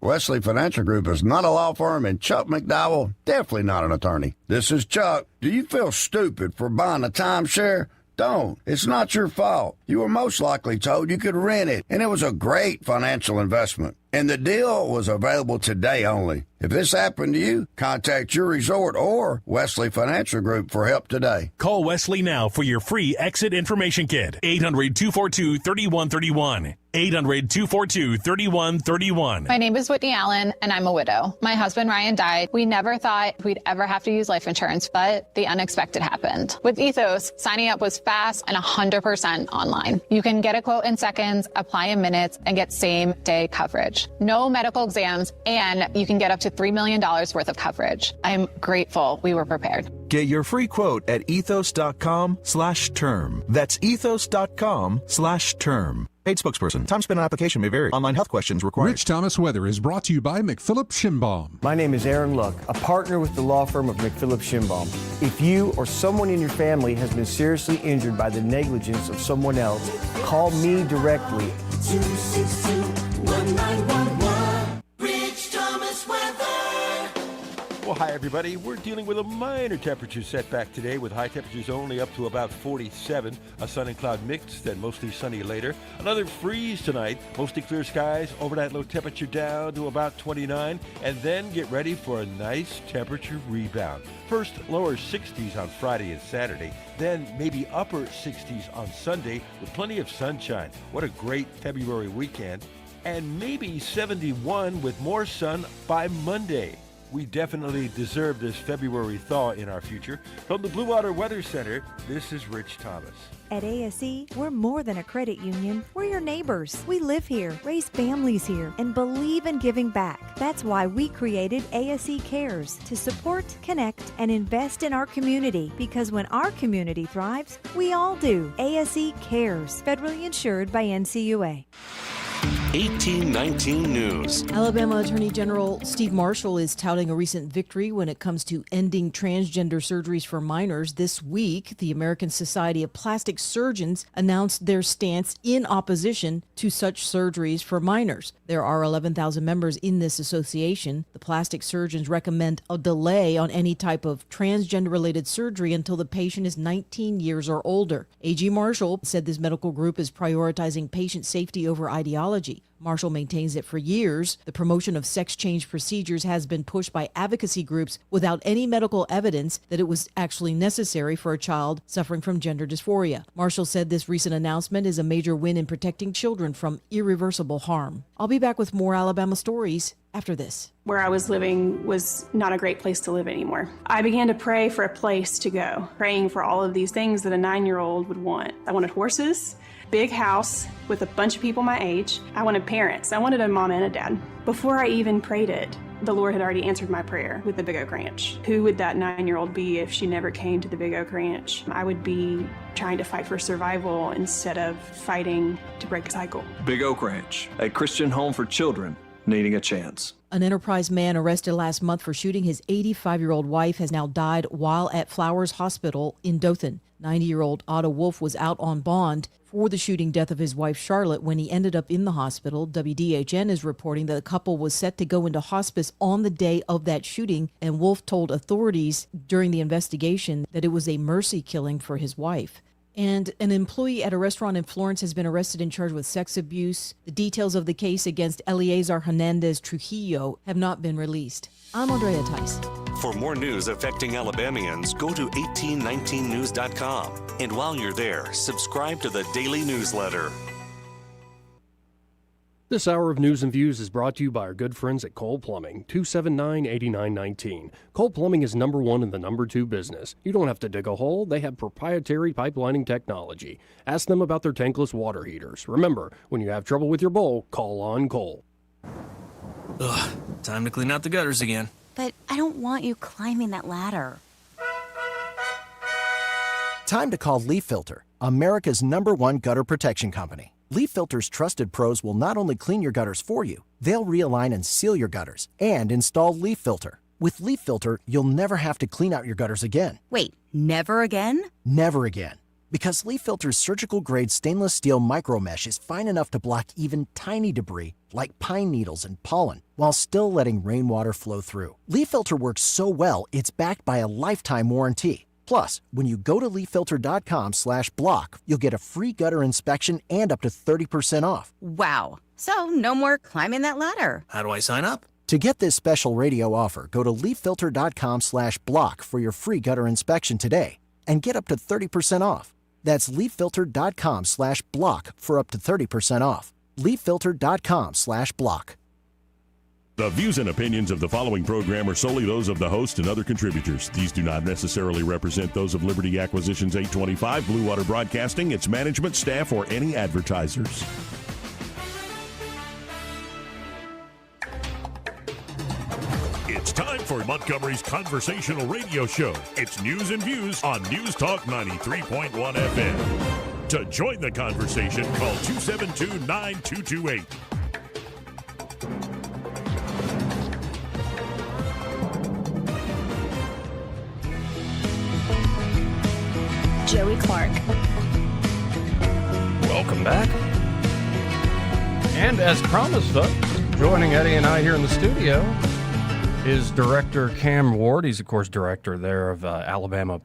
Wesley Financial Group is not a law firm, and Chuck McDowell, definitely not an attorney. This is Chuck. Do you feel stupid for buying a timeshare? Don't. It's not your fault. You were most likely told you could rent it, and it was a great financial investment. And the deal was available today only. If this happened to you, contact your resort or Wesley Financial Group for help today. Call Wesley now for your free exit information kit. 800-242-3131. 800-242-3131. My name is Whitney Allen, and I'm a widow. My husband, Ryan, died. We never thought we'd ever have to use life insurance, but the unexpected happened. With Ethos, signing up was fast and 100% online. You can get a quote in seconds, apply in minutes, and get same-day coverage. No medical exams, and you can get up to $3 million worth of coverage. I'm grateful we were prepared. Get your free quote at ethos.com/term. That's ethos.com/term. Paid spokesperson. Time spent on application may vary. Online health questions required. Rich Thomas Weather is brought to you by McPhillips Schimbaum. My name is Aaron Luck, a partner with the law firm of McPhillips Schimbaum. If you or someone in your family has been seriously injured by the negligence of someone else, call me directly. 262-1911. Rich Thomas Weather. Well, hi, everybody. We're dealing with a minor temperature setback today with high temperatures only up to about 47. A sun and cloud mix, then mostly sunny later. Another freeze tonight. Mostly clear skies. Overnight low temperature down to about 29. And then get ready for a nice temperature rebound. First, lower 60s on Friday and Saturday. Then maybe upper 60s on Sunday with plenty of sunshine. What a great February weekend. And maybe 71 with more sun by Monday. We definitely deserve this February thaw in our future. From the Blue Water Weather Center, this is Rich Thomas. At ASE, we're more than a credit union. We're your neighbors. We live here, raise families here, and believe in giving back. That's why we created ASE Cares, to support, connect, and invest in our community. Because when our community thrives, we all do. ASE Cares, federally insured by NCUA. 1819 News. Alabama Attorney General Steve Marshall is touting a recent victory when it comes to ending transgender surgeries for minors. This week, the American Society of Plastic Surgeons announced their stance in opposition to such surgeries for minors. There are 11,000 members in this association. The plastic surgeons recommend a delay on any type of transgender-related surgery until the patient is 19 years or older. AG Marshall said this medical group is prioritizing patient safety over ideology. Marshall maintains that for years, the promotion of sex change procedures has been pushed by advocacy groups without any medical evidence that it was actually necessary for a child suffering from gender dysphoria. Marshall said this recent announcement is a major win in protecting children from irreversible harm. I'll be back with more Alabama stories after this. Where I was living was not a great place to live anymore. I began to pray for a place to go, praying for all of these things that a 9-year-old would want. I wanted horses, big house with a bunch of people my age. I wanted parents. I wanted a mom and a dad. Before I even prayed it, the Lord had already answered my prayer with the Big Oak Ranch. Who would that 9-year-old be if she never came to the Big Oak Ranch? I would be trying to fight for survival instead of fighting to break a cycle. Big Oak Ranch, a Christian home for children needing a chance. An Enterprise man arrested last month for shooting his 85-year-old wife has now died while at Flowers Hospital in Dothan. 90-year-old Otto Wolf was out on bond for the shooting death of his wife Charlotte when he ended up in the hospital. WDHN is reporting that the couple was set to go into hospice on the day of that shooting, and Wolf told authorities during the investigation that it was a mercy killing for his wife. And an employee at a restaurant in Florence has been arrested and charged with sex abuse. The details of the case against Eleazar Hernandez Trujillo have not been released. I'm Andrea Tice. For more news affecting Alabamians, go to 1819news.com. And while you're there, subscribe to the daily newsletter. This hour of News and Views is brought to you by our good friends at Cole Plumbing, 279-8919. Cole Plumbing is #1 in the #2 business. You don't have to dig a hole. They have proprietary pipelining technology. Ask them about their tankless water heaters. Remember, when you have trouble with your bowl, call on Cole. Ugh, time to clean out the gutters again. But I don't want you climbing that ladder. Time to call Leaf Filter, America's #1 gutter protection company. Leaf Filter's trusted pros will not only clean your gutters for you, they'll realign and seal your gutters and install Leaf Filter. With Leaf Filter, you'll never have to clean out your gutters again. Wait, never again? Never again. Because Leaf Filter's surgical-grade stainless steel micro mesh is fine enough to block even tiny debris like pine needles and pollen while still letting rainwater flow through. Leaf Filter works so well, it's backed by a lifetime warranty. Plus, when you go to leaffilter.com/block, you'll get a free gutter inspection and up to 30% off. Wow. So no more climbing that ladder. How do I sign up? To get this special radio offer, go to leaffilter.com/block for your free gutter inspection today and get up to 30% off. That's leaffilter.com/block for up to 30% off. leaffilter.com/block. The views and opinions of the following program are solely those of the host and other contributors. These do not necessarily represent those of Liberty Acquisitions 825, Blue Water Broadcasting, its management, staff, or any advertisers. It's time for Montgomery's conversational radio show. It's News and Views on News Talk 93.1 FM. To join the conversation, call 272-9228. Joey Clark. Welcome back. And as promised, folks, joining Eddie and I here in the studio is Director Cam Ward. He's, of course, director there of Alabama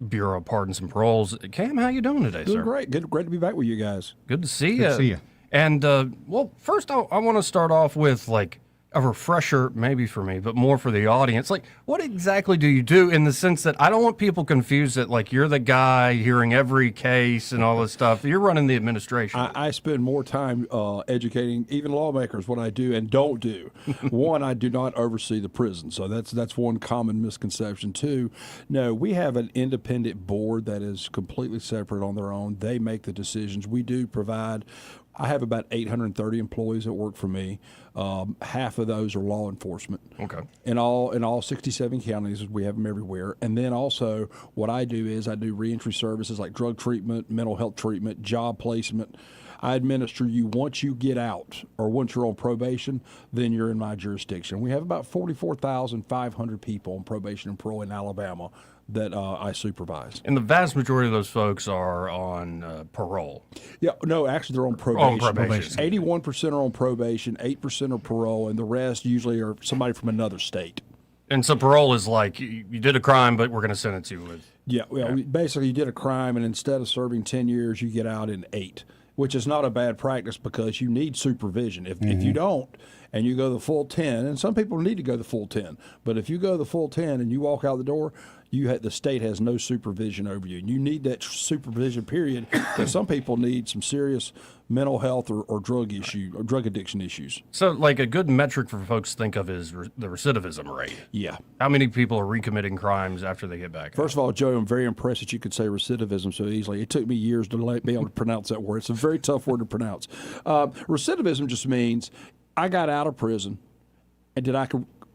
Bureau of Pardons and Paroles. Cam, how you doing today, doing sir? Great. Great to be back with you guys. Good to see you. Good to see you. And, well, first I want to start off with, like, a refresher, maybe for me, but more for the audience. Like, what exactly do you do, in the sense that I don't want people confused that, like, you're the guy hearing every case and all this stuff. You're running the administration. I spend more time educating even lawmakers what I do and don't do. One, I do not oversee the prison, so that's one common misconception. Two, no, we have an independent board that is completely separate on their own. They make the decisions. We do provide. I have about 830 employees that work for me. Half of those are law enforcement. Okay. In all 67 counties, we have them everywhere. And then also, what I do is I do reentry services like drug treatment, mental health treatment, job placement. I administer you once you get out or once you're on probation, then you're in my jurisdiction. We have about 44,500 people on probation and parole in Alabama that I supervise. And the vast majority of those folks are on parole. Yeah, no, actually they're on probation. Oh, probation. 81% are on probation, 8% are parole, and the rest usually are somebody from another state. And so parole is like, you did a crime, but we're going to sentence you with. Yeah, basically you did a crime, and instead of serving 10 years, you get out in 8, which is not a bad practice because you need supervision. If you don't, and you go the full 10, and some people need to go the full 10, but if you go the full 10 and you walk out the door, the state has no supervision over you. And you need that supervision period because some people need some serious mental health or drug addiction issues. So, like, a good metric for folks to think of is the recidivism rate. Yeah. How many people are recommitting crimes after they get back? First of all, Joe, I'm very impressed that you could say recidivism so easily. It took me years to be able to pronounce that word. It's a very tough word to pronounce. Recidivism just means I got out of prison, and did I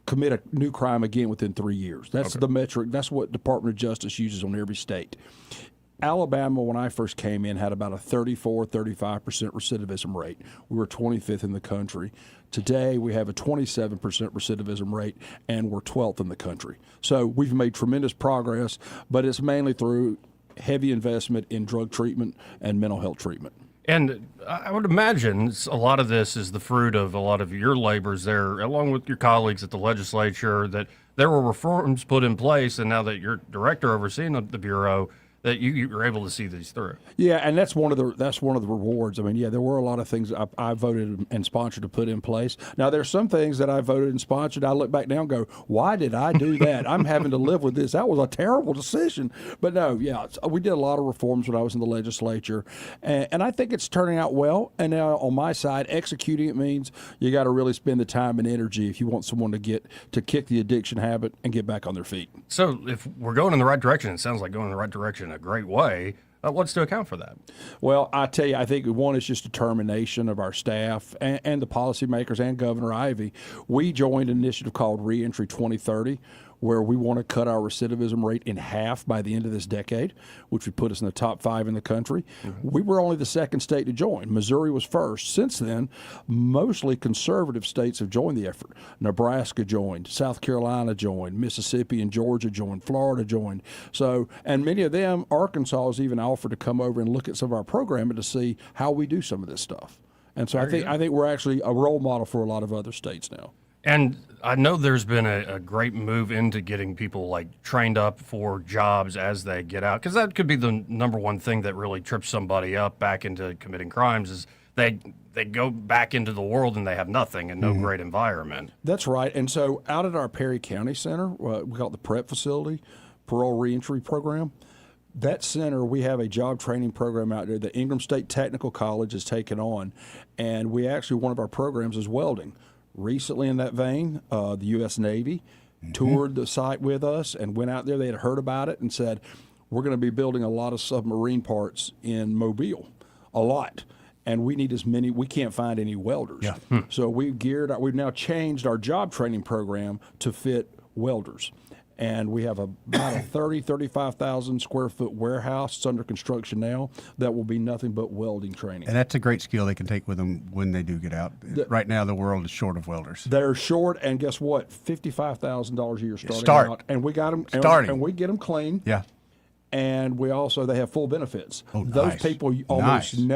commit a new crime again within 3 years. That's the metric. That's what Department of Justice uses on every state. Alabama, when I first came in, had about a 34-35% recidivism rate. We were 25th in the country. Today, we have a 27% recidivism rate, and we're 12th in the country. So we've made tremendous progress, but it's mainly through heavy investment in drug treatment and mental health treatment. And I would imagine a lot of this is the fruit of a lot of your labors there, along with your colleagues at the legislature, that there were reforms put in place, and now that you're director overseeing the Bureau, that you're able to see these through. Yeah, and that's one of the rewards. I mean, yeah, there were a lot of things I voted and sponsored to put in place. Now, there's some things that I voted and sponsored. I look back now and go, why did I do that? I'm having to live with this. That was a terrible decision. But no, yeah, we did a lot of reforms when I was in the legislature, and I think it's turning out well. And now on my side, executing it means you got to really spend the time and energy if you want someone to kick the addiction habit and get back on their feet. So if we're going in the right direction, it sounds like going in the right direction in a great way. What's to account for that? Well, I tell you, I think one is just determination of our staff and the policymakers and Governor Ivey. We joined an initiative called Reentry 2030, where we want to cut our recidivism rate in half by the end of this decade, which would put us in the top 5 in the country. Mm-hmm. We were only the second state to join. Missouri was first. Since then, mostly conservative states have joined the effort. Nebraska joined, South Carolina joined, Mississippi and Georgia joined, Florida joined. So, and many of them, Arkansas has even offered to come over and look at some of our programming to see how we do some of this stuff. And so I think we're actually a role model for a lot of other states now. And I know there's been a great move into getting people like trained up for jobs as they get out, because that could be the number one thing that really trips somebody up back into committing crimes is they go back into the world and they have nothing and no great environment. That's right. And so out at our Perry County Center, we call it the PREP facility, Parole Reentry Program. That center, we have a job training program out there that Ingram State Technical College has taken on, and we actually, one of our programs is welding. Recently in that vein, the U.S. Navy toured the site with us and went out there. They had heard about it and said, we're going to be building a lot of submarine parts in Mobile, a lot. And we need as many, we can't find any welders. Yeah. So we've now changed our job training program to fit welders. And we have about a 35,000 square foot warehouse. It's under construction now. That will be nothing but welding training. And that's a great skill they can take with them when they do get out. Right now, the world is short of welders. They're short, and guess what? $55,000 a year starting out. And we got them starting, and we get them clean. Yeah. And they have full benefits. Oh, those nice. people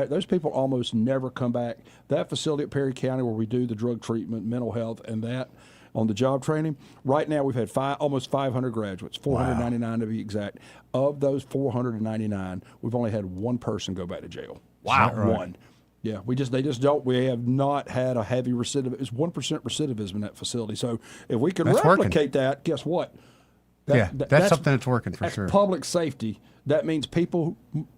those people almost never come back. That facility at Perry County where we do the drug treatment, mental health, and that. On the job training, right now we've had almost 500 graduates, 499 to be exact. Of those 499, we've only had one person go back to jail. Wow. One. Yeah, they just don't. We have not had a heavy recidivism. It's 1% recidivism in that facility. So if we can replicate that, guess what? That's something that's working for sure. Public safety. That means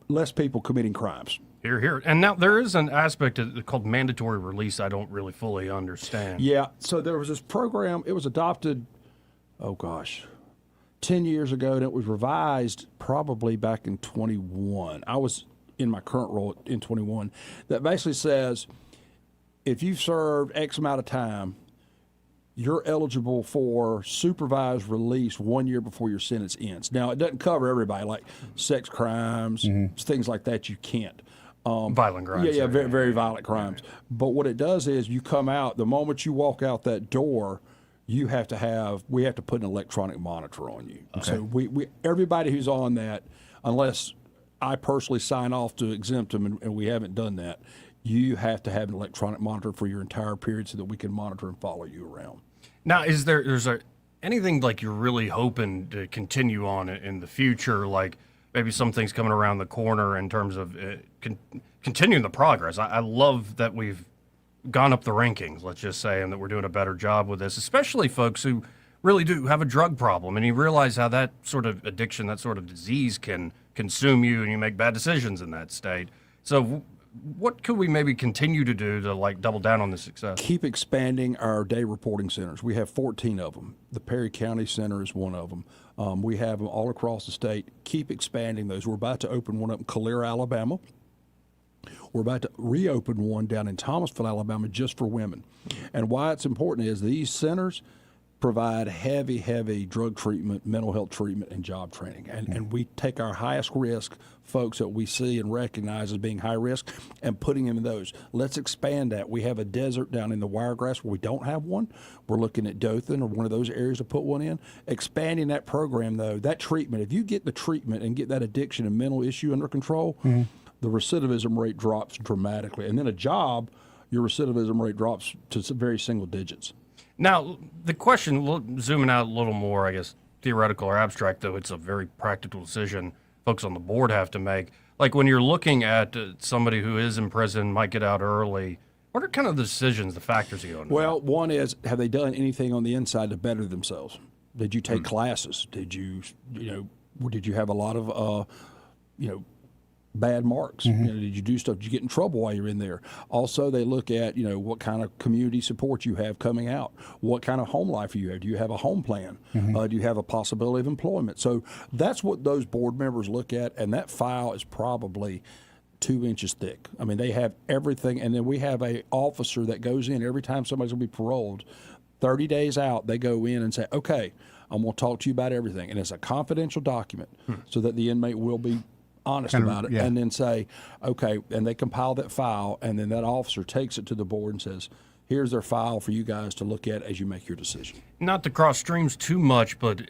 less people committing crimes. Here, here. And now there is an aspect called mandatory release I don't really fully understand. Yeah, so there was this program. It was adopted, 10 years ago, and it was revised probably back in 21. I was in my current role in 21. That basically says if you've served X amount of time, you're eligible for supervised release 1 year before your sentence ends. Now, it doesn't cover everybody, like sex crimes, things like that. You can't. Violent crimes. Yeah, very, very violent crimes. But what it does is you come out, the moment you walk out that door, we have to put an electronic monitor on you. Okay. So we everybody who's on that, unless I personally sign off to exempt them, and we haven't done that, you have to have an electronic monitor for your entire period so that we can monitor and follow you around. Now, is there's anything like you're really hoping to continue on in the future, like maybe some things coming around the corner in terms of continuing the progress? I love that we've gone up the rankings, let's just say, and that we're doing a better job with this, especially folks who really do have a drug problem, and you realize how that sort of addiction, that sort of disease can consume you, and you make bad decisions in that state. So what could we maybe continue to do to like double down on the success? Keep expanding our day reporting centers. We have 14 of them. The Perry County Center is one of them. We have them all across the state. Keep expanding those. We're about to open one up in Calera, Alabama. We're about to reopen one down in Thomasville, Alabama, just for women. And why it's important is these centers provide heavy drug treatment, mental health treatment, and job training. And we take our highest risk folks that we see and recognize as being high risk and putting them in those. Let's expand that. We have a desert down in the Wiregrass where we don't have one. We're looking at Dothan or one of those areas to put one in. Expanding that program, though, that treatment, if you get the treatment and get that addiction and mental issue under control, the recidivism rate drops dramatically. And then a job, your recidivism rate drops to very single digits. Now, the question, zooming out a little more, I guess, theoretical or abstract, though it's a very practical decision folks on the board have to make. Like when you're looking at somebody who is in prison, might get out early, what are kind of the decisions, the factors you go into? Well, one is, have they done anything on the inside to better themselves? Did you take classes? Did you have a lot of, bad marks? Did you do stuff? Did you get in trouble while you're in there? Also, they look at, what kind of community support you have coming out. What kind of home life you have. Do you have a home plan? Do you have a possibility of employment? So that's what those board members look at, and that file is probably 2 inches thick. I mean, they have everything, and then we have a officer that goes in every time somebody's going to be paroled. 30 days out, they go in and say, okay, I'm going to talk to you about everything. And it's a confidential document so that the inmate will be honest about it, and then say, okay, and they compile that file, and then that officer takes it to the board and says, here's their file for you guys to look at as you make your decision. Not to cross streams too much, but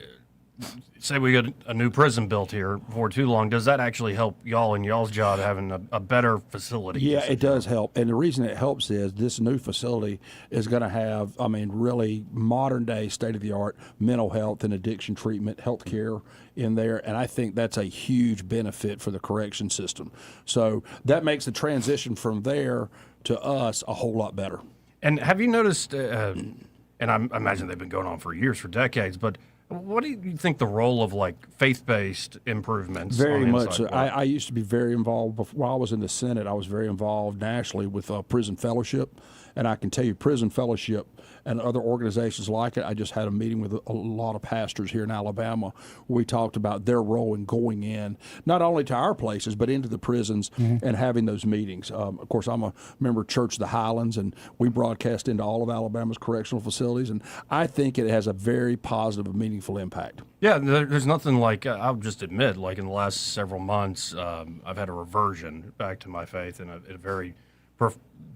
say we get a new prison built here before too long, does that actually help y'all in y'all's job having a better facility? Yeah, it does help. And the reason it helps is this new facility is going to have, really modern day, state-of-the-art mental health and addiction treatment, health care in there. And I think that's a huge benefit for the correction system. So that makes the transition from there to us a whole lot better. And have you noticed, and I imagine they've been going on for years, for decades, but what do you think the role of faith-based improvements? Very much. I used to be very involved. While I was in the Senate, I was very involved nationally with Prison Fellowship. And I can tell you, Prison Fellowship and other organizations like it, I just had a meeting with a lot of pastors here in Alabama where we talked about their role in going in, not only to our places, but into the prisons and having those meetings. Of course, I'm a member of Church of the Highlands, and we broadcast into all of Alabama's correctional facilities. And I think it has a very positive and meaningful impact. Yeah, there's nothing like, I'll just admit, like in the last several months, I've had a reversion back to my faith in a very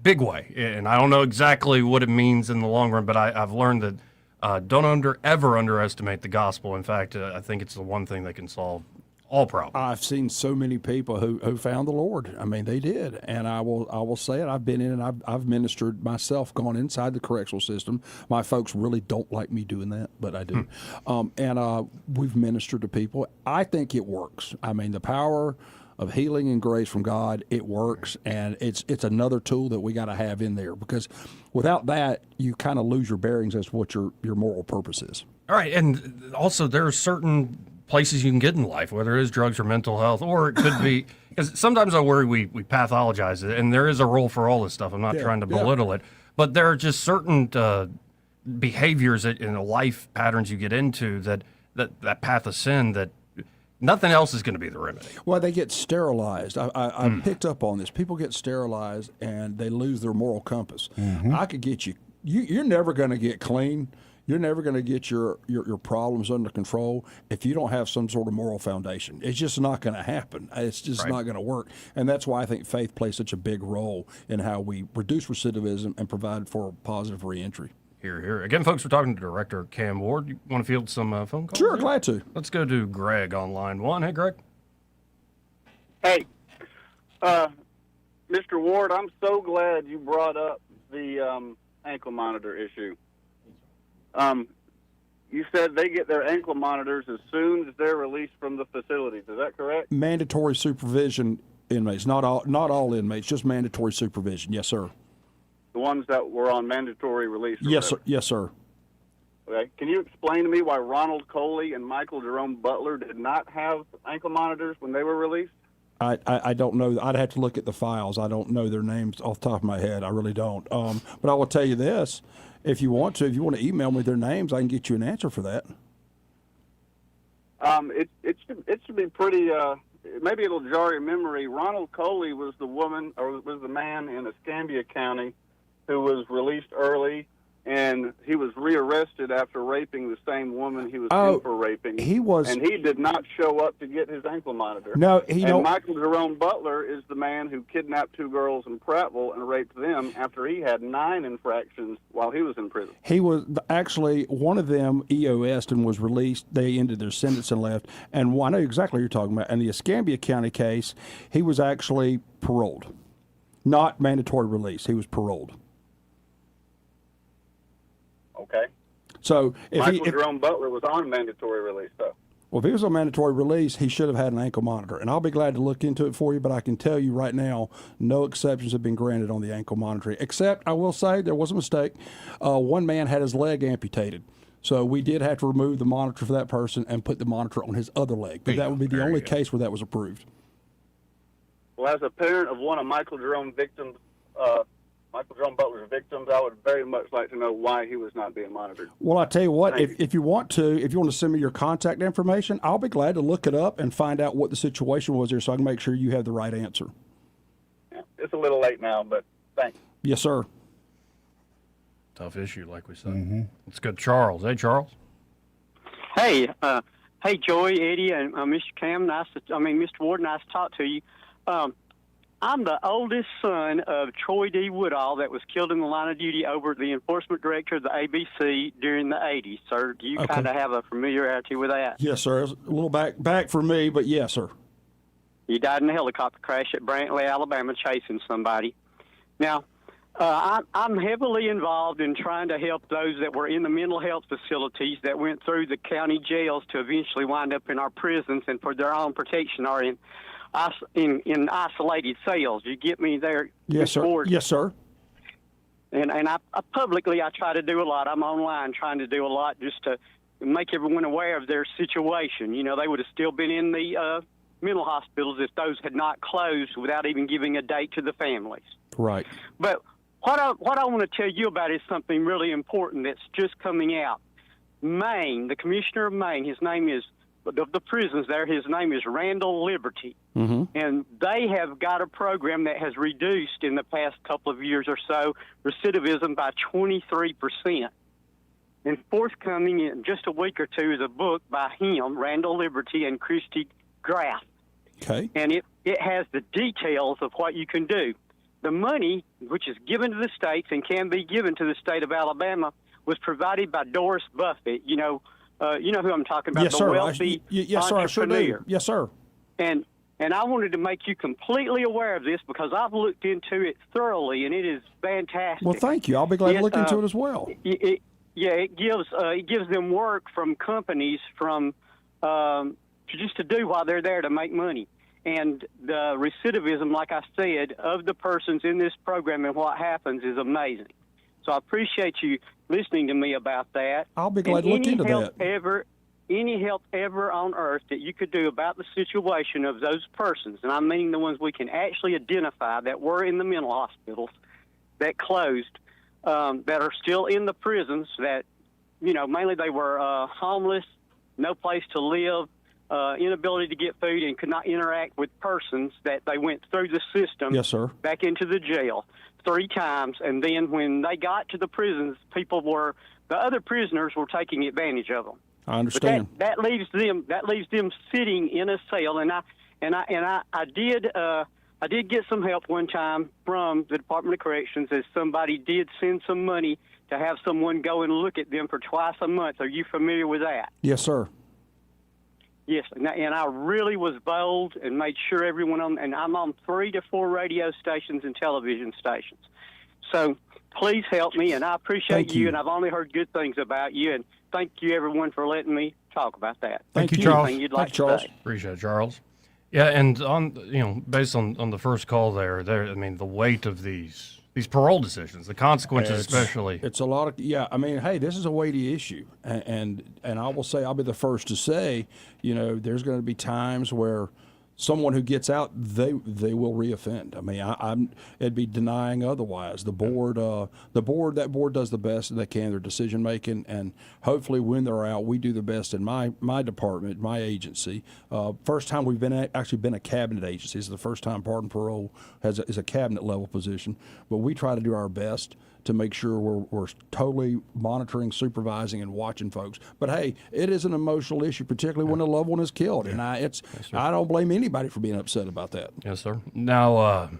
big way, and I don't know exactly what it means in the long run, but I've learned that don't ever underestimate the gospel. In fact, I think it's the one thing that can solve all problems. I've seen so many people who found the Lord. I mean, they did, and I will say it. I've been in and I've ministered myself, gone inside the correctional system. My folks really don't like me doing that, but I do. And we've ministered to people. I think it works. I mean, the power of healing and grace from God. It works, and it's another tool that we got to have in there, because without that, you kind of lose your bearings as to what your moral purpose is. All right, and also there are certain places you can get in life, whether it is drugs or mental health, or it could be, because sometimes I worry we pathologize it, and there is a role for all this stuff. I'm not trying to belittle it, but there are just certain behaviors in the life patterns you get into that path of sin that nothing else is going to be the remedy. Well, they get sterilized. I picked up on this. People get sterilized and they lose their moral compass. I could get you're never going to get clean. You're never going to get your problems under control if you don't have some sort of moral foundation. It's just not going to happen. It's just not going to work. And that's why I think faith plays such a big role in how we reduce recidivism and provide for positive reentry. Here. Again, folks, we're talking to Director Cam Ward. You want to field some phone calls? Sure, glad to. Let's go to Greg on line 1. Hey, Greg. Hey, Mr. Ward, I'm so glad you brought up the ankle monitor issue. You said they get their ankle monitors as soon as they're released from the facilities. Is that correct? Mandatory supervision inmates, not all inmates, just mandatory supervision. Yes, sir. The ones that were on mandatory release? Yes, sir. Yes, sir. Okay. Can you explain to me why Ronald Coley and Michael Jerome Butler did not have ankle monitors when they were released? I don't know. I'd have to look at the files. I don't know their names off the top of my head. I really don't. But I will tell you this. If you want to email me their names, I can get you an answer for that. It should be pretty. Maybe it'll jar your memory. Ronald Coley was the man in Escambia County who was released early, and he was rearrested after raping the same woman he was in for raping. And he did not show up to get his ankle monitor. No, Michael Jerome Butler is the man who kidnapped 2 girls in Prattville and raped them after he had 9 infractions while he was in prison. He was actually one of them EOS'd and was released. They ended their sentence and left. And I know exactly what you're talking about. In the Escambia County case, he was actually paroled, not mandatory release. He was paroled. Okay. So if Jerome Butler was on mandatory release, though. Well, if he was on mandatory release, he should have had an ankle monitor. And I'll be glad to look into it for you, but I can tell you right now, no exceptions have been granted on the ankle monitoring. Except, I will say, there was a mistake. One man had his leg amputated. So we did have to remove the monitor for that person and put the monitor on his other leg. But that would be the only case where that was approved. Well, as a parent of one of Michael Jerome Butler's victims, I would very much like to know why he was not being monitored. Well, I tell you what, if you want to send me your contact information, I'll be glad to look it up and find out what the situation was there so I can make sure you have the right answer. Yeah, it's a little late now, but thanks. Yes, sir. Tough issue, like we said. Let's go to Charles. Hey, Charles. Hey, Joey, Eddie, and Mr. Cam. Mr. Ward, nice to talk to you. I'm the oldest son of Troy D. Woodall that was killed in the line of duty over the enforcement director of the ABC during the 80s, sir. Do you kind of have a familiarity with that? Yes, sir. It's a little back for me, but yes, sir. He died in a helicopter crash at Brantley, Alabama, chasing somebody. Now, I'm heavily involved in trying to help those that were in the mental health facilities that went through the county jails to eventually wind up in our prisons and for their own protection are in isolated cells. You get me there? Yes, sir. Ward? Yes, sir. And I publicly, I try to do a lot. I'm online trying to do a lot just to make everyone aware of their situation. You know, they would have still been in the mental hospitals if those had not closed without even giving a date to the families. Right. But what I want to tell you about is something really important that's just coming out. Maine, the commissioner of Maine, his name is, of the prisons there, his name is Randall Liberty. And they have got a program that has reduced in the past couple of years or so recidivism by 23%. And forthcoming in just a week or two is a book by him, Randall Liberty, and Christy Graff. Okay. And it has the details of what you can do. The money, which is given to the states and can be given to the state of Alabama, was provided by Doris Buffett. You know who I'm talking about, yes, the sir. wealthy yes, sir, I sure do. Yes, sir. And I wanted to make you completely aware of this because I've looked into it thoroughly, and it is fantastic. Well, thank you. I'll be glad to look into it as well. It gives them work from companies to do while they're there to make money. And the recidivism, like I said, of the persons in this program and what happens is amazing. So I appreciate you listening to me about that. I'll be glad to look into that. Any help ever on earth that you could do about the situation of those persons, and I mean the ones we can actually identify that were in the mental hospitals that closed, that are still in the prisons, that, mainly they were homeless, no place to live, inability to get food, and could not interact with persons, that they went through the system. Yes, sir. Back into the jail 3 times, and then when they got to the prisons, the other prisoners were taking advantage of them. I understand. But that leaves them sitting in a cell, and I did get some help one time from the Department of Corrections, as somebody did send some money to have someone go and look at them for twice a month. Are you familiar with that? Yes, sir. Yes, and I really was bold and made sure everyone and I'm on 3 to 4 radio stations and television stations. So please help me, and I appreciate you, and I've only heard good things about you, and thank you, everyone, for letting me talk about that. Thank you, Charles. Anything you'd like to Charles. say? Appreciate it, Charles. Yeah, and based on the first call there, I mean, the weight of these parole decisions, the consequences especially. It's a lot of, I mean, hey, this is a weighty issue. And I will say, I'll be the first to say, there's going to be times where someone who gets out, they will reoffend. I mean, it'd be denying otherwise. The board does the best they can, their decision making, and hopefully when they're out, we do the best in my department, my agency. First time we've been a cabinet agency. This is the first time pardon parole is a cabinet level position, but we try to do our best to make sure we're totally monitoring, supervising, and watching folks. But hey, it is an emotional issue, particularly when a loved one is killed, and I don't blame anybody for being upset about that. Yes, sir. Now,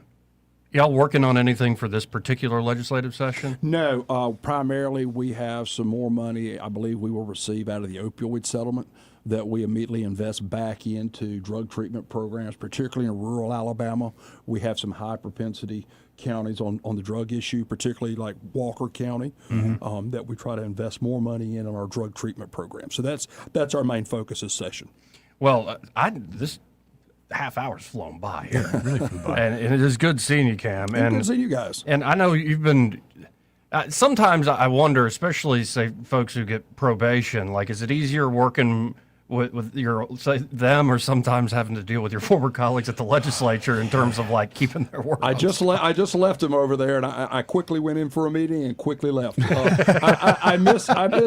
y'all working on anything for this particular legislative session? No. Primarily, we have some more money I believe we will receive out of the opioid settlement that we immediately invest back into drug treatment programs, particularly in rural Alabama. We have some high propensity counties on the drug issue, particularly like Walker County, that we try to invest more money in on our drug treatment program. So that's our main focus this session. Well, this half hour's flown by here, and it is good seeing you, Cam. And good seeing you guys. And I know you've been. Sometimes I wonder, especially say folks who get probation, like, is it easier working with them, or sometimes having to deal with your former colleagues at the legislature in terms of like keeping their word? I just left them over there, and I quickly went in for a meeting and quickly left. I miss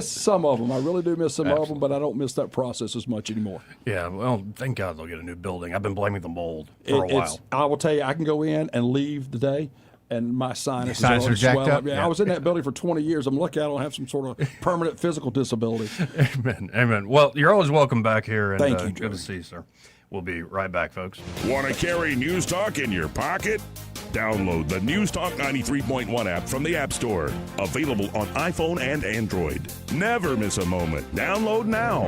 some of them. I really do miss some of them, but I don't miss that process as much anymore. Yeah, well, thank God they'll get a new building. I've been blaming the mold for a while. I will tell you, I can go in and leave today, and my sinuses are jacked up. Yeah, I was in that building for 20 years. I'm lucky I don't have some sort of permanent physical disability. Amen. Well, you're always welcome back here. And, Thank you, good to see you, sir. We'll be right back, folks. Want to carry News Talk in your pocket? Download the News Talk 93.1 app from the App Store. Available on iPhone and Android. Never miss a moment. Download now.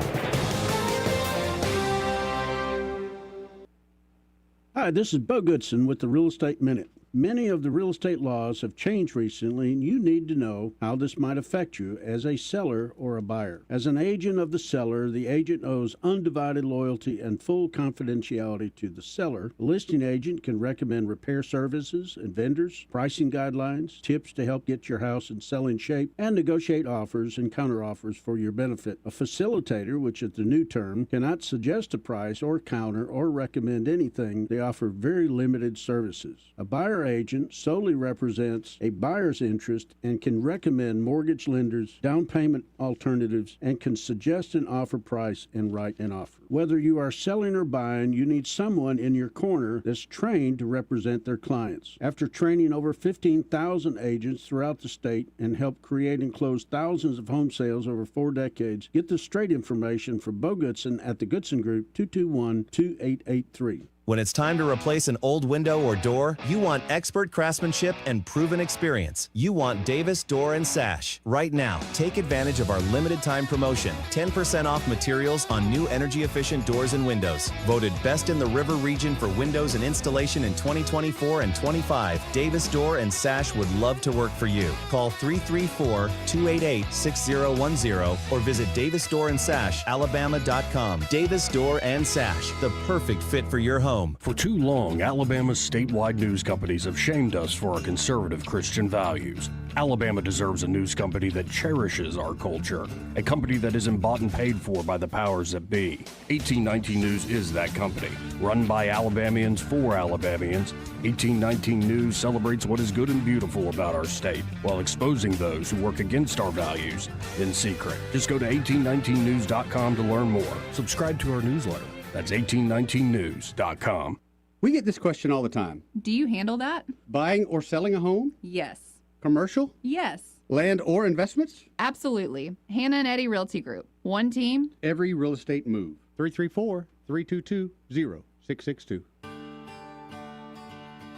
Hi, this is Bo Goodson with the Real Estate Minute. Many of the real estate laws have changed recently, and you need to know how this might affect you as a seller or a buyer. As an agent of the seller, the agent owes undivided loyalty and full confidentiality to the seller. The listing agent can recommend repair services and vendors, pricing guidelines, tips to help get your house in selling shape, and negotiate offers and counteroffers for your benefit. A facilitator, which is the new term, cannot suggest a price or counter or recommend anything. They offer very limited services. A buyer agent solely represents a buyer's interest and can recommend mortgage lenders, down payment alternatives, and can suggest an offer price and write an offer. Whether you are selling or buying, you need someone in your corner that's trained to represent their clients. After training over 15,000 agents throughout the state and help create and close thousands of home sales over 4 decades, get the straight information from Bo Goodson at the Goodson Group, 221-2883. When it's time to replace an old window or door, you want expert craftsmanship and proven experience. You want Davis Door & Sash. Right now, take advantage of our limited time promotion. 10% off materials on new energy-efficient doors and windows. Voted best in the River region for windows and installation in 2024 and 25, Davis Door & Sash would love to work for you. Call 334-288-6010 or visit DavisDoorandSashAlabama.com. Davis Door & Sash, the perfect fit for your home. home. For too long, Alabama's statewide news companies have shamed us for our conservative Christian values. Alabama deserves a news company that cherishes our culture, a company that isn't bought and paid for by the powers that be. 1819 News is that company. Run by Alabamians for Alabamians, 1819 News celebrates what is good and beautiful about our state, while exposing those who work against our values in secret. Just go to 1819news.com to learn more. Subscribe to our newsletter. That's 1819news.com. We get this question all the time. Do you handle that? Buying or selling a home? Yes. Commercial? Yes. Land or investments? Absolutely. Hannah and Eddie Realty Group. One team. Every real estate move. 334-322-0662.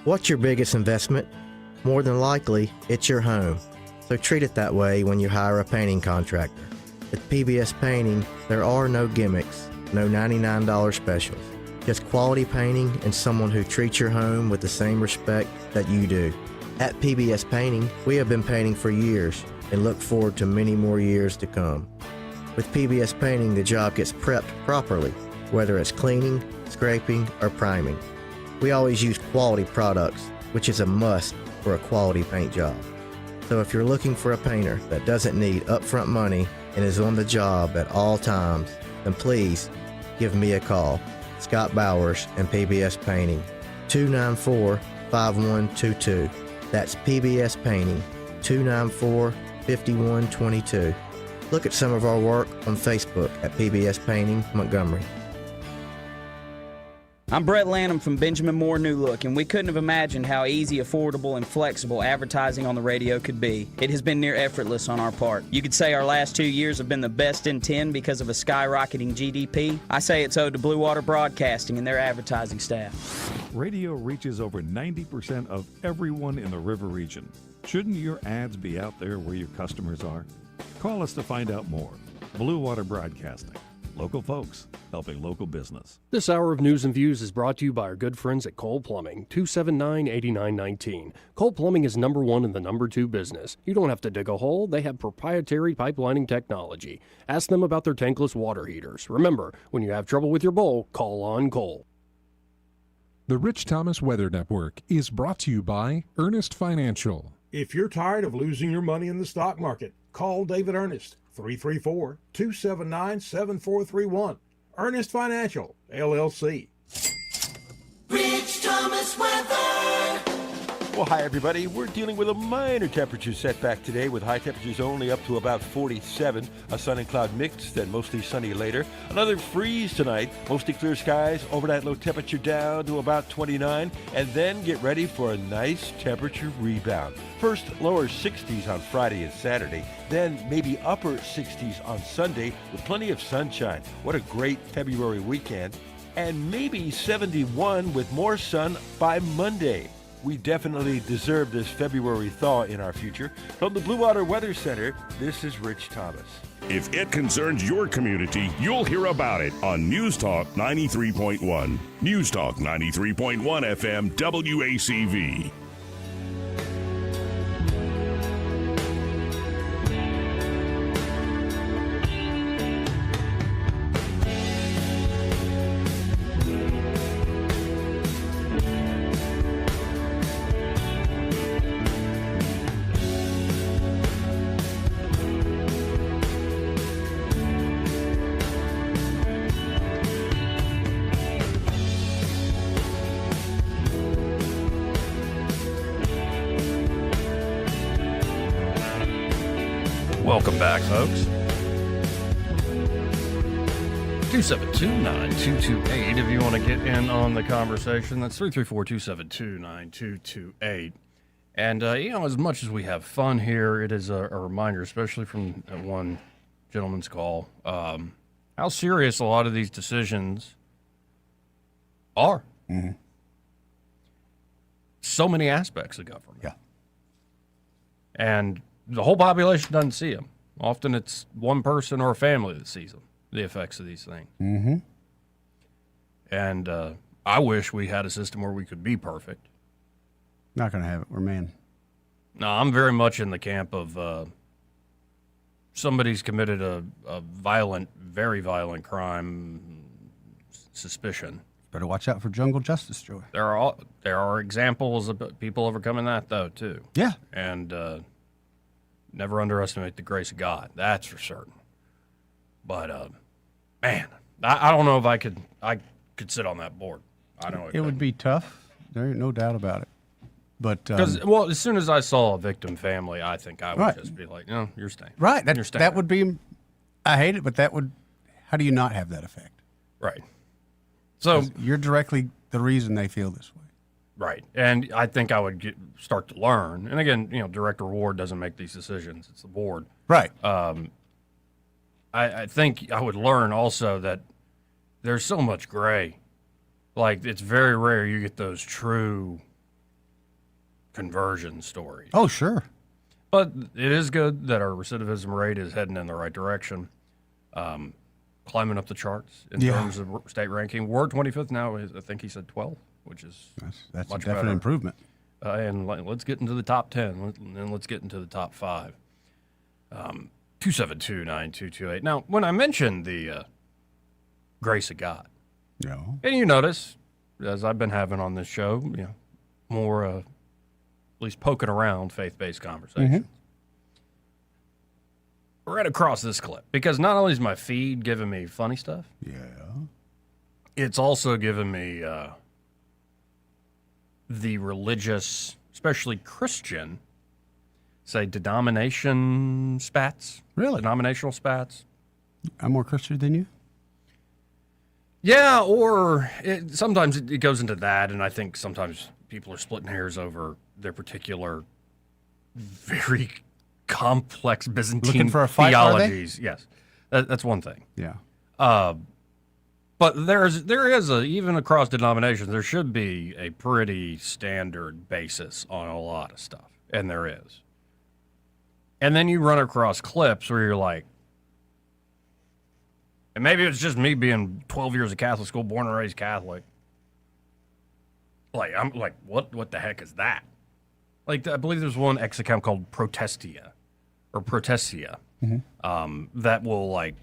What's your biggest investment? More than likely, it's your home. So treat it that way when you hire a painting contractor. With PBS Painting, there are no gimmicks, no $99 specials. Just quality painting and someone who treats your home with the same respect that you do. At PBS Painting, we have been painting for years and look forward to many more years to come. With PBS Painting, the job gets prepped properly, whether it's cleaning, scraping, or priming. We always use quality products, which is a must for a quality paint job. So if you're looking for a painter that doesn't need upfront money and is on the job at all times, then please give me a call. Scott Bowers and PBS Painting, 294-5122. That's PBS Painting, 294-5122. Look at some of our work on Facebook at PBS Painting Montgomery. I'm Brett Lanham from Benjamin Moore New Look, and we couldn't have imagined how easy, affordable, and flexible advertising on the radio could be. It has been near effortless on our part. You could say our last 2 years have been the best in 10 because of a skyrocketing GDP. I say it's owed to Blue Water Broadcasting and their advertising staff. Radio reaches over 90% of everyone in the river region. Shouldn't your ads be out there where your customers are? Call us to find out more. Blue Water Broadcasting. Local folks helping local business. This hour of News and Views is brought to you by our good friends at Cole Plumbing, 279-8919. Cole Plumbing is number one in the number two business. You don't have to dig a hole. They have proprietary pipelining technology. Ask them about their tankless water heaters. Remember, when you have trouble with your bowl, call on Cole. The Rich Thomas Weather Network is brought to you by Ernest Financial. If you're tired of losing your money in the stock market, call David Ernest. 334-279-7431. Ernest Financial, LLC. Rich Thomas Weather. Well, hi, everybody. We're dealing with a minor temperature setback today with high temperatures only up to about 47. A sun and cloud mix, then mostly sunny later. Another freeze tonight. Mostly clear skies. Overnight low temperature down to about 29. And then get ready for a nice temperature rebound. First, lower 60s on Friday and Saturday. Then maybe upper 60s on Sunday with plenty of sunshine. What a great February weekend. And maybe 71 with more sun by Monday. We definitely deserve this February thaw in our future. From the Blue Water Weather Center, this is Rich Thomas. If it concerns your community, you'll hear about it on News Talk 93.1. News Talk 93.1 FM WACV. Welcome back, folks. 272-9228 if you want to get in on the conversation. That's 334-272-9228. And, as much as we have fun here, it is a reminder, especially from that one gentleman's call, how serious a lot of these decisions are. Mm-hmm. So many aspects of government. Yeah. And the whole population doesn't see them. Often it's one person or a family that sees them, the effects of these things. Mm-hmm. And I wish we had a system where we could be perfect. Not going to have it. We're man. No, I'm very much in the camp of somebody's committed a violent, very violent crime, suspicion. Better watch out for jungle justice, Joey. There are examples of people overcoming that, though, too. Yeah. And never underestimate the grace of God. That's for certain. But, man, I don't know if I could sit on that board. I know it would be tough. There ain't no doubt about it. But because as soon as I saw a victim family, I think I would just be like, no, you're staying. Right. You're staying. That would be. I hate it, but that would. How do you not have that effect? Right. So you're directly the reason they feel this way. Right. And I think I would start to learn. And again, Director Ward doesn't make these decisions. It's the board. Right. I think I would learn also that there's so much gray. Like, it's very rare you get those true conversion stories. Oh, sure. But it is good that our recidivism rate is heading in the right direction. Climbing up the charts in terms of state ranking. We're 25th now. I think he said 12, which is that's much a definite better. Improvement. And let's get into the top 10, and then let's get into the top 5. 272-9228. Now, when I mentioned the grace of God, and you notice, as I've been having on this show, more at least poking around faith-based conversations. We're going to cross this clip because not only is my feed giving me funny stuff, it's also giving me the religious, especially Christian, say denomination spats. Really? Denominational spats. I'm more Christian than you? Yeah, or sometimes it goes into that, and I think sometimes people are splitting hairs over their particular very complex Byzantine Looking for a fight, theologies. Yes, that's one thing. Yeah. But there is even across denominations, there should be a pretty standard basis on a lot of stuff, and there is. And then you run across clips where you're like, and maybe it's just me being 12 years of Catholic school, born and raised Catholic. Like, I'm like, what the heck is that? Like, I believe there's one X account called Protestia, that will, like,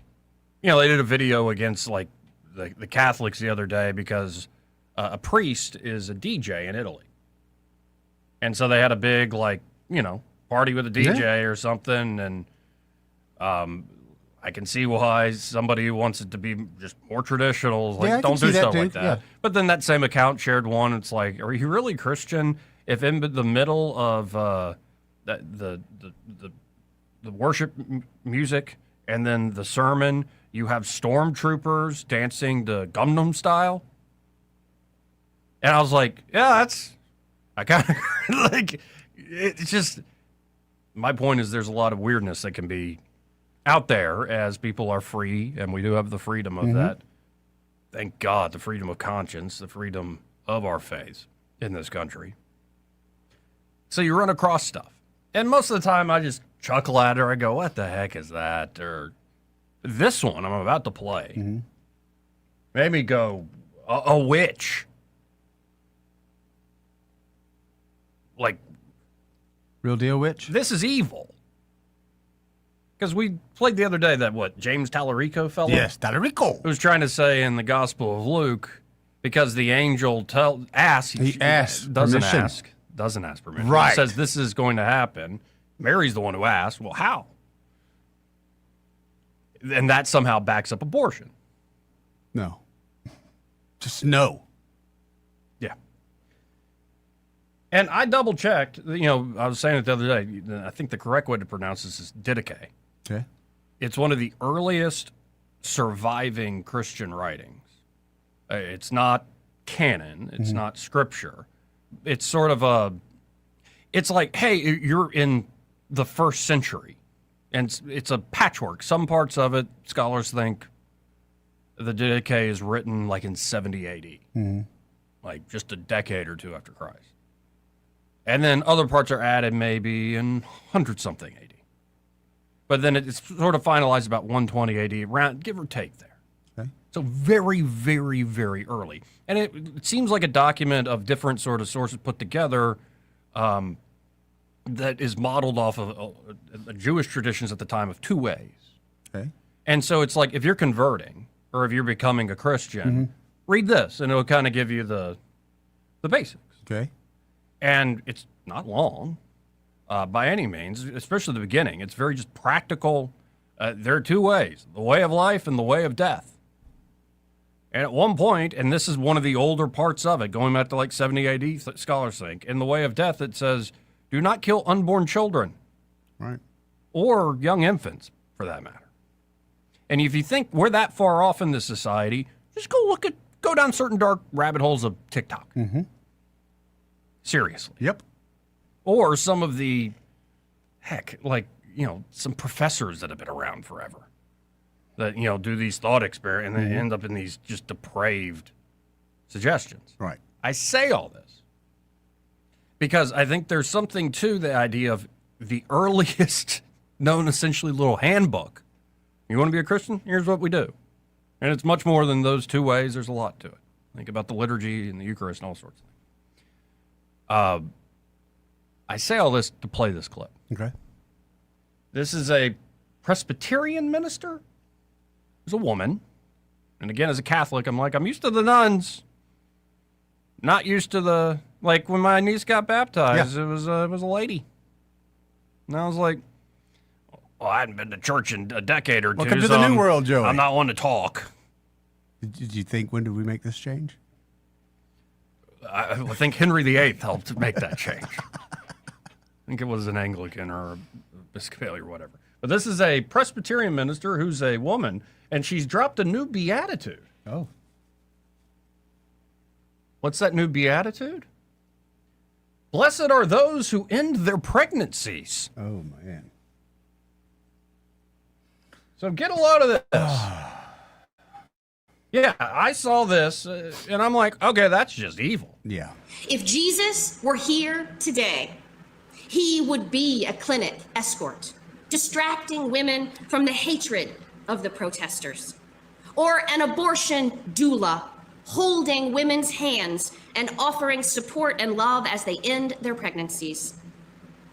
they did a video against, like, the Catholics the other day because a priest is a DJ in Italy. And so they had a big, like, party with a DJ or something, and I can see why somebody who wants it to be just more traditional, like, don't do stuff like that. Yeah. But then that same account shared one. It's like, are you really Christian if in the middle of the worship music and then the sermon, you have stormtroopers dancing the Gangnam Style? And I was like, yeah, I kind of like, it's just, my point is there's a lot of weirdness that can be out there as people are free, and we do have the freedom of that. Thank God, the freedom of conscience, the freedom of our faith in this country. So you run across stuff. And most of the time I just chuckle at her. I go, what the heck is that? Or this one I'm about to play made me go, a witch. Like, real deal witch? This is evil. Because we played the other day that, James Tallarico fellow? Yes, Tallarico. Who was trying to say in the Gospel of Luke, because the angel doesn't ask permission. Right. He says this is going to happen. Mary's the one who asked. Well, how? And that somehow backs up abortion. No. Just no. Yeah. And I double-checked. I was saying it the other day. I think the correct way to pronounce this is Didache. Okay. It's one of the earliest surviving Christian writings. It's not canon. It's not scripture. It's sort of it's like, hey, you're in the 1st century. And it's a patchwork. Some parts of it, scholars think the Didache is written like in 70 AD. Like just a decade or two after Christ. And then other parts are added maybe in 100-something AD. But then it's sort of finalized about 120 AD, around, give or take there. Okay. So very, very, very early. And it seems like a document of different sort of sources put together that is modeled off of Jewish traditions at the time of 2 ways. Okay. And so it's like if you're converting or if you're becoming a Christian, read this, and it'll kind of give you the basics. Okay. And it's not long by any means, especially the beginning. It's very just practical. There are two ways, the way of life and the way of death. And at one point, and this is one of the older parts of it, going back to like 70 AD, scholars think, in the way of death, it says, do not kill unborn children. Right. Or young infants, for that matter. And if you think we're that far off in this society, just go down certain dark rabbit holes of TikTok. Mm-hmm. Seriously. Yep. Or some of the, some professors that have been around forever that, do these thought experiments and they end up in these just depraved suggestions. Right. I say all this because I think there's something to the idea of the earliest known essentially little handbook. You want to be a Christian? Here's what we do. And it's much more than those two ways. There's a lot to it. Think about the liturgy and the Eucharist and all sorts of things. I say all this to play this clip. Okay. This is a Presbyterian minister. Who's a woman. And again, as a Catholic, I'm used to the nuns. Not used to when my niece got baptized, it was a lady. And I was like, well, I hadn't been to church in a decade or two. Welcome to the new world, Joey. I'm not one to talk. Did you think, when did we make this change? I think Henry VIII helped make that change. I think it was an Anglican or Episcopalian or whatever. But this is a Presbyterian minister who's a woman, and she's dropped a new beatitude. Oh. What's that new beatitude? Blessed are those who end their pregnancies. Oh, man. So get a load of this. Yeah, I saw this, and I'm like, okay, that's just evil. Yeah. If Jesus were here today, he would be a clinic escort, distracting women from the hatred of the protesters, or an abortion doula, holding women's hands and offering support and love as they end their pregnancies.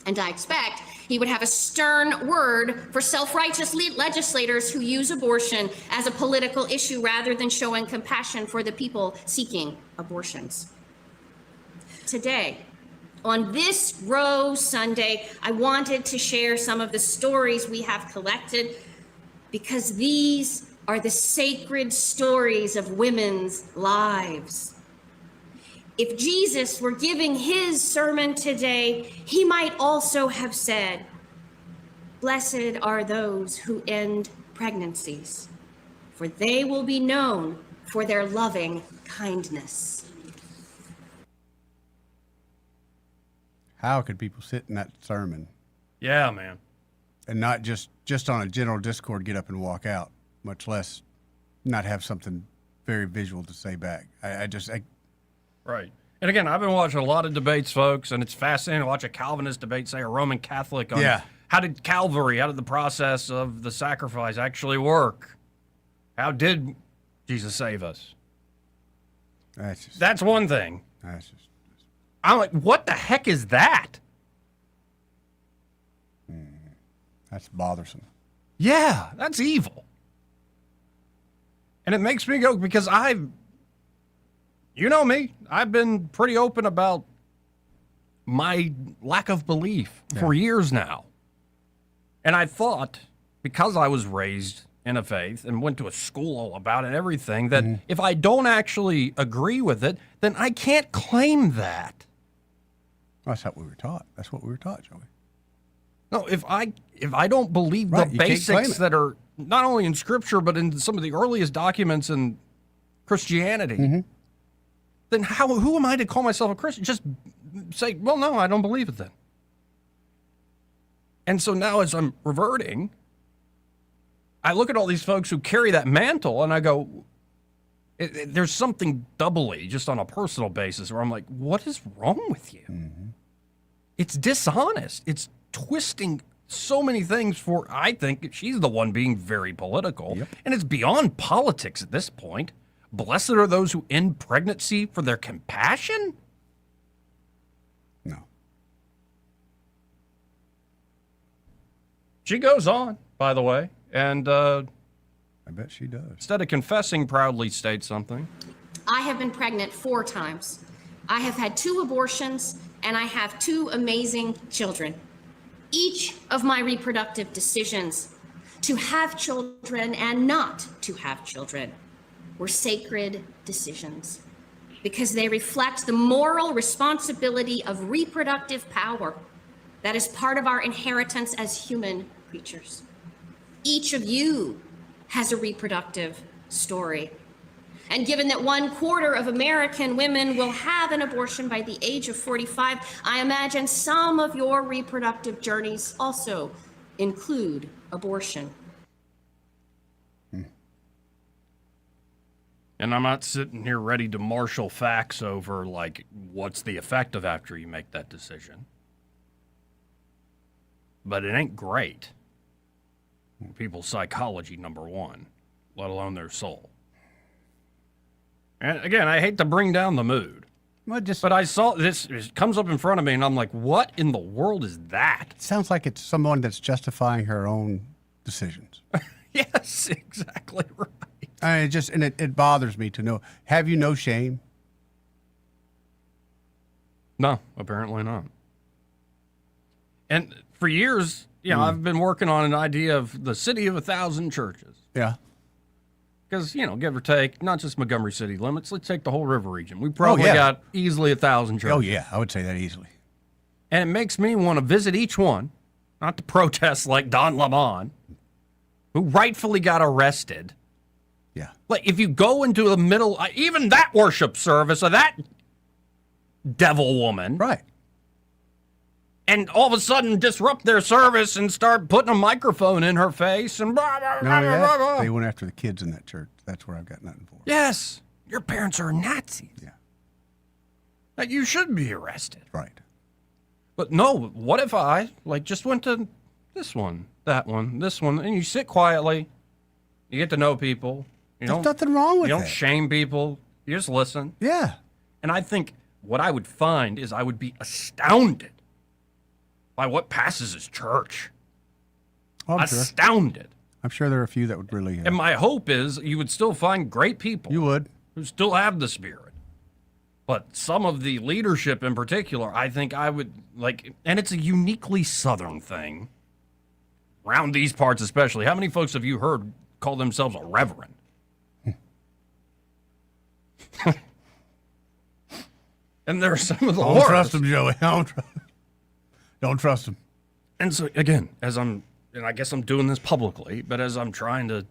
And I expect he would have a stern word for self-righteous legislators who use abortion as a political issue rather than showing compassion for the people seeking abortions. Today, on this Rose Sunday, I wanted to share some of the stories we have collected because these are the sacred stories of women's lives. If Jesus were giving his sermon today, he might also have said, "Blessed are those who end pregnancies, for they will be known for their loving kindness." How could people sit in that sermon? Yeah, man. And not just on a general discord get up and walk out, much less not have something very visual to say back. Right. And again, I've been watching a lot of debates, folks, and it's fascinating to watch a Calvinist debate, say a Roman Catholic, on how did the process of the sacrifice actually work? How did Jesus save us? That's one thing. I'm like, what the heck is that? That's bothersome. Yeah, that's evil. And it makes me go, because you know me, I've been pretty open about my lack of belief for years now. And I thought, because I was raised in a faith and went to a school about it and everything, that if I don't actually agree with it, then I can't claim that. That's how we were taught. That's what we were taught, Joey. No, if I don't believe the basics that are not only in Scripture, but in some of the earliest documents in Christianity, then who am I to call myself a Christian? Just say, well, no, I don't believe it then. And so now as I'm reverting, I look at all these folks who carry that mantle and I go, there's something doubly, just on a personal basis, where I'm like, what is wrong with you? It's dishonest. It's twisting so many things for, I think she's the one being very political. And it's beyond politics at this point. Blessed are those who end pregnancy for their compassion? No. She goes on, by the way, and I bet she does. Instead of confessing, proudly states something. I have been pregnant 4 times. I have had 2 abortions, and I have 2 amazing children. Each of my reproductive decisions to have children and not to have children were sacred decisions because they reflect the moral responsibility of reproductive power that is part of our inheritance as human creatures. Each of you has a reproductive story. And given that 1/4 of American women will have an abortion by the age of 45, I imagine some of your reproductive journeys also include abortion. And I'm not sitting here ready to marshal facts over, like, what's the effect of after you make that decision. But it ain't great. People's psychology, number one, let alone their soul. And again, I hate to bring down the mood. But I saw this, it comes up in front of me, and I'm like, what in the world is that? It sounds like it's someone that's justifying her own decisions. Yes, exactly right. It bothers me to know. Have you no shame? No, apparently not. And for years, I've been working on an idea of the city of 1,000 churches. Yeah. Because, give or take, not just Montgomery city limits, let's take the whole river region. We probably got easily 1,000 churches. Oh, yeah, I would say that easily. And it makes me want to visit each one, not to protest like Don Lemon, who rightfully got arrested. Yeah. Like, if you go into the middle, even that worship service of that devil woman. Right. And all of a sudden disrupt their service and start putting a microphone in her face and blah, blah, blah, blah, blah. They went after the kids in that church. That's where I've got nothing for. Yes. Your parents are Nazis. Yeah. Like, you should be arrested. Right. But no, what if I, just went to this one, that one, this one, and you sit quietly, you get to know people. There's nothing wrong with that. You don't that. shame people. You just listen. Yeah. And I think what I would find is I would be astounded by what passes as church. Oh, I'm astounded. Sure. I'm sure there are a few that would really. And my hope is you would still find great people. You would. Who still have the spirit. But some of the leadership in particular, I think I would and it's a uniquely Southern thing. Around these parts especially. How many folks have you heard call themselves a reverend? And there are some of the Don't trust them, Joey. Don't trust them. And so, again, and I guess I'm doing this publicly, but as I'm trying to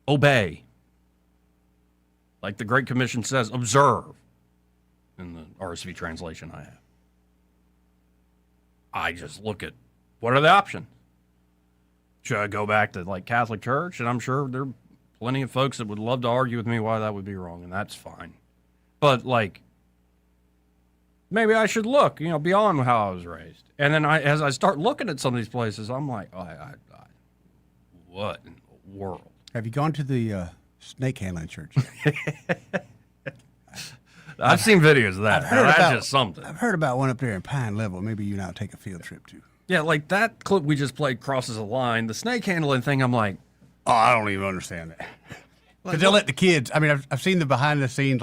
obey, like the Great Commission says, observe in the RSV translation I have, I just look at what are the options. Should I go back to Catholic Church? And I'm sure there are plenty of folks that would love to argue with me why that would be wrong, and that's fine. But maybe I should look, beyond how I was raised. And then as I start looking at some of these places, I'm like, what in the world? Have you gone to the snake handling church? I've seen videos of that. That's just something. I've heard about one up there in Pine Level. Maybe you now take a field trip to. Yeah, that clip we just played crosses a line. The snake handling thing, I'm like, oh, I don't even understand that. Because they'll let the kids. I mean, I've seen the behind the scenes.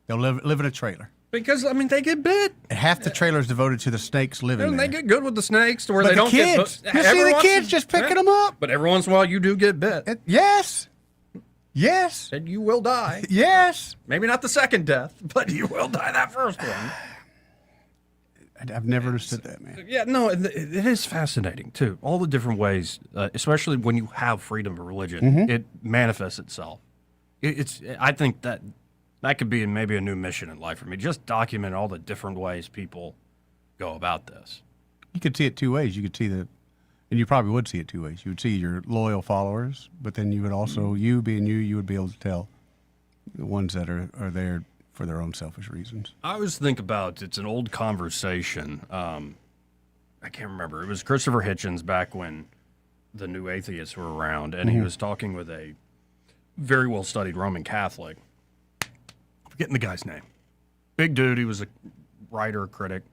They'll live in a trailer. Because they get bit. And half the trailer is devoted to the snakes living there. They get good with the snakes to where but they don't kids, get bit. You see the kids just picking them up. But every once in a while, you do get bit. Yes. Yes. And you will die. Yes. Maybe not the second death, but you will die that first one. I've never understood that, man. Yeah, no, it is fascinating, too. All the different ways, especially when you have freedom of religion, it manifests itself. I think that could be maybe a new mission in life for me. Just document all the different ways people go about this. You could see it two ways. You could see and you probably would see it two ways. You would see your loyal followers, but then you would also, you being you would be able to tell the ones that are there for their own selfish reasons. I always think about, it's an old conversation. I can't remember. It was Christopher Hitchens back when the New Atheists were around, and he was talking with a very well-studied Roman Catholic. Forgetting the guy's name. Big dude. He was a writer, critic.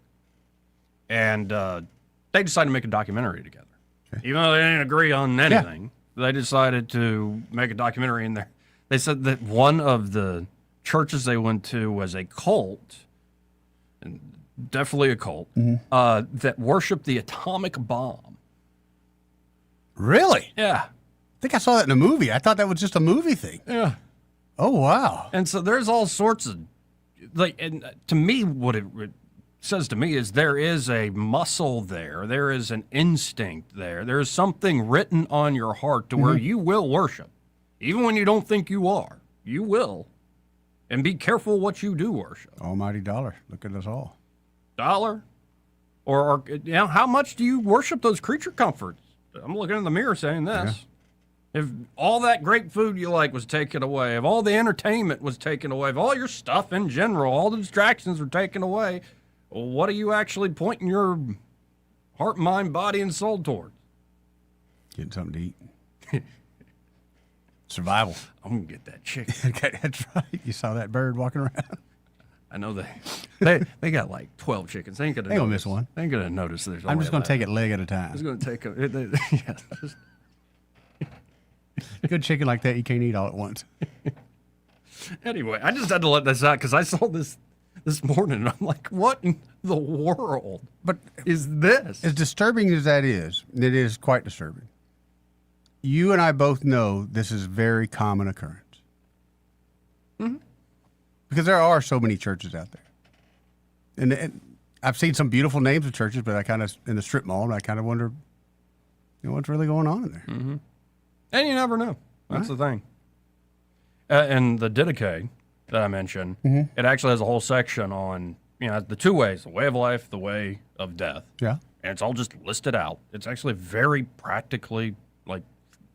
And they decided to make a documentary together. Okay. Even though they didn't agree on anything, they decided to make a documentary, and They said that one of the churches they went to was a cult, and definitely a cult, that worshiped the atomic bomb. Really? Yeah. I think I saw that in a movie. I thought that was just a movie thing. Yeah. Oh, wow. And so there's all sorts of, like, and to me, what it says to me is there is a muscle there. There is an instinct there. There is something written on your heart to where you will worship. Even when you don't think you are, you will. And be careful what you do worship. Almighty dollar. Look at us all. Dollar? Or how much do you worship those creature comforts? I'm looking in the mirror saying this. Yeah. If all that great food you like was taken away, if all the entertainment was taken away, if all your stuff in general, all the distractions were taken away, what are you actually pointing your heart, mind, body, and soul towards? Getting something to eat. Survival. I'm going to get that chicken. Okay, that's right. You saw that bird walking around? I know they got like 12 chickens. They ain't going to miss one. They ain't going to notice there's I'm just going to take it leg at a time. I'm just going to take Good chicken like that, you can't eat all at once. Anyway, I just had to let this out because I saw this morning, and I'm like, what in the world is this? As disturbing as that is, it is quite disturbing. You and I both know this is a very common occurrence. Because there are so many churches out there. And I've seen some beautiful names of churches, but I kind of, in the strip mall, I kind of wonder, what's really going on in there? Mm-hmm. And you never know. That's the thing. And the Didache that I mentioned, it actually has a whole section on, the two ways, the way of life, the way of death. Yeah. And it's all just listed out. It's actually very practically, like,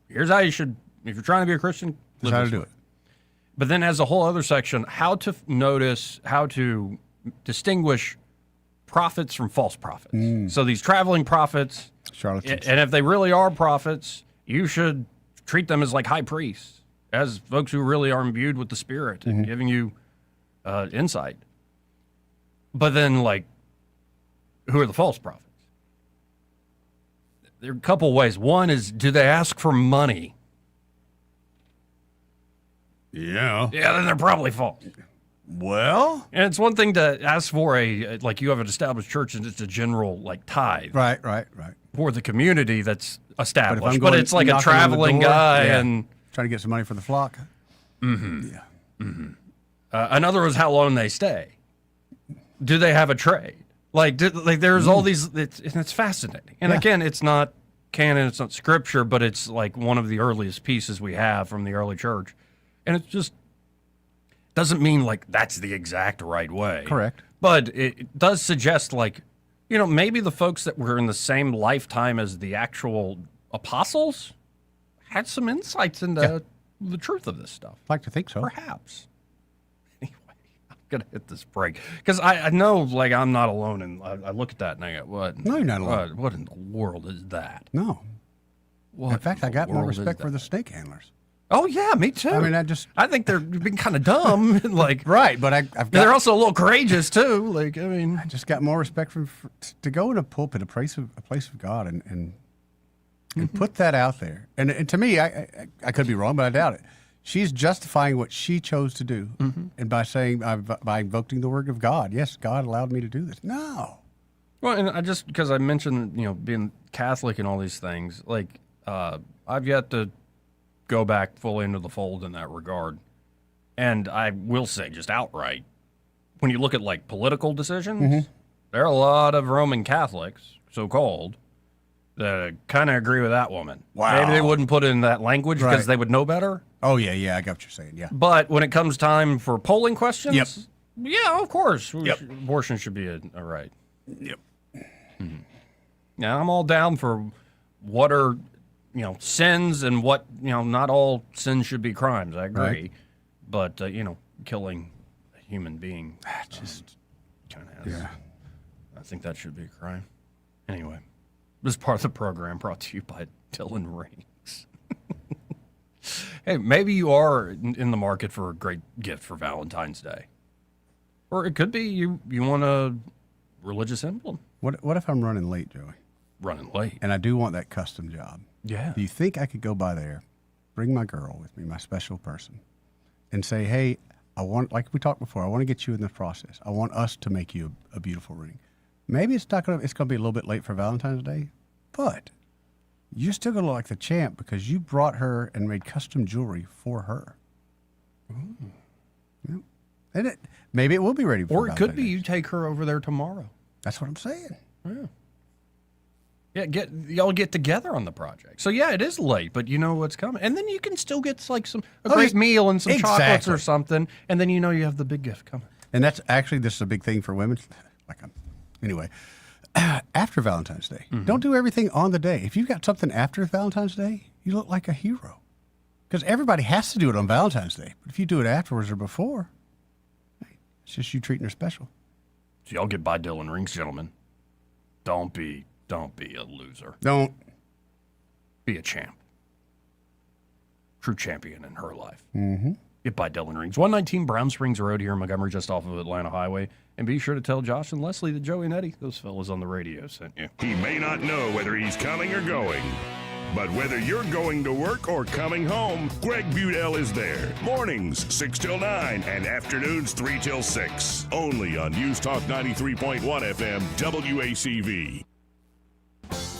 here's how you should, if you're trying to be a Christian, live how to do it. But then has a whole other section, how to notice, how to distinguish prophets from false prophets. So these traveling prophets, charlatans, and if they really are prophets, you should treat them as like high priests, as folks who really are imbued with the Spirit and giving you insight. But then, like, who are the false prophets? There are a couple ways. One is, do they ask for money? Yeah. Yeah, then they're probably false. Well, and it's one thing to ask for like you have an established church and it's a general like tithe. Right. For the community that's established. But it's like a traveling guy and trying to get some money for the flock. Yeah. Another was how long they stay. Do they have a trade? There's all these, it's fascinating. And again, it's not canon, it's not scripture, but it's like one of the earliest pieces we have from the early church. And it just doesn't mean like that's the exact right way. Correct. But it does suggest like, maybe the folks that were in the same lifetime as the actual apostles had some insights into the truth of this stuff. I'd like to think so. Perhaps. Anyway, I'm going to hit this break. Because I know, like, I'm not alone. And I look at that and I go, what? No, you're not alone. What in the world is that? No. What in fact, I got more respect for the snake handlers. Oh, yeah, me too. I mean, I think they're being kind of dumb. Like, right, but I've got... They're also a little courageous, too. Like, I mean... I just got more respect to go in a pulpit, a place of God, and put that out there. And to me, I could be wrong, but I doubt it. She's justifying what she chose to do. And by saying, by invoking the word of God. Yes, God allowed me to do this. No. Well, and because I mentioned, being Catholic and all these things, like, I've yet to go back fully into the fold in that regard. And I will say just outright, when you look at like political decisions, there are a lot of Roman Catholics, so-called, that kind of agree with that woman. Wow. Maybe they wouldn't put it in that language because they would know better. Oh, yeah, I got what you're saying, yeah. But when it comes time for polling questions, yeah, of course, abortion should be a right. Yep. Now, I'm all down for what are... sins and what, not all sins should be crimes. I agree. Right. But, killing a human being just kind of has. Yeah. I think that should be a crime. Anyway, this part of the program brought to you by Dylan Rings. Hey, maybe you are in the market for a great gift for Valentine's Day. Or it could be you want a religious emblem. What if I'm running late, Joey? Running late. And I do want that custom job. Yeah. Do you think I could go by there, bring my girl with me, my special person, and say, hey, I want, like we talked before, I want to get you in the process. I want us to make you a beautiful ring. Maybe it's going to be a little bit late for Valentine's Day, but you're still going to look like the champ because you brought her and made custom jewelry for her. Yeah. And maybe it will be ready for Or it Valentine's could be Day. you take her over there tomorrow. That's what I'm saying. Yeah. Y'all get together on the project. So yeah, it is late, but you know what's coming. And then you can still get like a great meal and some chocolates or something, and then you know you have the big gift coming. And that's actually, this is a big thing for women. Anyway, after Valentine's Day, don't do everything on the day. If you've got something after Valentine's Day, you look like a hero. Because everybody has to do it on Valentine's Day. But if you do it afterwards or before, it's just you treating her special. So y'all get by Dylan rings, gentlemen. Don't be a loser. Don't. Be a champ. True champion in her life. Mm-hmm. Get by Dylan Rings. 119 Brown Springs Road here in Montgomery, just off of Atlanta Highway. And be sure to tell Josh and Leslie that Joey and Eddie, those fellas on the radio, sent you. He may not know whether he's coming or going, but whether you're going to work or coming home, Greg Budell is there. Mornings, 6 till 9, and afternoons, 3 till 6. Only on News Talk 93.1 FM, WACV.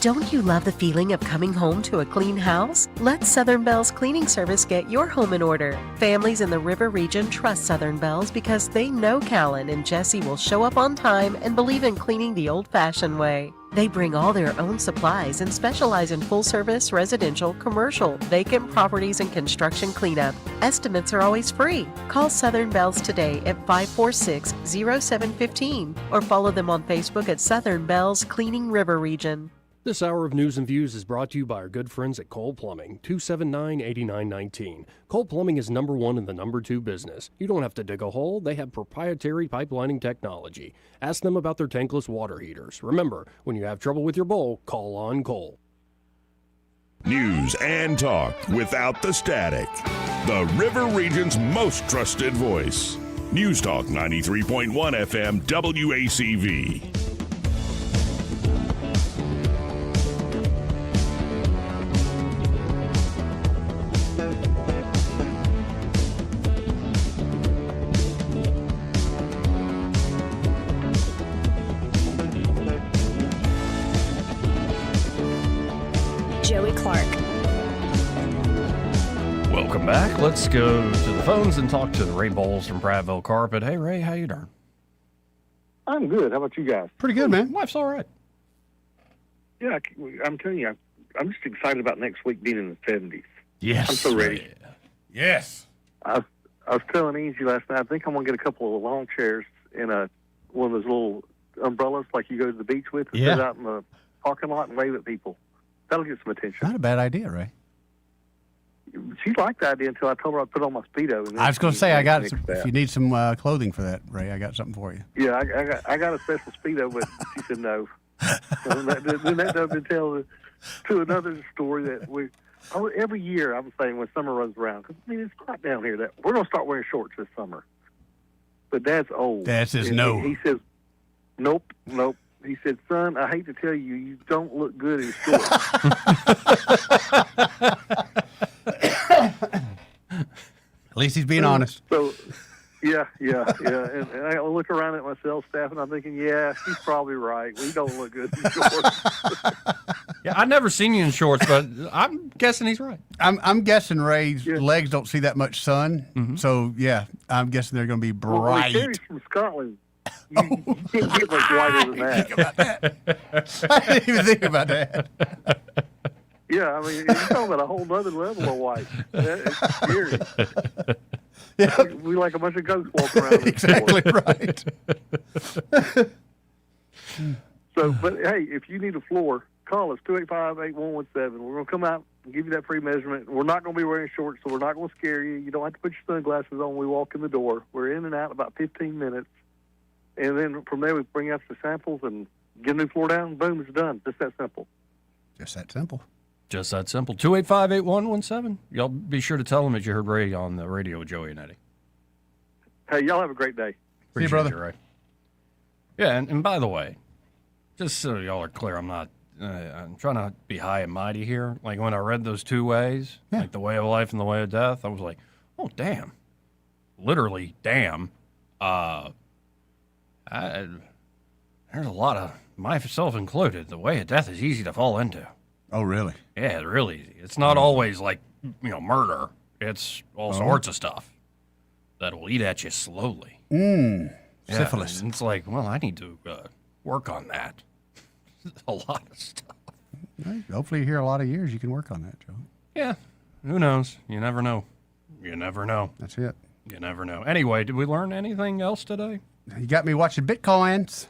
Don't you love the feeling of coming home to a clean house? Let Southern Bell's cleaning service get your home in order. Families in the River region trust Southern Bell's because they know Callan and Jesse will show up on time and believe in cleaning the old-fashioned way. They bring all their own supplies and specialize in full-service, residential, commercial, vacant properties, and construction cleanup. Estimates are always free. Call Southern Bells today at 546-0715 or follow them on Facebook at Southern Bells Cleaning River Region. This hour of News and Views is brought to you by our good friends at Cole Plumbing, 279-8919. Cole Plumbing is number one in the number two business. You don't have to dig a hole. They have proprietary pipelining technology. Ask them about their tankless water heaters. Remember, when you have trouble with your bowl, call on Cole. News and talk without the static. The River Region's most trusted voice. News Talk 93.1 FM WACV. Welcome back. Let's go to the phones and talk to Ray Bowles from Prattville Carpet. Hey, Ray, how you doing? I'm good. How about you guys? Pretty good, man. Life's all right. Yeah, I'm telling you, I'm just excited about next week being in the 70s. Yes. I'm so ready. Yes. I was telling Easy last night, I think I'm going to get a couple of lawn chairs and one of those little umbrellas like you go to the beach with and sit out in the parking lot and wave at people. That'll get some attention. Not a bad idea, Ray. She liked the idea until I told her I'd put on my Speedo. And I was going to say, if you need some clothing for that, Ray, I got something for you. Yeah, I got a special Speedo, but she said no. Then that doesn't tell to another story that every year I'm saying when summer runs around, because it's hot down here, that we're going to start wearing shorts this summer. But Dad's old. Dad says no. He says, nope. He said, son, I hate to tell you, you don't look good in shorts. At least he's being honest. So, yeah. And I look around at my sales staff, and I'm thinking, yeah, he's probably right. We don't look good in shorts. Yeah, I've never seen you in shorts, but I'm guessing he's right. I'm guessing Ray's legs don't see that much sun. Mm-hmm. So, yeah, I'm guessing they're going to be bright. Well, Terry's from Scotland. You can't get much whiter than that. I didn't even think about that. Yeah, I mean, you're talking about a whole other level of white. It's scary. Yeah. We like a bunch of ghosts walking around. Exactly right. So, but hey, if you need a floor, call us, 285-8117. We're going to come out and give you that free measurement. We're not going to be wearing shorts, so we're not going to scare you. You don't have to put your sunglasses on when we walk in the door. We're in and out in about 15 minutes. And then from there, we bring out the samples and get a new floor down, and boom, it's done. Just that simple. Just that simple. Just that simple. 285-8117. Y'all be sure to tell them that you heard Ray on the radio with Joey and Eddie. Hey, y'all have a great day. See you, brother. Ray. Yeah, and by the way, just so y'all are clear, I'm trying to be high and mighty here. Like when I read those two ways, like the way of life and the way of death, I was like, oh, damn. literally dam, there's a lot of, myself included, the way of death is easy to fall into. Oh, really? Yeah, it's really easy. It's not always like, murder. It's all sorts of stuff that will eat at you slowly. Syphilis. And it's like, well, I need to work on that. A lot of stuff. Right. Hopefully here a lot of years you can work on that, Joe. Yeah. Who knows? You never know. You never know. That's it. You never know. Anyway, did we learn anything else today? You got me watching Bitcoins.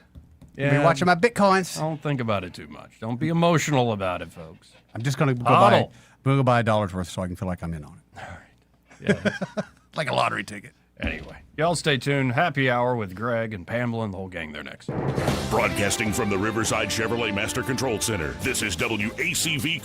Yeah. You've been watching my Bitcoins. Don't think about it too much. Don't be emotional about it, folks. I'm just going to HODL. go buy $1 worth so I can feel like I'm in on it. All right. Yeah. Like a lottery ticket. Anyway, y'all stay tuned. Happy Hour with Greg and Pamela and the whole gang there next. Broadcasting from the Riverside Chevrolet Master Control Center, this is WACV